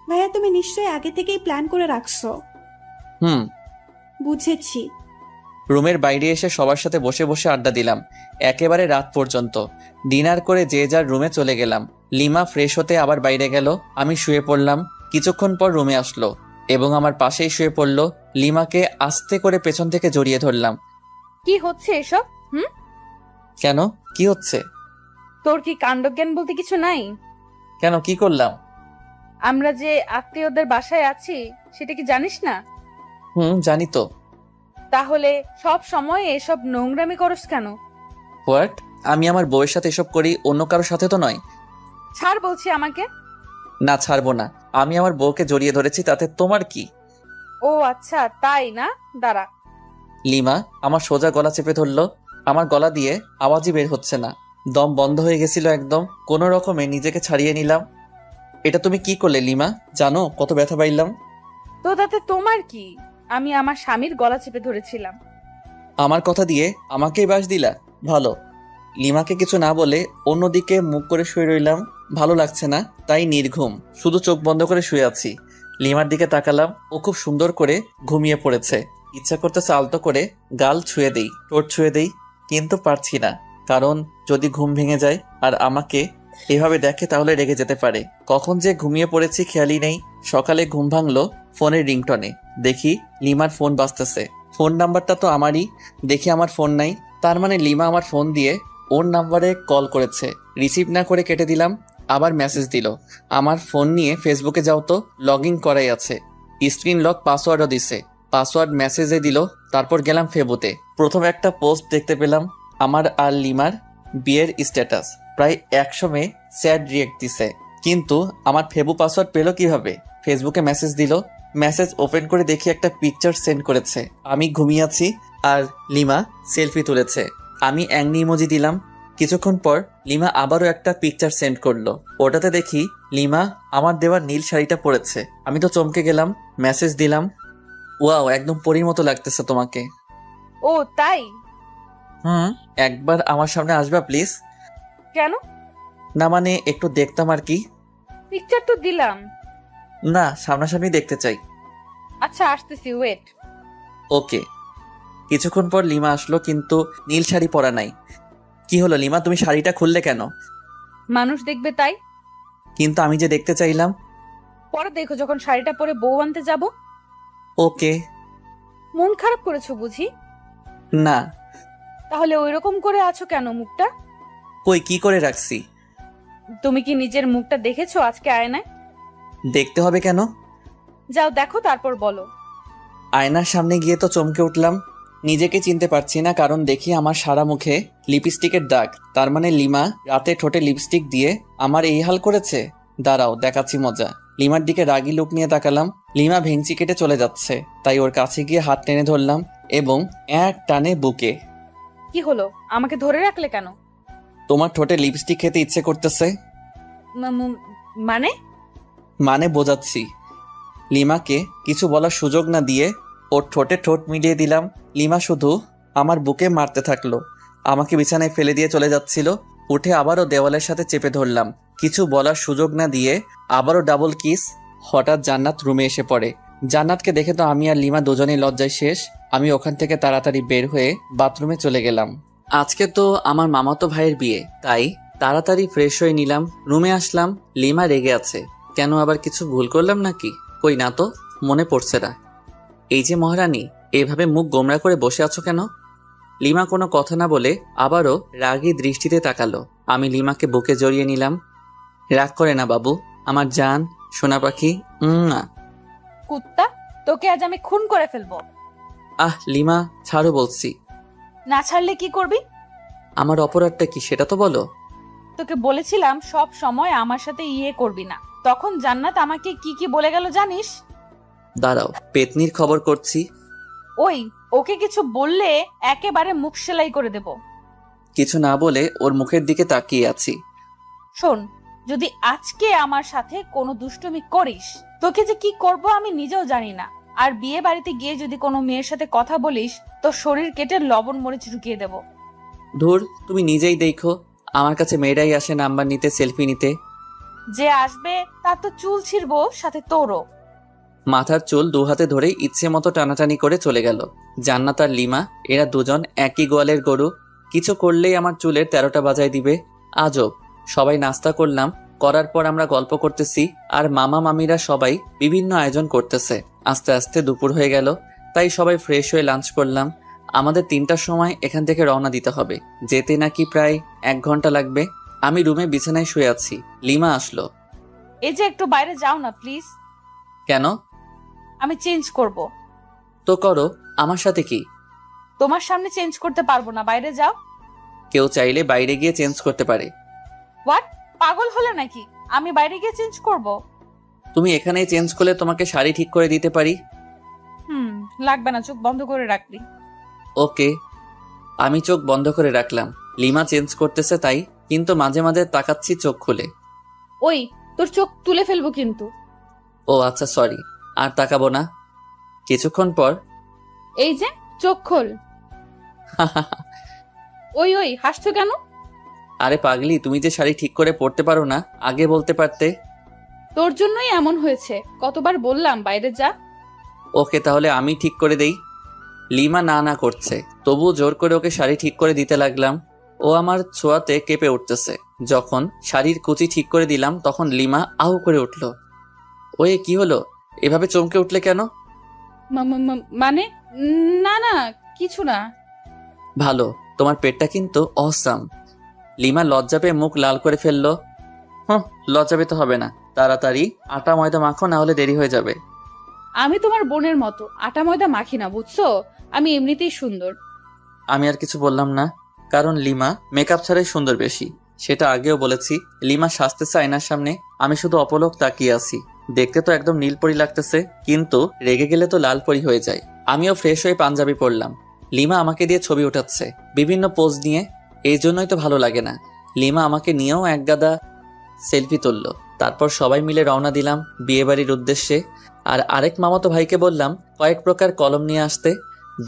Speaker 2: ভাইয়া তুমি নিশ্চয়ই আগে থেকেই প্ল্যান করে রাখছো। বুঝেছি।
Speaker 1: রুমের বাইরে এসে সবার সাথে বসে বসে আড্ডা দিলাম একেবারে রাত পর্যন্ত। ডিনার করে যে যার রুমে চলে গেলাম। লিমা ফ্রেশ হতে আবার বাইরে গেল। আমি শুয়ে পড়লাম। কিছুক্ষণ পর রুমে আসলো এবং আমার পাশেই শুয়ে পড়লো। লিমাকে আস্তে করে পেছন থেকে জড়িয়ে ধরলাম।
Speaker 5: কি হচ্ছে এসব?
Speaker 1: কেন, কি হচ্ছে?
Speaker 5: তোর কি কাণ্ডজ্ঞান বলতে কিছু নাই?
Speaker 1: কেন, কি করলাম?
Speaker 5: আমরা যে আত্মীয়দের বাসায় আছি সেটা কি জানিস না?
Speaker 1: জানি তো।
Speaker 5: তাহলে সব সময় এসব নোংরামি করস কেন?
Speaker 1: হোয়াট? আমি আমার বউয়ের সাথে এসব করি, অন্য কারোর সাথে তো নয়।
Speaker 5: ছাড় বলছি আমাকে।
Speaker 1: না, ছাড়বো না। আমি আমার বউকে জড়িয়ে ধরেছি, তাতে তোমার কি?
Speaker 5: ও আচ্ছা, তাই না? দাঁড়া।
Speaker 1: লিমা আমার সোজা গলা চেপে ধরলো। আমার গলা দিয়ে আওয়াজই বের হচ্ছে না, দম বন্ধ হয়ে গেছিল একদম। কোনো রকমে নিজেকে ছাড়িয়ে নিলাম। এটা তুমি কি করলে লিমা? জানো কত ব্যথা পাইলাম?
Speaker 5: তো তাতে তোমার কি? আমি আমার স্বামীর গলা চেপে ধরেছিলাম।
Speaker 1: আমার কথা দিয়ে আমাকেই বাস দিলা? ভালো। লিমাকে কিছু না বলে অন্যদিকে মুখ করে শুয়ে রইলাম। ভালো লাগছে না, তাই নির্ঘুম শুধু চোখ বন্ধ করে শুয়ে আছি। লিমার দিকে তাকালাম, ও খুব সুন্দর করে ঘুমিয়ে পড়েছে। ইচ্ছা করতেছে আলতো করে গাল ছুঁয়ে দেই, ঠোঁট ছুঁয়ে দেই, কিন্তু পারছি না। কারণ যদি ঘুম ভেঙে যায় আর আমাকে এভাবে দেখে তাহলে রেগে যেতে পারে। কখন যে ঘুমিয়ে পড়েছি খেয়ালই নেই। সকালে ঘুম ভাঙলো ফোনের রিংটনে। দেখি লিমার ফোন বাজতেছে। ফোন নাম্বারটা তো আমারই, দেখি আমার ফোন নাই। তার মানে লিমা আমার ফোন দিয়ে ওর নাম্বারে কল করেছে। রিসিভ না করে কেটে দিলাম। আবার মেসেজ দিল, আমার ফোন নিয়ে ফেসবুকে যাও তো, লগ ইন করাই আছে। স্ক্রিন লক পাসওয়ার্ডও দিছে। পাসওয়ার্ড মেসেজে দিল। তারপর গেলাম ফেবুতে। প্রথম একটা পোস্ট দেখতে পেলাম, আমার আর লিমার বিয়ের স্ট্যাটাস। প্রায় 100 মেয়ে স্যাড রিয়েক্ট দিছে। কিন্তু আমার ফেবু পাসওয়ার্ড পেলো কিভাবে? ফেসবুকে মেসেজ দিল। মেসেজ ওপেন করে দেখি একটা পিকচার সেন্ড করেছে। আমি ঘুমিয়ে আছি আর লিমা সেলফি তুলেছে। আমি অ্যাংনি ইমোজি দিলাম। কিছুক্ষণ পর লিমা আবারও একটা পিকচার সেন্ড করলো। ওটাতে দেখি লিমা আমার দেওয়া নীল শাড়িটা পরেছে। আমি তো চমকে গেলাম। মেসেজ দিলাম, ওয়াও, একদম পরীর মতো লাগতেছে তোমাকে।
Speaker 5: ও তাই?
Speaker 1: একবার আমার সামনে আসবা প্লিজ?
Speaker 5: কেন?
Speaker 1: না মানে একটু দেখতাম আর কি।
Speaker 5: পিকচার তো দিলাম।
Speaker 1: না, সামনাসামনি দেখতে চাই।
Speaker 5: আচ্ছা আসতেছি, ওয়েট।
Speaker 1: ওকে। কিছুক্ষণ পর লিমা আসলো, কিন্তু নীল শাড়ি পরা নাই। কি হলো লিমা, তুমি শাড়িটা খুললে কেন?
Speaker 5: মানুষ দেখবে তাই।
Speaker 1: কিন্তু আমি যে দেখতে চাইলাম।
Speaker 5: পরে দেখো যখন শাড়িটা পরে বউ আনতে যাব।
Speaker 1: ওকে।
Speaker 5: মন খারাপ করেছো বুঝি?
Speaker 1: না।
Speaker 5: তাহলে ওইরকম করে আছো কেন মুখটা?
Speaker 1: কই, কি করে রাখছি?
Speaker 5: তুমি কি নিজের মুখটা দেখেছো আজকে আয়নায়?
Speaker 1: দেখতে হবে কেন?
Speaker 5: যাও দেখো, তারপর বলো।
Speaker 1: আয়নার সামনে গিয়ে তো চমকে উঠলাম। নিজেকে চিনতে পারছি না, কারণ দেখি আমার সারা মুখে লিপস্টিকের দাগ। তার মানে লিমা রাতে ঠোঁটে লিপস্টিক দিয়ে আমার এই হাল করেছে। দাঁড়াও, দেখাচ্ছি মজা। লিমার দিকে রাগী লুক নিয়ে তাকালাম। লিমা ভেঙচি কেটে চলে যাচ্ছে, তাই ওর কাছে গিয়ে হাত টেনে ধরলাম এবং এক টানে বুকে।
Speaker 5: কি হলো, আমাকে ধরে রাখলে কেন?
Speaker 1: তোমার ঠোঁটে লিপস্টিক খেতে ইচ্ছে করতেছে।
Speaker 5: মানে?
Speaker 1: মানে বোঝাচ্ছি। লিমাকে কিছু বলার সুযোগ না দিয়ে ওর ঠোঁটে ঠোঁট মিলিয়ে দিলাম। লিমা শুধু আমার বুকে মারতে থাকলো। আমাকে বিছানায় ফেলে দিয়ে চলে যাচ্ছিল। উঠে আবারও দেওয়ালের সাথে চেপে ধরলাম। কিছু বলার সুযোগ না দিয়ে আবারও ডাবল কিস। হঠাৎ জান্নাত রুমে এসে পড়ে। জান্নাতকে দেখে তো আমি আর লিমা দুজনেই লজ্জায় শেষ। আমি ওখান থেকে তাড়াতাড়ি বের হয়ে বাথরুমে চলে গেলাম। আজকে তো আমার মামাতো ভাইয়ের বিয়ে, তাই তাড়াতাড়ি ফ্রেশ হয়ে নিলাম। রুমে আসলাম, লিমা রেগে আছে। কেন, আবার কিছু ভুল করলাম নাকি? কই না তো, মনে পড়ছে না। এই যে মহারানী, এভাবে মুখ গোমরা করে বসে আছো কেন? লিমা কোনো কথা না বলে আবারও রাগী দৃষ্টিতে তাকালো। আমি লিমাকে বুকে জড়িয়ে নিলাম। রাগ করে না বাবু, আমার জান সোনা পাখি। না
Speaker 5: কুত্তা, তোকে আজ আমি খুন করে ফেলবো।
Speaker 1: লিমা ছাড়ো বলছি।
Speaker 5: না ছাড়লে কি করবি?
Speaker 1: আমার অপরাধটা কি সেটা তো বলো।
Speaker 5: তোকে বলেছিলাম সব সময় আমার সাথে করবি না। তখন জান্নাত আমাকে কি কি বলে গেল জানিস?
Speaker 1: দাঁড়াও, পেতনির খবর করছি।
Speaker 5: ওই, ওকে কিছু বললে একেবারে মুখ সেলাই করে দেব।
Speaker 1: কিছু না বলে ওর মুখের দিকে তাকিয়ে আছি।
Speaker 5: শোন, যদি আজকে আমার সাথে কোনো দুষ্টুমি করিস, তোকে যে কি করব আমি নিজেও জানি না। আর বিয়ে বাড়িতে গিয়ে যদি কোনো মেয়ের সাথে কথা বলিস, তো শরীর কেটে লবণ মরিচ ঢুকিয়ে দেব।
Speaker 1: ধুর, তুমি নিজেই দেখো, আমার কাছে মেয়েরাই আসে নাম্বার নিতে, সেলফি নিতে।
Speaker 5: যে আসবে তার তো চুল ছিঁড়বো, সাথে তোরও।
Speaker 1: মাথার চুল দু হাতে ধরে ইচ্ছে মতো টানাটানি করে চলে গেল। জান্নাত আর লিমা, এরা দুজন একই গোয়ালের গরু। কিছু করলেই আমার চুলের 13টা বাজায় দিবে। আজব। সবাই নাস্তা করলাম, করার পর আমরা গল্প করতেছি আর মামা মামিরা সবাই বিভিন্ন আয়োজন করতেছে। আস্তে আস্তে দুপুর হয়ে গেল, তাই সবাই ফ্রেশ হয়ে লাঞ্চ করলাম। আমাদের 3টার সময় এখান থেকে রওনা দিতে হবে। যেতে নাকি প্রায় 1 ঘন্টা লাগবে। আমি রুমে বিছানায় শুয়ে আছি। লিমা আসলো।
Speaker 5: এই যে একটু বাইরে যাও না প্লিজ।
Speaker 1: কেন?
Speaker 5: আমি চেঞ্জ করব।
Speaker 1: তো করো, আমার সাথে কি?
Speaker 5: তোমার সামনে চেঞ্জ করতে পারবো না, বাইরে যাও।
Speaker 1: কেউ চাইলে বাইরে গিয়ে চেঞ্জ করতে পারে।
Speaker 5: হোয়াট, পাগল হলে নাকি? আমি বাইরে গিয়ে চেঞ্জ করব?
Speaker 1: তুমি এখানেই চেঞ্জ করলে তোমাকে শাড়ি ঠিক করে দিতে পারি।
Speaker 5: লাগবে না, চোখ বন্ধ করে রাখবি।
Speaker 1: ওকে। আমি চোখ বন্ধ করে রাখলাম। লিমা চেঞ্জ করতেছে তাই, কিন্তু মাঝে মাঝে তাকাচ্ছি চোখ খুলে।
Speaker 5: ওই, তোর চোখ তুলে ফেলবো কিন্তু।
Speaker 1: ও আচ্ছা, সরি, আর তাকাবো না। কিছুক্ষণ পর
Speaker 5: এই যে চোখ খোল। ওই ওই, হাসছো কেন?
Speaker 1: আরে পাগলি, তুমি যে শাড়ি ঠিক করে পরতে পারো না, আগে বলতে পারতে।
Speaker 5: তোর জন্যই এমন হয়েছে, কতবার বললাম বাইরে যা।
Speaker 1: ওকে, তাহলে আমি ঠিক করে দেই। লিমা না না করছে, তবুও জোর করে ওকে শাড়ি ঠিক করে দিতে লাগলাম। ও আমার ছোঁয়াতে কেঁপে উঠতেছে। যখন শাড়ির কুচি ঠিক করে দিলাম, তখন লিমা আউ করে উঠল। ওয়ে, কি হলো? এভাবে চমকে উঠলে কেন?
Speaker 5: মানে না না কিছু না।
Speaker 1: ভালো, তোমার পেটটা কিন্তু অসাম। লিমা লজ্জা পেয়ে মুখ লাল করে ফেললো। লজ্জা পেতে হবে না, তাড়াতাড়ি আটা ময়দা মাখো, না হলে দেরি হয়ে যাবে।
Speaker 5: আমি তোমার বোনের মতো আটা ময়দা মাখি না, বুঝছো? আমি এমনিতেই সুন্দর।
Speaker 1: আমি আর কিছু বললাম না, কারণ লিমা মেকআপ ছাড়াই সুন্দর বেশি। সেটা আগেও বলেছি। লিমা সাজতেছে আয়নার সামনে, আমি শুধু অপলক তাকিয়ে আছি। দেখতে তো একদম নীলপরি লাগতেছে, কিন্তু রেগে গেলে তো লাল পরি হয়ে যায়। আমিও ফ্রেশ হয়ে পাঞ্জাবি পরলাম। লিমা আমাকে দিয়ে ছবি ওঠাচ্ছে বিভিন্ন পোজ নিয়ে, এই জন্যই তো ভালো লাগে না। লিমা আমাকে নিয়েও এক গাদা সেলফি তুললো। তারপর সবাই মিলে রওনা দিলাম বিয়েবাড়ির উদ্দেশ্যে। আর আরেক মামাতো ভাইকে বললাম কয়েক প্রকার কলম নিয়ে আসতে।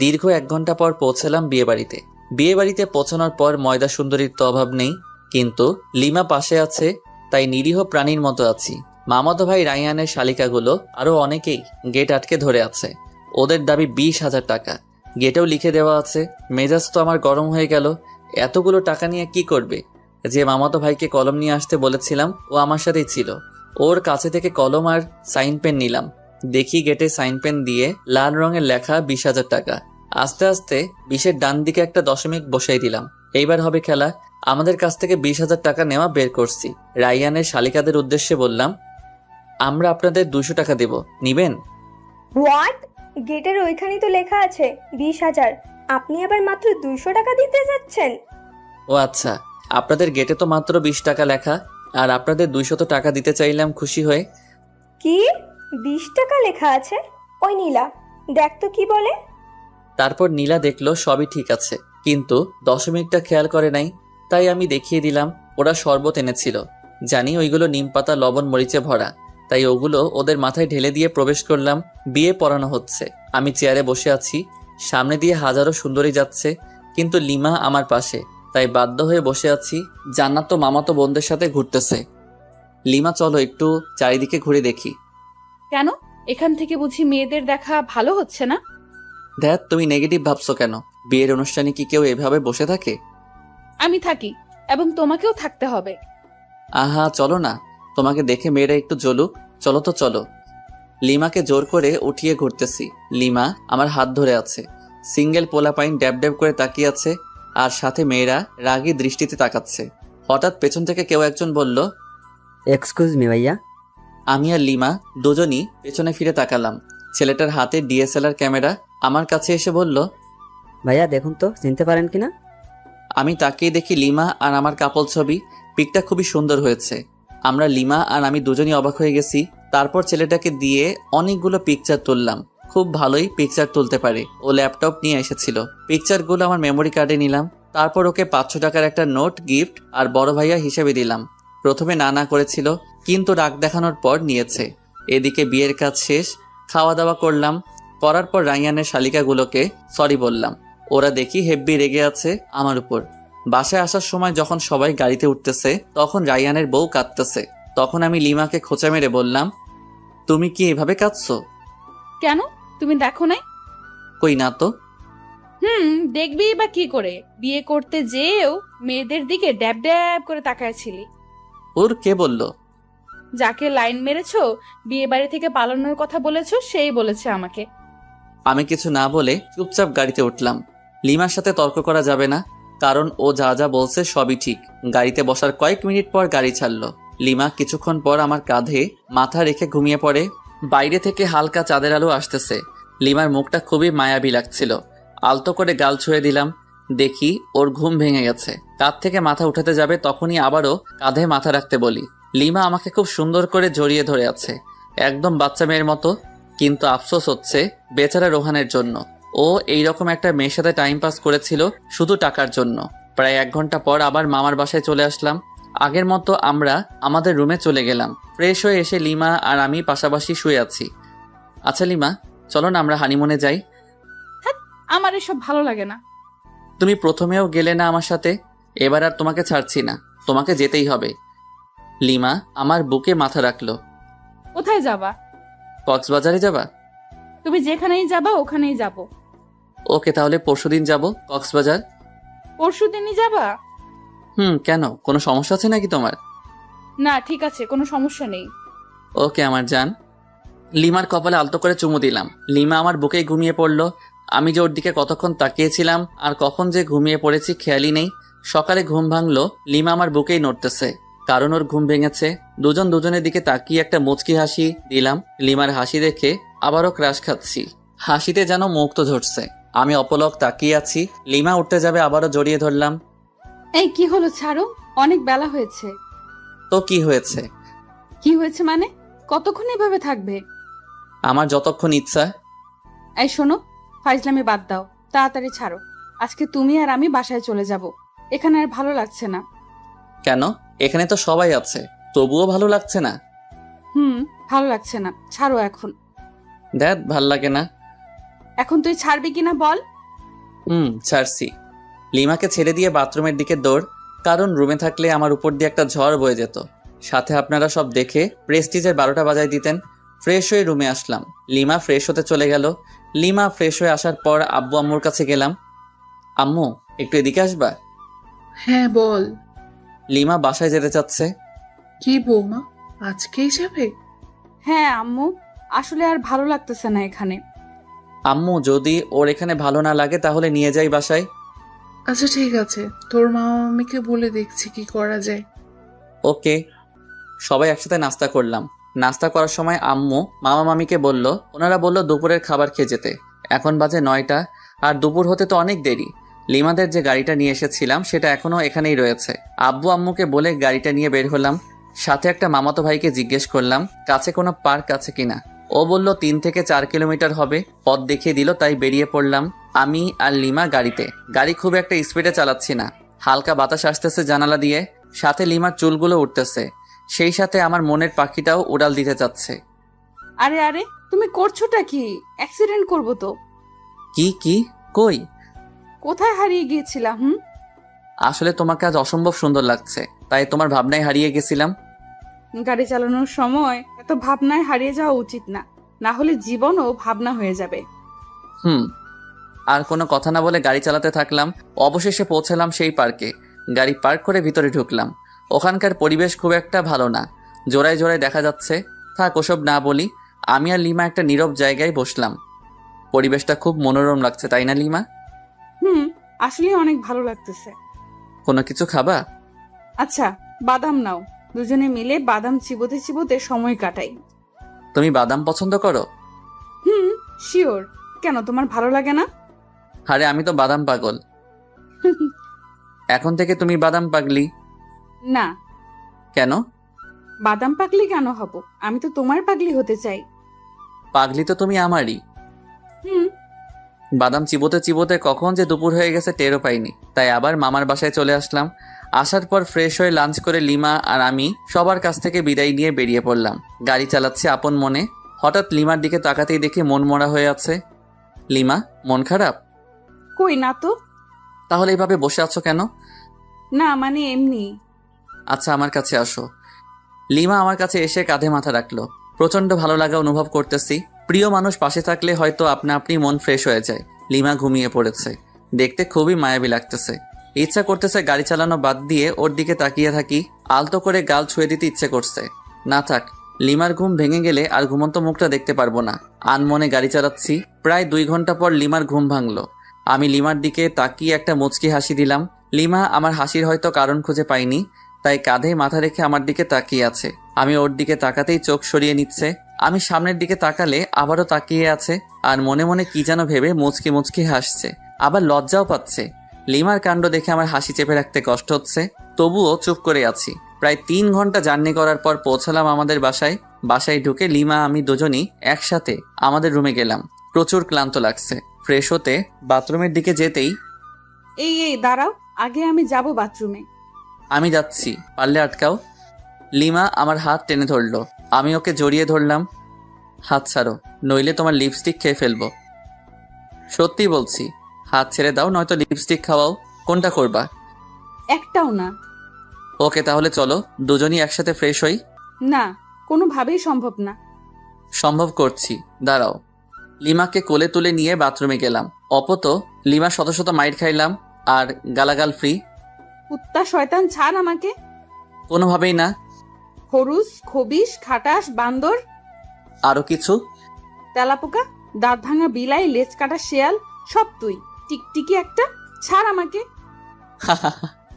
Speaker 1: দীর্ঘ 1 ঘন্টা পর পৌঁছালাম বিয়েবাড়িতে। বিয়েবাড়িতে পৌঁছানোর পর ময়দা সুন্দরীর তো অভাব নেই, কিন্তু লিমা পাশে আছে, তাই নিরীহ প্রাণীর মতো আছি। মামাতো ভাই রায়ানের শালিকাগুলো আরো অনেকেই গেট আটকে ধরে আছে। ওদের দাবি 20,000 টাকা। গেটেও লিখে দেওয়া আছে। মেজাজ তো আমার গরম হয়ে গেল। এতগুলো টাকা নিয়ে কি করবে? যে মামাতো ভাইকে কলম নিয়ে আসতে বলেছিলাম ও আমার সাথেই ছিল। ওর কাছে থেকে কলম আর সাইন পেন নিলাম। দেখি গেটে সাইন পেন দিয়ে লাল রঙের লেখা 20,000 টাকা। আস্তে আস্তে 20-এর ডান দিকে একটা দশমিক বসাই দিলাম। এইবার হবে খেলা। আমাদের কাছ থেকে 20,000 টাকা নেওয়া বের করছি। রায়ানের শালিকাদের উদ্দেশ্যে বললাম, আমরা আপনাদের 200 টাকা দেব, নিবেন?
Speaker 8: হোয়াট? গেটের ওইখানেই তো লেখা আছে 20,000, আপনি আবার মাত্র 200 টাকা দিতে যাচ্ছেন?
Speaker 1: ও আচ্ছা, আপনাদের গেটে তো মাত্র 20 টাকা লেখা, আর আপনাদের 200 টাকা দিতে চাইলাম খুশি হয়ে।
Speaker 8: কি 20 টাকা লেখা আছে? ওই নীলা, দেখ তো কি বলে।
Speaker 1: তারপর নীলা দেখলো সবই ঠিক আছে, কিন্তু দশমিকটা খেয়াল করে নাই। তাই আমি দেখিয়ে দিলাম। ওরা শরবত এনেছিল, জানি ওইগুলো নিমপাতা লবণ মরিচে ভরা, তাই ওগুলো ওদের মাথায় ঢেলে দিয়ে প্রবেশ করলাম। বিয়ে পড়ানো হচ্ছে। আমি চেয়ারে বসে আছি, সামনে দিয়ে হাজারো সুন্দরী যাচ্ছে, কিন্তু লিমা আমার পাশে, তাই বাধ্য হয়ে বসে আছি। জান্নাত তো মামাতো বোনদের সাথে ঘুরতেছে। লিমা চলো একটু চারিদিকে ঘুরে দেখি।
Speaker 5: কেন? এখান থেকে বুঝি মেয়েদের দেখা ভালো হচ্ছে না?
Speaker 1: ধ্যাত, তুমি নেগেটিভ ভাবছো কেন? বিয়ের অনুষ্ঠানে কি কেউ এভাবে বসে থাকে?
Speaker 5: আমি থাকি, এবং তোমাকেও থাকতে হবে।
Speaker 1: আহা চলো না, তোমাকে দেখে মেয়েরা একটু জ্বলুক। চলো তো চলো। লিমাকে জোর করে উঠিয়ে ঘুরতেছি। লিমা আমার হাত ধরে আছে। সিঙ্গেল পোলাপাইন ড্যাব ড্যাব করে তাকিয়ে আছে, আর সাথে মেয়েরা রাগী দৃষ্টিতে তাকাচ্ছে। হঠাৎ পেছন থেকে কেউ একজন বলল,
Speaker 4: এক্সকিউজ মি ভাইয়া।
Speaker 1: আমি আর লিমা দুজনই পেছনে ফিরে তাকালাম। ছেলেটার হাতে ডিএসএলআর ক্যামেরা। আমার কাছে এসে বলল,
Speaker 4: ভাইয়া দেখুন তো চিনতে পারেন কিনা।
Speaker 1: আমি তাকিয়ে দেখি লিমা আর আমার কাপল ছবি। পিকটা খুবই সুন্দর হয়েছে। আমরা লিমা আর আমি দুজনই অবাক হয়ে গেছি। তারপর ছেলেটাকে দিয়ে অনেকগুলো পিকচার তুললাম। খুব ভালোই পিকচার তুলতে পারে। ও ল্যাপটপ নিয়ে এসেছিল। পিকচারগুলো আমার মেমোরি কার্ডে নিলাম। তারপর ওকে 500 টাকার একটা নোট গিফট আর বড় ভাইয়া হিসেবে দিলাম। প্রথমে না করেছিল, কিন্তু রাগ দেখানোর পর নিয়েছে। এদিকে বিয়ের কাজ শেষ, খাওয়া দাওয়া করলাম। করার পর রায়ানের শালিকাগুলোকে সরি বললাম। ওরা দেখি হেব্বি রেগে আছে আমার উপর। বাসায় আসার সময় যখন সবাই গাড়িতে উঠতেছে, তখন রায়ানের বউ কাঁদতেছে। তখন আমি লিমাকে খোঁচা মেরে বললাম, তুমি কি এভাবে কাঁদছো?
Speaker 5: কেন, তুমি দেখো নাই?
Speaker 1: কই না তো।
Speaker 5: দেখবি বা কি করে? বিয়ে করতে যেও মেয়েদের দিকে ড্যাব ড্যাব করে তাকায়ছিলি।
Speaker 1: ওর কে বলল?
Speaker 5: যাকে লাইন মেরেছো, বিয়ে বাড়ি থেকে পালানোর কথা বলেছো, সেই বলেছে আমাকে।
Speaker 1: আমি কিছু না বলে চুপচাপ গাড়িতে উঠলাম। লিমার সাথে তর্ক করা যাবে না, কারণ ও যা যা বলছে সবই ঠিক। গাড়িতে বসার কয়েক মিনিট পর গাড়ি ছাড়লো। লিমা কিছুক্ষণ পর আমার কাঁধে মাথা রেখে ঘুমিয়ে পড়ে। বাইরে থেকে হালকা চাঁদের আলো আসতেছে। লিমার মুখটা খুবই মায়াবী লাগছিল। আলতো করে গাল ছুঁয়ে দিলাম। দেখি ওর ঘুম ভেঙে গেছে। কাঁধ থেকে মাথা উঠাতে যাবে, তখনই আবারও কাঁধে মাথা রাখতে বলি। লিমা আমাকে খুব সুন্দর করে জড়িয়ে ধরে আছে, একদম বাচ্চা মেয়ের মতো। কিন্তু আফসোস হচ্ছে বেচারা রোহানের জন্য। ও এইরকম একটা মেয়ের সাথে টাইম পাস করেছিল শুধু টাকার জন্য। প্রায় 1 ঘন্টা পর আবার মামার বাসায় চলে আসলাম। আগের মতো আমরা আমাদের রুমে চলে গেলাম। ফ্রেশ হয়ে এসে লিমা আর আমি পাশাপাশি শুয়ে আছি। আচ্ছা লিমা, চলো না আমরা হানিমুনে যাই।
Speaker 5: আমার এসব ভালো লাগে না।
Speaker 1: তুমি প্রথমেও গেলে না আমার সাথে, এবার আর তোমাকে ছাড়ছি না, তোমাকে যেতেই হবে। লিমা আমার বুকে মাথা রাখলো।
Speaker 5: কোথায় যাবা?
Speaker 1: কক্সবাজারে যাবা?
Speaker 5: তুমি যেখানেই যাবা ওখানেই যাব।
Speaker 1: ওকে, তাহলে পরশুদিন যাব কক্সবাজার।
Speaker 5: পরশুদিনই যাবা?
Speaker 1: কেন, কোনো সমস্যা আছে নাকি তোমার?
Speaker 5: না ঠিক আছে, কোনো সমস্যা নেই।
Speaker 1: ওকে আমার জান। লিমার কপালে আলতো করে চুমু দিলাম। লিমা আমার বুকেই ঘুমিয়ে পড়ল। আমি যে ওর দিকে কতক্ষণ তাকিয়েছিলাম আর কখন যে ঘুমিয়ে পড়েছি খেয়ালই নেই। সকালে ঘুম ভাঙলো, লিমা আমার বুকেই নড়তেছে, কারণ ওর ঘুম ভেঙেছে। দুজন দুজনের দিকে তাকিয়ে একটা মুচকি হাসি দিলাম। লিমার হাসি দেখে আবারও ক্রাশ খাচ্ছি। হাসিতে যেন মুখ তো ঝরছে। আমি অপলক তাকিয়ে আছি। লিমা উঠতে যাবে, আবারও জড়িয়ে ধরলাম।
Speaker 5: এই কি হলো, ছাড়ো, অনেক বেলা হয়েছে।
Speaker 1: তো কি হয়েছে?
Speaker 5: কি হয়েছে মানে? কতক্ষণ এভাবে থাকবে?
Speaker 1: আমার যতক্ষণ ইচ্ছা।
Speaker 5: এই শোনো, ফাইজলামি বাদ দাও, তাড়াতাড়ি ছাড়ো। আজকে তুমি আর আমি বাসায় চলে যাব। এখানে আর ভালো লাগছে না।
Speaker 1: কেন? এখানে তো সবাই আছে, তবুও ভালো লাগছে না?
Speaker 5: ভালো লাগছে না, ছাড়ো এখন।
Speaker 1: দেখ, ভাল লাগে না।
Speaker 5: এখন তুই ছাড়বি কিনা বল।
Speaker 1: ছাড়ছি। লিমাকে ছেড়ে দিয়ে বাথরুমের দিকে দৌড়, কারণ রুমে থাকলে আমার উপর দিয়ে একটা ঝড় বয়ে যেত। সাথে আপনারা সব দেখে প্রেস্টিজের 12টা বাজায় দিতেন। ফ্রেশ হয়ে রুমে আসলাম। লিমা ফ্রেশ হতে চলে গেল। লিমা ফ্রেশ হয়ে আসার পর আব্বু আম্মুর কাছে গেলাম। আম্মু, একটু এদিকে আসবা?
Speaker 3: হ্যাঁ বল।
Speaker 1: লিমা বাসায় যেতে চাচ্ছে।
Speaker 3: কি বৌমা, আজকেই যাবে?
Speaker 5: হ্যাঁ আম্মু, আসলে আর ভালো লাগতেছে না এখানে।
Speaker 1: আম্মু, যদি ওর এখানে ভালো না লাগে তাহলে নিয়ে যাই বাসায়।
Speaker 3: আচ্ছা ঠিক আছে, তোর মামা মামিকে বলে দেখছি কি করা যায়।
Speaker 1: ওকে। সবাই একসাথে নাস্তা করলাম। নাস্তা করার সময় আম্মু মামা মামিকে বলল, ওনারা বলল দুপুরের খাবার খেয়ে যেতে। এখন বাজে 9টা, আর দুপুর হতে তো অনেক দেরি। লিমাদের যে গাড়িটা নিয়ে এসেছিলাম সেটা এখনো এখানেই রয়েছে। আব্বু আম্মুকে বলে গাড়িটা নিয়ে বের হলাম। সাথে একটা মামাতো ভাইকে জিজ্ঞেস করলাম কাছে কোনো পার্ক আছে কিনা। ও বলল 3 থেকে 4 কিলোমিটার হবে। পথ দেখিয়ে দিল, তাই বেরিয়ে পড়লাম আমি আর লিমা গাড়িতে। গাড়ি খুব একটা স্পিডে চালাচ্ছি না, হালকা বাতাস আসতেছে জানালা দিয়ে। সাথে লিমার চুলগুলো উঠতেছে, সেই সাথে আমার মনের পাখিটাও উড়াল দিতে চাচ্ছে।
Speaker 5: আরে আরে, তুমি করছোটা কি? অ্যাক্সিডেন্ট করবো তো।
Speaker 1: কি কই?
Speaker 5: কোথায় হারিয়ে গিয়েছিলাম?
Speaker 1: আসলে তোমাকে আজ অসম্ভব সুন্দর লাগছে, তাই তোমার ভাবনায় হারিয়ে গেছিলাম।
Speaker 5: গাড়ি চালানোর সময় এত ভাবনায় হারিয়ে যাওয়া উচিত না, না হলে জীবনও ভাবনা হয়ে যাবে।
Speaker 1: আর কোনো কথা না বলে গাড়ি চালাতে থাকলাম। অবশেষে পৌঁছালাম সেই পার্কে। গাড়ি পার্ক করে ভিতরে ঢুকলাম। ওখানকার পরিবেশ খুব একটা ভালো না, জোড়ায় জোড়ায় দেখা যাচ্ছে। থাক, ওসব না বলি। আমি আর লিমা একটা নীরব জায়গায় বসলাম। পরিবেশটা খুব মনোরম লাগছে, তাই না লিমা?
Speaker 5: আসলে অনেক ভালো লাগতেছে।
Speaker 1: কোনো কিছু খাবা?
Speaker 5: আচ্ছা, বাদাম নাও। দুজনে মিলে বাদাম চিবোতে চিবোতে সময় কাটাই।
Speaker 1: তুমি বাদাম পছন্দ করো?
Speaker 5: শিওর। কেন, তোমার ভালো লাগে না?
Speaker 1: আরে আমি তো বাদাম পাগল। এখন থেকে তুমি বাদাম পাগলি?
Speaker 5: না।
Speaker 1: কেন?
Speaker 5: বাদাম পাগলি কেন হব? আমি তো তোমার পাগলি হতে চাই।
Speaker 1: পাগলি তো তুমি আমারই। বাদাম চিবোতে চিবোতে কখন যে দুপুর হয়ে গেছে টেরও পাইনি। তাই আবার মামার বাসায় চলে আসলাম। আসার পর ফ্রেশ হয়ে লাঞ্চ করে লিমা আর আমি সবার কাছ থেকে বিদায় নিয়ে বেরিয়ে পড়লাম। গাড়ি চালাচ্ছি আপন মনে। হঠাৎ লিমার দিকে তাকাতেই দেখি মন মরা হয়ে আছে। লিমা, মন খারাপ?
Speaker 5: কই না তো।
Speaker 1: তাহলে এইভাবে বসে আছো কেন?
Speaker 5: না মানে এমনি।
Speaker 1: আচ্ছা, আমার কাছে আসো। লিমা আমার কাছে এসে কাঁধে মাথা রাখলো। প্রচন্ড ভালো লাগা অনুভব করতেছি। প্রিয় মানুষ পাশে থাকলে হয়তো আপনা আপনি মন ফ্রেশ হয়ে যায়। লিমা ঘুমিয়ে পড়েছে, দেখতে খুবই মায়াবী লাগতেছে। ইচ্ছা করতেছে গাড়ি চালানো বাদ দিয়ে ওর দিকে তাকিয়ে থাকি। আলতো করে গাল ছুঁয়ে দিতে ইচ্ছে করছে। না থাক, লিমার ঘুম ভেঙে গেলে আর ঘুমন্ত মুখটা দেখতে পারবো না। আনমনে গাড়ি চালাচ্ছি। প্রায় 2 ঘন্টা পর লিমার ঘুম ভাঙলো। আমি লিমার দিকে তাকিয়ে একটা মুচকি হাসি দিলাম। লিমা আমার হাসির হয়তো কারণ খুঁজে পাইনি, তাই কাঁধে মাথা রেখে আমার দিকে তাকিয়ে আছে। আমি ওর দিকে তাকাতেই চোখ সরিয়ে নিচ্ছে। আমি সামনের দিকে তাকালে আবারও তাকিয়ে আছে, আর মনে মনে কি যেন ভেবে মুচকি মুচকি হাসছে। আবার লজ্জাও পাচ্ছে। লিমার কাণ্ড দেখে আমার হাসি চেপে রাখতে কষ্ট হচ্ছে, তবুও চুপ করে আছি। প্রায় 3 ঘন্টা জার্নি করার পর পৌঁছালাম আমাদের বাসায়। বাসায় ঢুকে লিমা আমি দুজনই একসাথে আমাদের রুমে গেলাম। প্রচুর ক্লান্ত লাগছে। ফ্রেশ হতে বাথরুমের দিকে যেতেই,
Speaker 5: এই দাঁড়াও, আগে আমি যাব বাথরুমে।
Speaker 1: আমি যাচ্ছি, পারলে আটকাও। লিমা আমার হাত টেনে ধরলো। আমি ওকে জড়িয়ে ধরলাম। হাত ছাড়ো, নইলে তোমার লিপস্টিক খেয়ে ফেলবো। সত্যি বলছি, হাত ছেড়ে দাও, নয়তো লিপস্টিক খাওয়াও। কোনটা করবা?
Speaker 5: একটাও না।
Speaker 1: ওকে, তাহলে চলো দুজনই একসাথে ফ্রেশ হই।
Speaker 5: না, কোনোভাবেই সম্ভব না।
Speaker 1: সম্ভব করছি, দাঁড়াও। লিমাকে কোলে তুলে নিয়ে বাথরুমে গেলাম। অপত লিমা শত শত মাইর খাইলাম, আর গালাগাল ফ্রি।
Speaker 5: কুত্তা শয়তান, ছাড় আমাকে।
Speaker 1: কোনোভাবেই না।
Speaker 5: খরুস, খবিস, খাটাস, বান্দর।
Speaker 1: আরো কিছু?
Speaker 5: তেলাপোকা, দাঁত ভাঙা বিলাই, লেজ কাটা শেয়াল, সব তুই। টিকটিকি একটা, ছাড় আমাকে।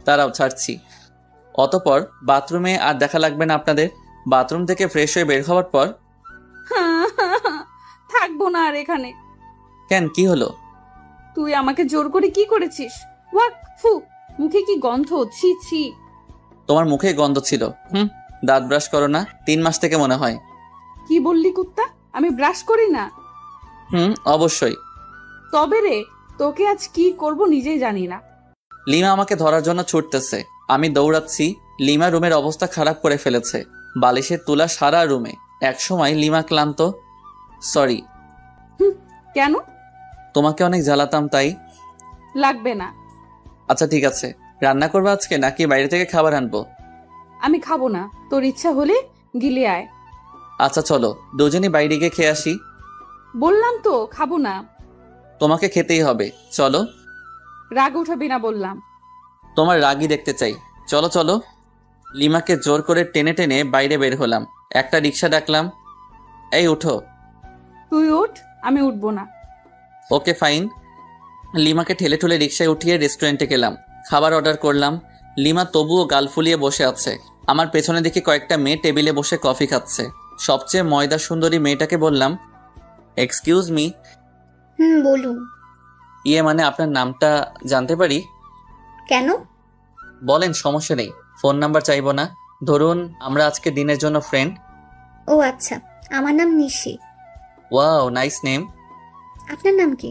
Speaker 1: তারাও ছাড়ছি। অতপর বাথরুমে আর দেখা লাগবে না আপনাদের। বাথরুম থেকে ফ্রেশ হয়ে বের হওয়ার পর
Speaker 5: থাকবো না আর এখানে।
Speaker 1: কেন, কি হলো?
Speaker 5: তুই আমাকে জোর করে কি করেছিস? ওয়াক ফু, মুখে কি গন্ধ, ছি ছি।
Speaker 1: তোমার মুখে গন্ধ ছিল। দাঁত ব্রাশ করো না 3 মাস থেকে মনে হয়।
Speaker 5: কি বললি কুত্তা? আমি ব্রাশ করি না?
Speaker 1: অবশ্যই।
Speaker 5: তবে রে, তোকে আজ কি করব নিজেই জানি না।
Speaker 1: লিমা আমাকে ধরার জন্য ছুটতেছে, আমি দৌড়াচ্ছি। লিমা রুমের অবস্থা খারাপ করে ফেলেছে, বালিশের তুলা সারা রুমে। একসময় লিমা ক্লান্ত। সরি।
Speaker 5: কেন?
Speaker 1: তোমাকে অনেক জ্বালাতাম তাই।
Speaker 5: লাগবে না।
Speaker 1: আচ্ছা ঠিক আছে, রান্না করবে আজকে নাকি বাইরে থেকে খাবার আনবো?
Speaker 5: আমি খাবো না, তোর ইচ্ছা হলে গিলে আয়।
Speaker 1: আচ্ছা চলো দুজনই বাইরে গিয়ে খেয়ে আসি।
Speaker 5: বললাম তো খাবো না।
Speaker 1: তোমাকে খেতেই হবে, চলো।
Speaker 5: রাগ উঠাবি না বললাম।
Speaker 1: তোমার রাগই দেখতে চাই, চলো চলো। লিমাকে জোর করে টেনে টেনে বাইরে বের হলাম। একটা রিক্সা ডাকলাম, এই উঠো।
Speaker 5: তুই ওঠ, আমি উঠবো না।
Speaker 1: Okay fine. লিমাকে ঠেলে ঠুলে রিক্সায় উঠিয়ে রেস্টুরেন্টে গেলাম, খাবার অর্ডার করলাম। লিমা তবুও গাল ফুলিয়ে বসে আছে। আমার পেছনে দেখি কয়েকটা মেয়ে টেবিলে বসে কফি খাচ্ছে। সবচেয়ে ময়দা সুন্দরী মেয়েটাকে বললাম, এক্সকিউজ মি।
Speaker 7: বলুন।
Speaker 1: মানে আপনার নামটা জানতে পারি?
Speaker 7: কেন?
Speaker 1: বলেন, সমস্যা নেই। ফোন নাম্বার চাইবো না। ধরুন আমরা আজকে দিনের জন্য ফ্রেন্ড।
Speaker 7: ও আচ্ছা, আমার নাম নিশি।
Speaker 1: Wow, nice name.
Speaker 7: আপনার নাম কি?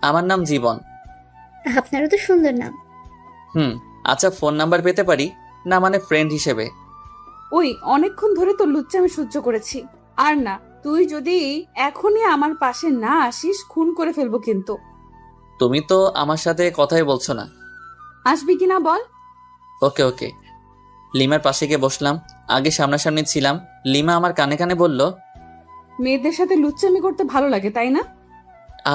Speaker 1: আমার নাম জীবন।
Speaker 7: আপনারও তো সুন্দর নাম।
Speaker 1: আচ্ছা, ফোন নাম্বার পেতে পারি? না মানে ফ্রেন্ড হিসেবে।
Speaker 5: ওই অনেকক্ষণ ধরে তোর লুচ্চা আমি সহ্য করেছি, আর না। তুই যদি এখনই আমার পাশে না আসিস, খুন করে ফেলবো কিন্তু।
Speaker 1: তুমি তো আমার সাথে কথাই বলছো না।
Speaker 5: আসবি কিনা বল।
Speaker 1: ওকে ওকে। লিমার পাশে গিয়ে বসলাম। আগে সামনাসামনি ছিলাম। লিমা আমার কানে কানে বলল,
Speaker 5: মেয়েদের সাথে লুচ্চামি করতে ভালো লাগে তাই না?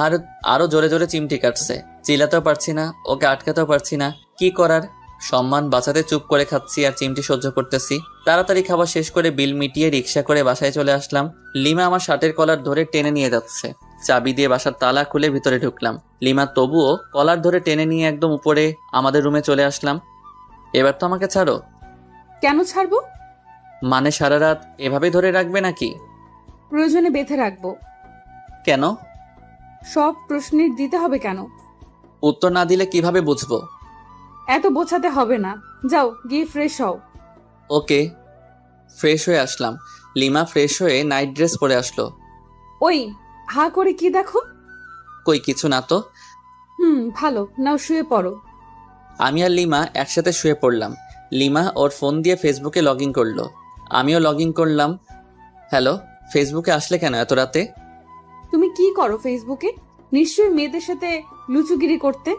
Speaker 1: আর আরো জোরে জোরে চিমটি কাটছে। চিল্লাতেও পারছি না, ওকে আটকাতেও পারছি না। কি করার? সম্মান বাঁচাতে চুপ করে খাচ্ছি আর চিমটি সহ্য করতেছি। তাড়াতাড়ি খাবার শেষ করে বিল মিটিয়ে রিক্সা করে বাসায় চলে আসলাম। লিমা আমার শার্টের কলার ধরে টেনে নিয়ে যাচ্ছে। চাবি দিয়ে বাসার তালা খুলে ভিতরে ঢুকলাম। লিমা তবুও কলার ধরে টেনে নিয়ে একদম উপরে আমাদের রুমে চলে আসলাম। এবার তো আমাকে ছাড়ো।
Speaker 5: কেন ছাড়বো?
Speaker 1: মানে সারা রাত এভাবে ধরে রাখবে নাকি?
Speaker 5: প্রয়োজনে বেঁধে রাখবো।
Speaker 1: কেন?
Speaker 5: সব প্রশ্নের দিতে হবে কেন?
Speaker 1: উত্তর না দিলে কিভাবে বুঝবো?
Speaker 5: এত বোঝাতে হবে না, যাও গিয়ে ফ্রেশ হও।
Speaker 1: ওকে। ফ্রেশ হয়ে আসলাম। লিমা ফ্রেশ হয়ে নাইট ড্রেস পরে আসলো।
Speaker 5: ওই হা করে কি দেখো?
Speaker 1: কই কিছু না তো।
Speaker 5: ভালো, নাও শুয়ে পড়ো।
Speaker 1: আমি আর লিমা একসাথে শুয়ে পড়লাম। লিমা ওর ফোন দিয়ে ফেসবুকে লগ ইন করলো, আমিও লগ ইন করলাম। হ্যালো, ফেসবুকে আসলে কেন এত রাতে?
Speaker 5: তুমি কি করো ফেসবুকে? নিশ্চয়ই মেয়েদের সাথে লুচুগিরি করতে।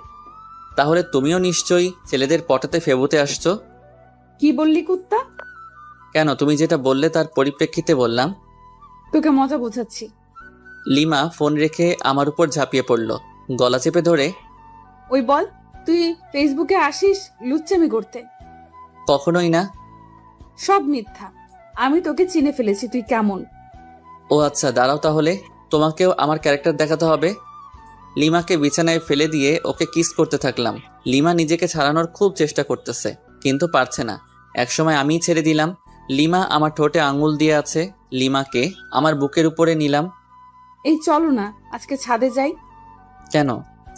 Speaker 1: তাহলে তুমিও নিশ্চয়ই ছেলেদের পটাতে ফেবুতে আসছো।
Speaker 5: কি বললি কুত্তা?
Speaker 1: কেন, তুমি যেটা বললে তার পরিপ্রেক্ষিতে বললাম।
Speaker 5: তোকে মজা বোঝাচ্ছি।
Speaker 1: লিমা ফোন রেখে আমার উপর ঝাঁপিয়ে পড়লো, গলা চেপে ধরে,
Speaker 5: ওই বল, তুই ফেসবুকে আসিস লুচ্চামি করতে?
Speaker 1: কখনোই না।
Speaker 5: সব মিথ্যা। আমি তোকে চিনে ফেলেছি, তুই কেমন।
Speaker 1: ও আচ্ছা, দাঁড়াও তাহলে, তোমাকেও আমার ক্যারেক্টার দেখাতে হবে। লিমাকে বিছানায় ফেলে দিয়ে ওকে কিস করতে থাকলাম। লিমা নিজেকে ছাড়ানোর খুব চেষ্টা করতেছে, কিন্তু পারছে না। একসময় আমিই ছেড়ে দিলাম। লিমা আমার ঠোঁটে আঙুল দিয়ে আছে। লিমাকে আমার বুকের উপরে নিলাম।
Speaker 5: এই চলো না আজকে ছাদে যাই।
Speaker 1: কেন?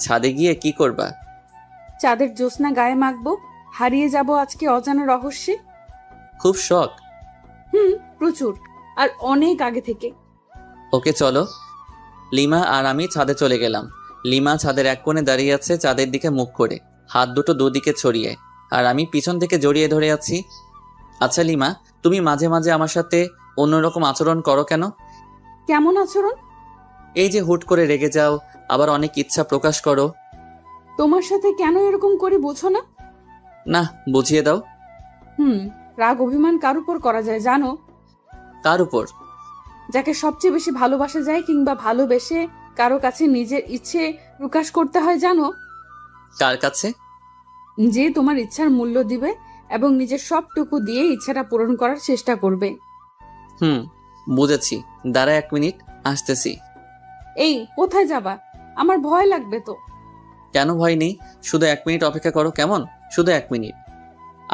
Speaker 1: ছাদে গিয়ে কি করবা?
Speaker 5: চাঁদের জ্যোৎস্না গায়ে মাখবো, হারিয়ে যাব আজকে অজানা রহস্যে।
Speaker 1: খুব শখ?
Speaker 5: প্রচুর, আর অনেক আগে থেকে।
Speaker 1: ওকে চলো। লিমা আর আমি ছাদে চলে গেলাম। লিমা ছাদের এক কোণে দাঁড়িয়ে আছে চাঁদের দিকে মুখ করে, হাত দুটো দুদিকে ছড়িয়ে, আর আমি পিছন থেকে জড়িয়ে ধরে আছি। আচ্ছা লিমা, তুমি মাঝে মাঝে আমার সাথে অন্যরকম আচরণ করো কেন?
Speaker 5: কেমন আচরণ?
Speaker 1: এই যে হুট করে রেগে যাও, আবার অনেক ইচ্ছা প্রকাশ করো।
Speaker 5: তোমার সাথে কেন এরকম করে বোঝো না?
Speaker 1: না, বুঝিয়ে দাও।
Speaker 5: রাগ অভিমান কার উপর করা যায় জানো?
Speaker 1: কার উপর?
Speaker 5: যাকে সবচেয়ে বেশি ভালোবাসা যায়, কিংবা ভালোবেসে কারো কাছে নিজের ইচ্ছে প্রকাশ করতে হয় জানো?
Speaker 1: কার কাছে?
Speaker 5: যে তোমার ইচ্ছার মূল্য দিবে এবং নিজের সবটুকু দিয়ে ইচ্ছাটা পূরণ করার চেষ্টা করবে।
Speaker 1: বুঝেছি, দাঁড়া 1 মিনিট, আসতেছি।
Speaker 5: এই কোথায় যাবা? আমার ভয় লাগবে তো।
Speaker 1: কেন ভয় নেই, শুধু 1 মিনিট অপেক্ষা করো কেমন, শুধু 1 মিনিট।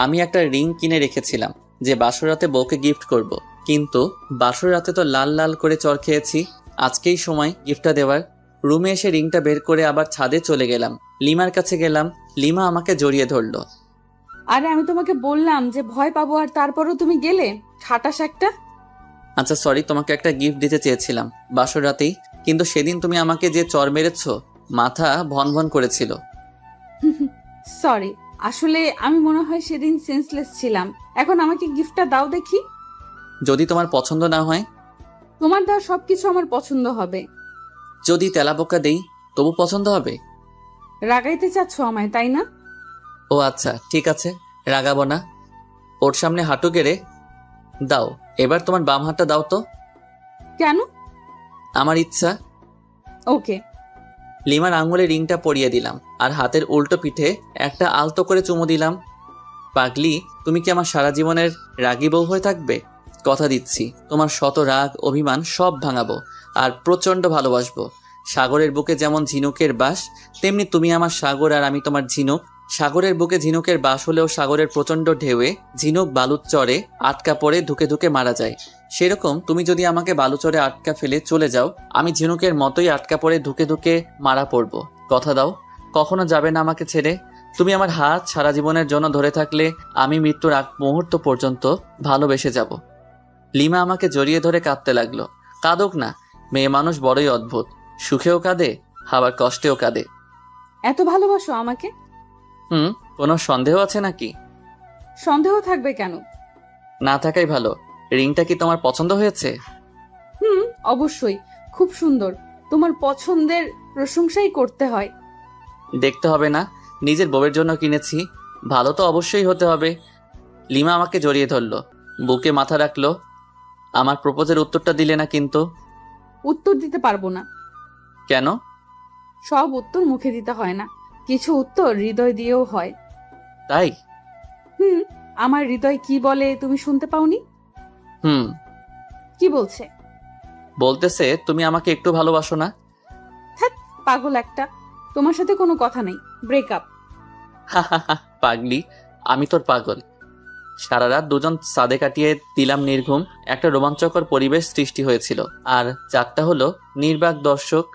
Speaker 1: আমি একটা রিং কিনে রেখেছিলাম যে বাসর রাতে বউকে গিফট করব, কিন্তু বাসর রাতে তো লাল লাল করে চর খেয়েছি। আজকেই সময় গিফটটা দেওয়ার। রুমে এসে রিংটা বের করে আবার ছাদে চলে গেলাম। লিমার কাছে গেলাম, লিমা আমাকে জড়িয়ে ধরলো।
Speaker 5: আরে আমি তোমাকে বললাম যে ভয় পাবো, আর তারপরও তুমি গেলে। খাটাস একটা।
Speaker 1: আচ্ছা সরি, তোমাকে একটা গিফট দিতে চেয়েছিলাম বাসর রাতেই, কিন্তু সেদিন তুমি আমাকে যে চর মেরেছ, মাথা ভন ভন করেছিল।
Speaker 5: সরি, আসলে আমি মনে হয় সেদিন সেন্সলেস ছিলাম। এখন আমাকে গিফটটা দাও দেখি।
Speaker 1: যদি তোমার পছন্দ না হয়?
Speaker 5: তোমার দেওয়া সবকিছু আমার পছন্দ হবে।
Speaker 1: যদি তেলাপোকা দেই তবু পছন্দ হবে?
Speaker 5: রাগাইতে চাচ্ছ আমায়, তাই না?
Speaker 1: ও আচ্ছা, ঠিক আছে, রাগাবো না। ওর সামনে হাঁটু গেড়ে দাও। এবার তোমার বাম হাতটা দাও তো।
Speaker 5: কেন?
Speaker 1: আমার ইচ্ছা।
Speaker 5: ওকে।
Speaker 1: লিমার আঙুলে রিংটা পরিয়ে দিলাম আর হাতের উল্টো পিঠে একটা আলতো করে চুমু দিলাম। পাগলি, তুমি কি আমার সারা জীবনের রাগী বউ হয়ে থাকবে? কথা দিচ্ছি, তোমার শত রাগ অভিমান সব ভাঙাবো আর প্রচন্ড ভালোবাসবো। সাগরের বুকে যেমন ঝিনুকের বাস, তেমনি তুমি আমার সাগর আর আমি তোমার ঝিনুক। সাগরের বুকে ঝিনুকের বাস হলেও সাগরের প্রচন্ড ঢেউয়ে ঝিনুক বালুর চরে আটকা পড়ে ধুকে ধুকে মারা যায়। সেরকম তুমি যদি আমাকে বালুচরে আটকা ফেলে চলে যাও, আমি ঝিনুকের মতোই আটকা পড়ে ধুকে ধুকে মারা পড়ব। কথা দাও, কখনো যাবে না আমাকে ছেড়ে। তুমি আমার হাত সারা জীবনের জন্য ধরে থাকলে আমি মৃত্যুর আগ মুহূর্ত পর্যন্ত ভালোবেসে যাব। লিমা আমাকে জড়িয়ে ধরে কাঁদতে লাগলো। কাঁদুক না, মেয়ে মানুষ বড়ই অদ্ভুত, সুখেও কাঁদে আবার কষ্টেও কাঁদে।
Speaker 5: এত ভালোবাসো আমাকে?
Speaker 1: কোনো সন্দেহ আছে নাকি?
Speaker 5: সন্দেহ থাকবে কেন?
Speaker 1: না থাকাই ভালো। রিংটা কি তোমার পছন্দ হয়েছে?
Speaker 5: অবশ্যই, খুব সুন্দর। তোমার পছন্দের প্রশংসাই করতে হয়।
Speaker 1: দেখতে হবে না, নিজের বউয়ের জন্য কিনেছি, ভালো তো অবশ্যই হতে হবে। লিমা আমাকে জড়িয়ে ধরলো, বুকে মাথা রাখলো। আমার প্রপোজের উত্তরটা দিলে না কিন্তু।
Speaker 5: উত্তর দিতে পারবো না।
Speaker 1: কেন?
Speaker 5: সব উত্তর মুখে দিতে হয় না, কিছু উত্তর হৃদয় দিয়েও হয়।
Speaker 1: তাই?
Speaker 5: আমার হৃদয় কি বলে তুমি শুনতে পাওনি? কি বলছে?
Speaker 1: বলতেছে তুমি আমাকে একটু ভালোবাসো না।
Speaker 5: পাগল একটা, তোমার সাথে কোনো কথা নেই, ব্রেকআপ।
Speaker 1: পাগলি, আমি তোর পাগল। সারা রাত দুজন সাদে কাটিয়ে দিলাম নির্ঘুম। একটা রোমাঞ্চকর পরিবেশ সৃষ্টি হয়েছিল। আর 4টা হলো নির্বাক দর্শক।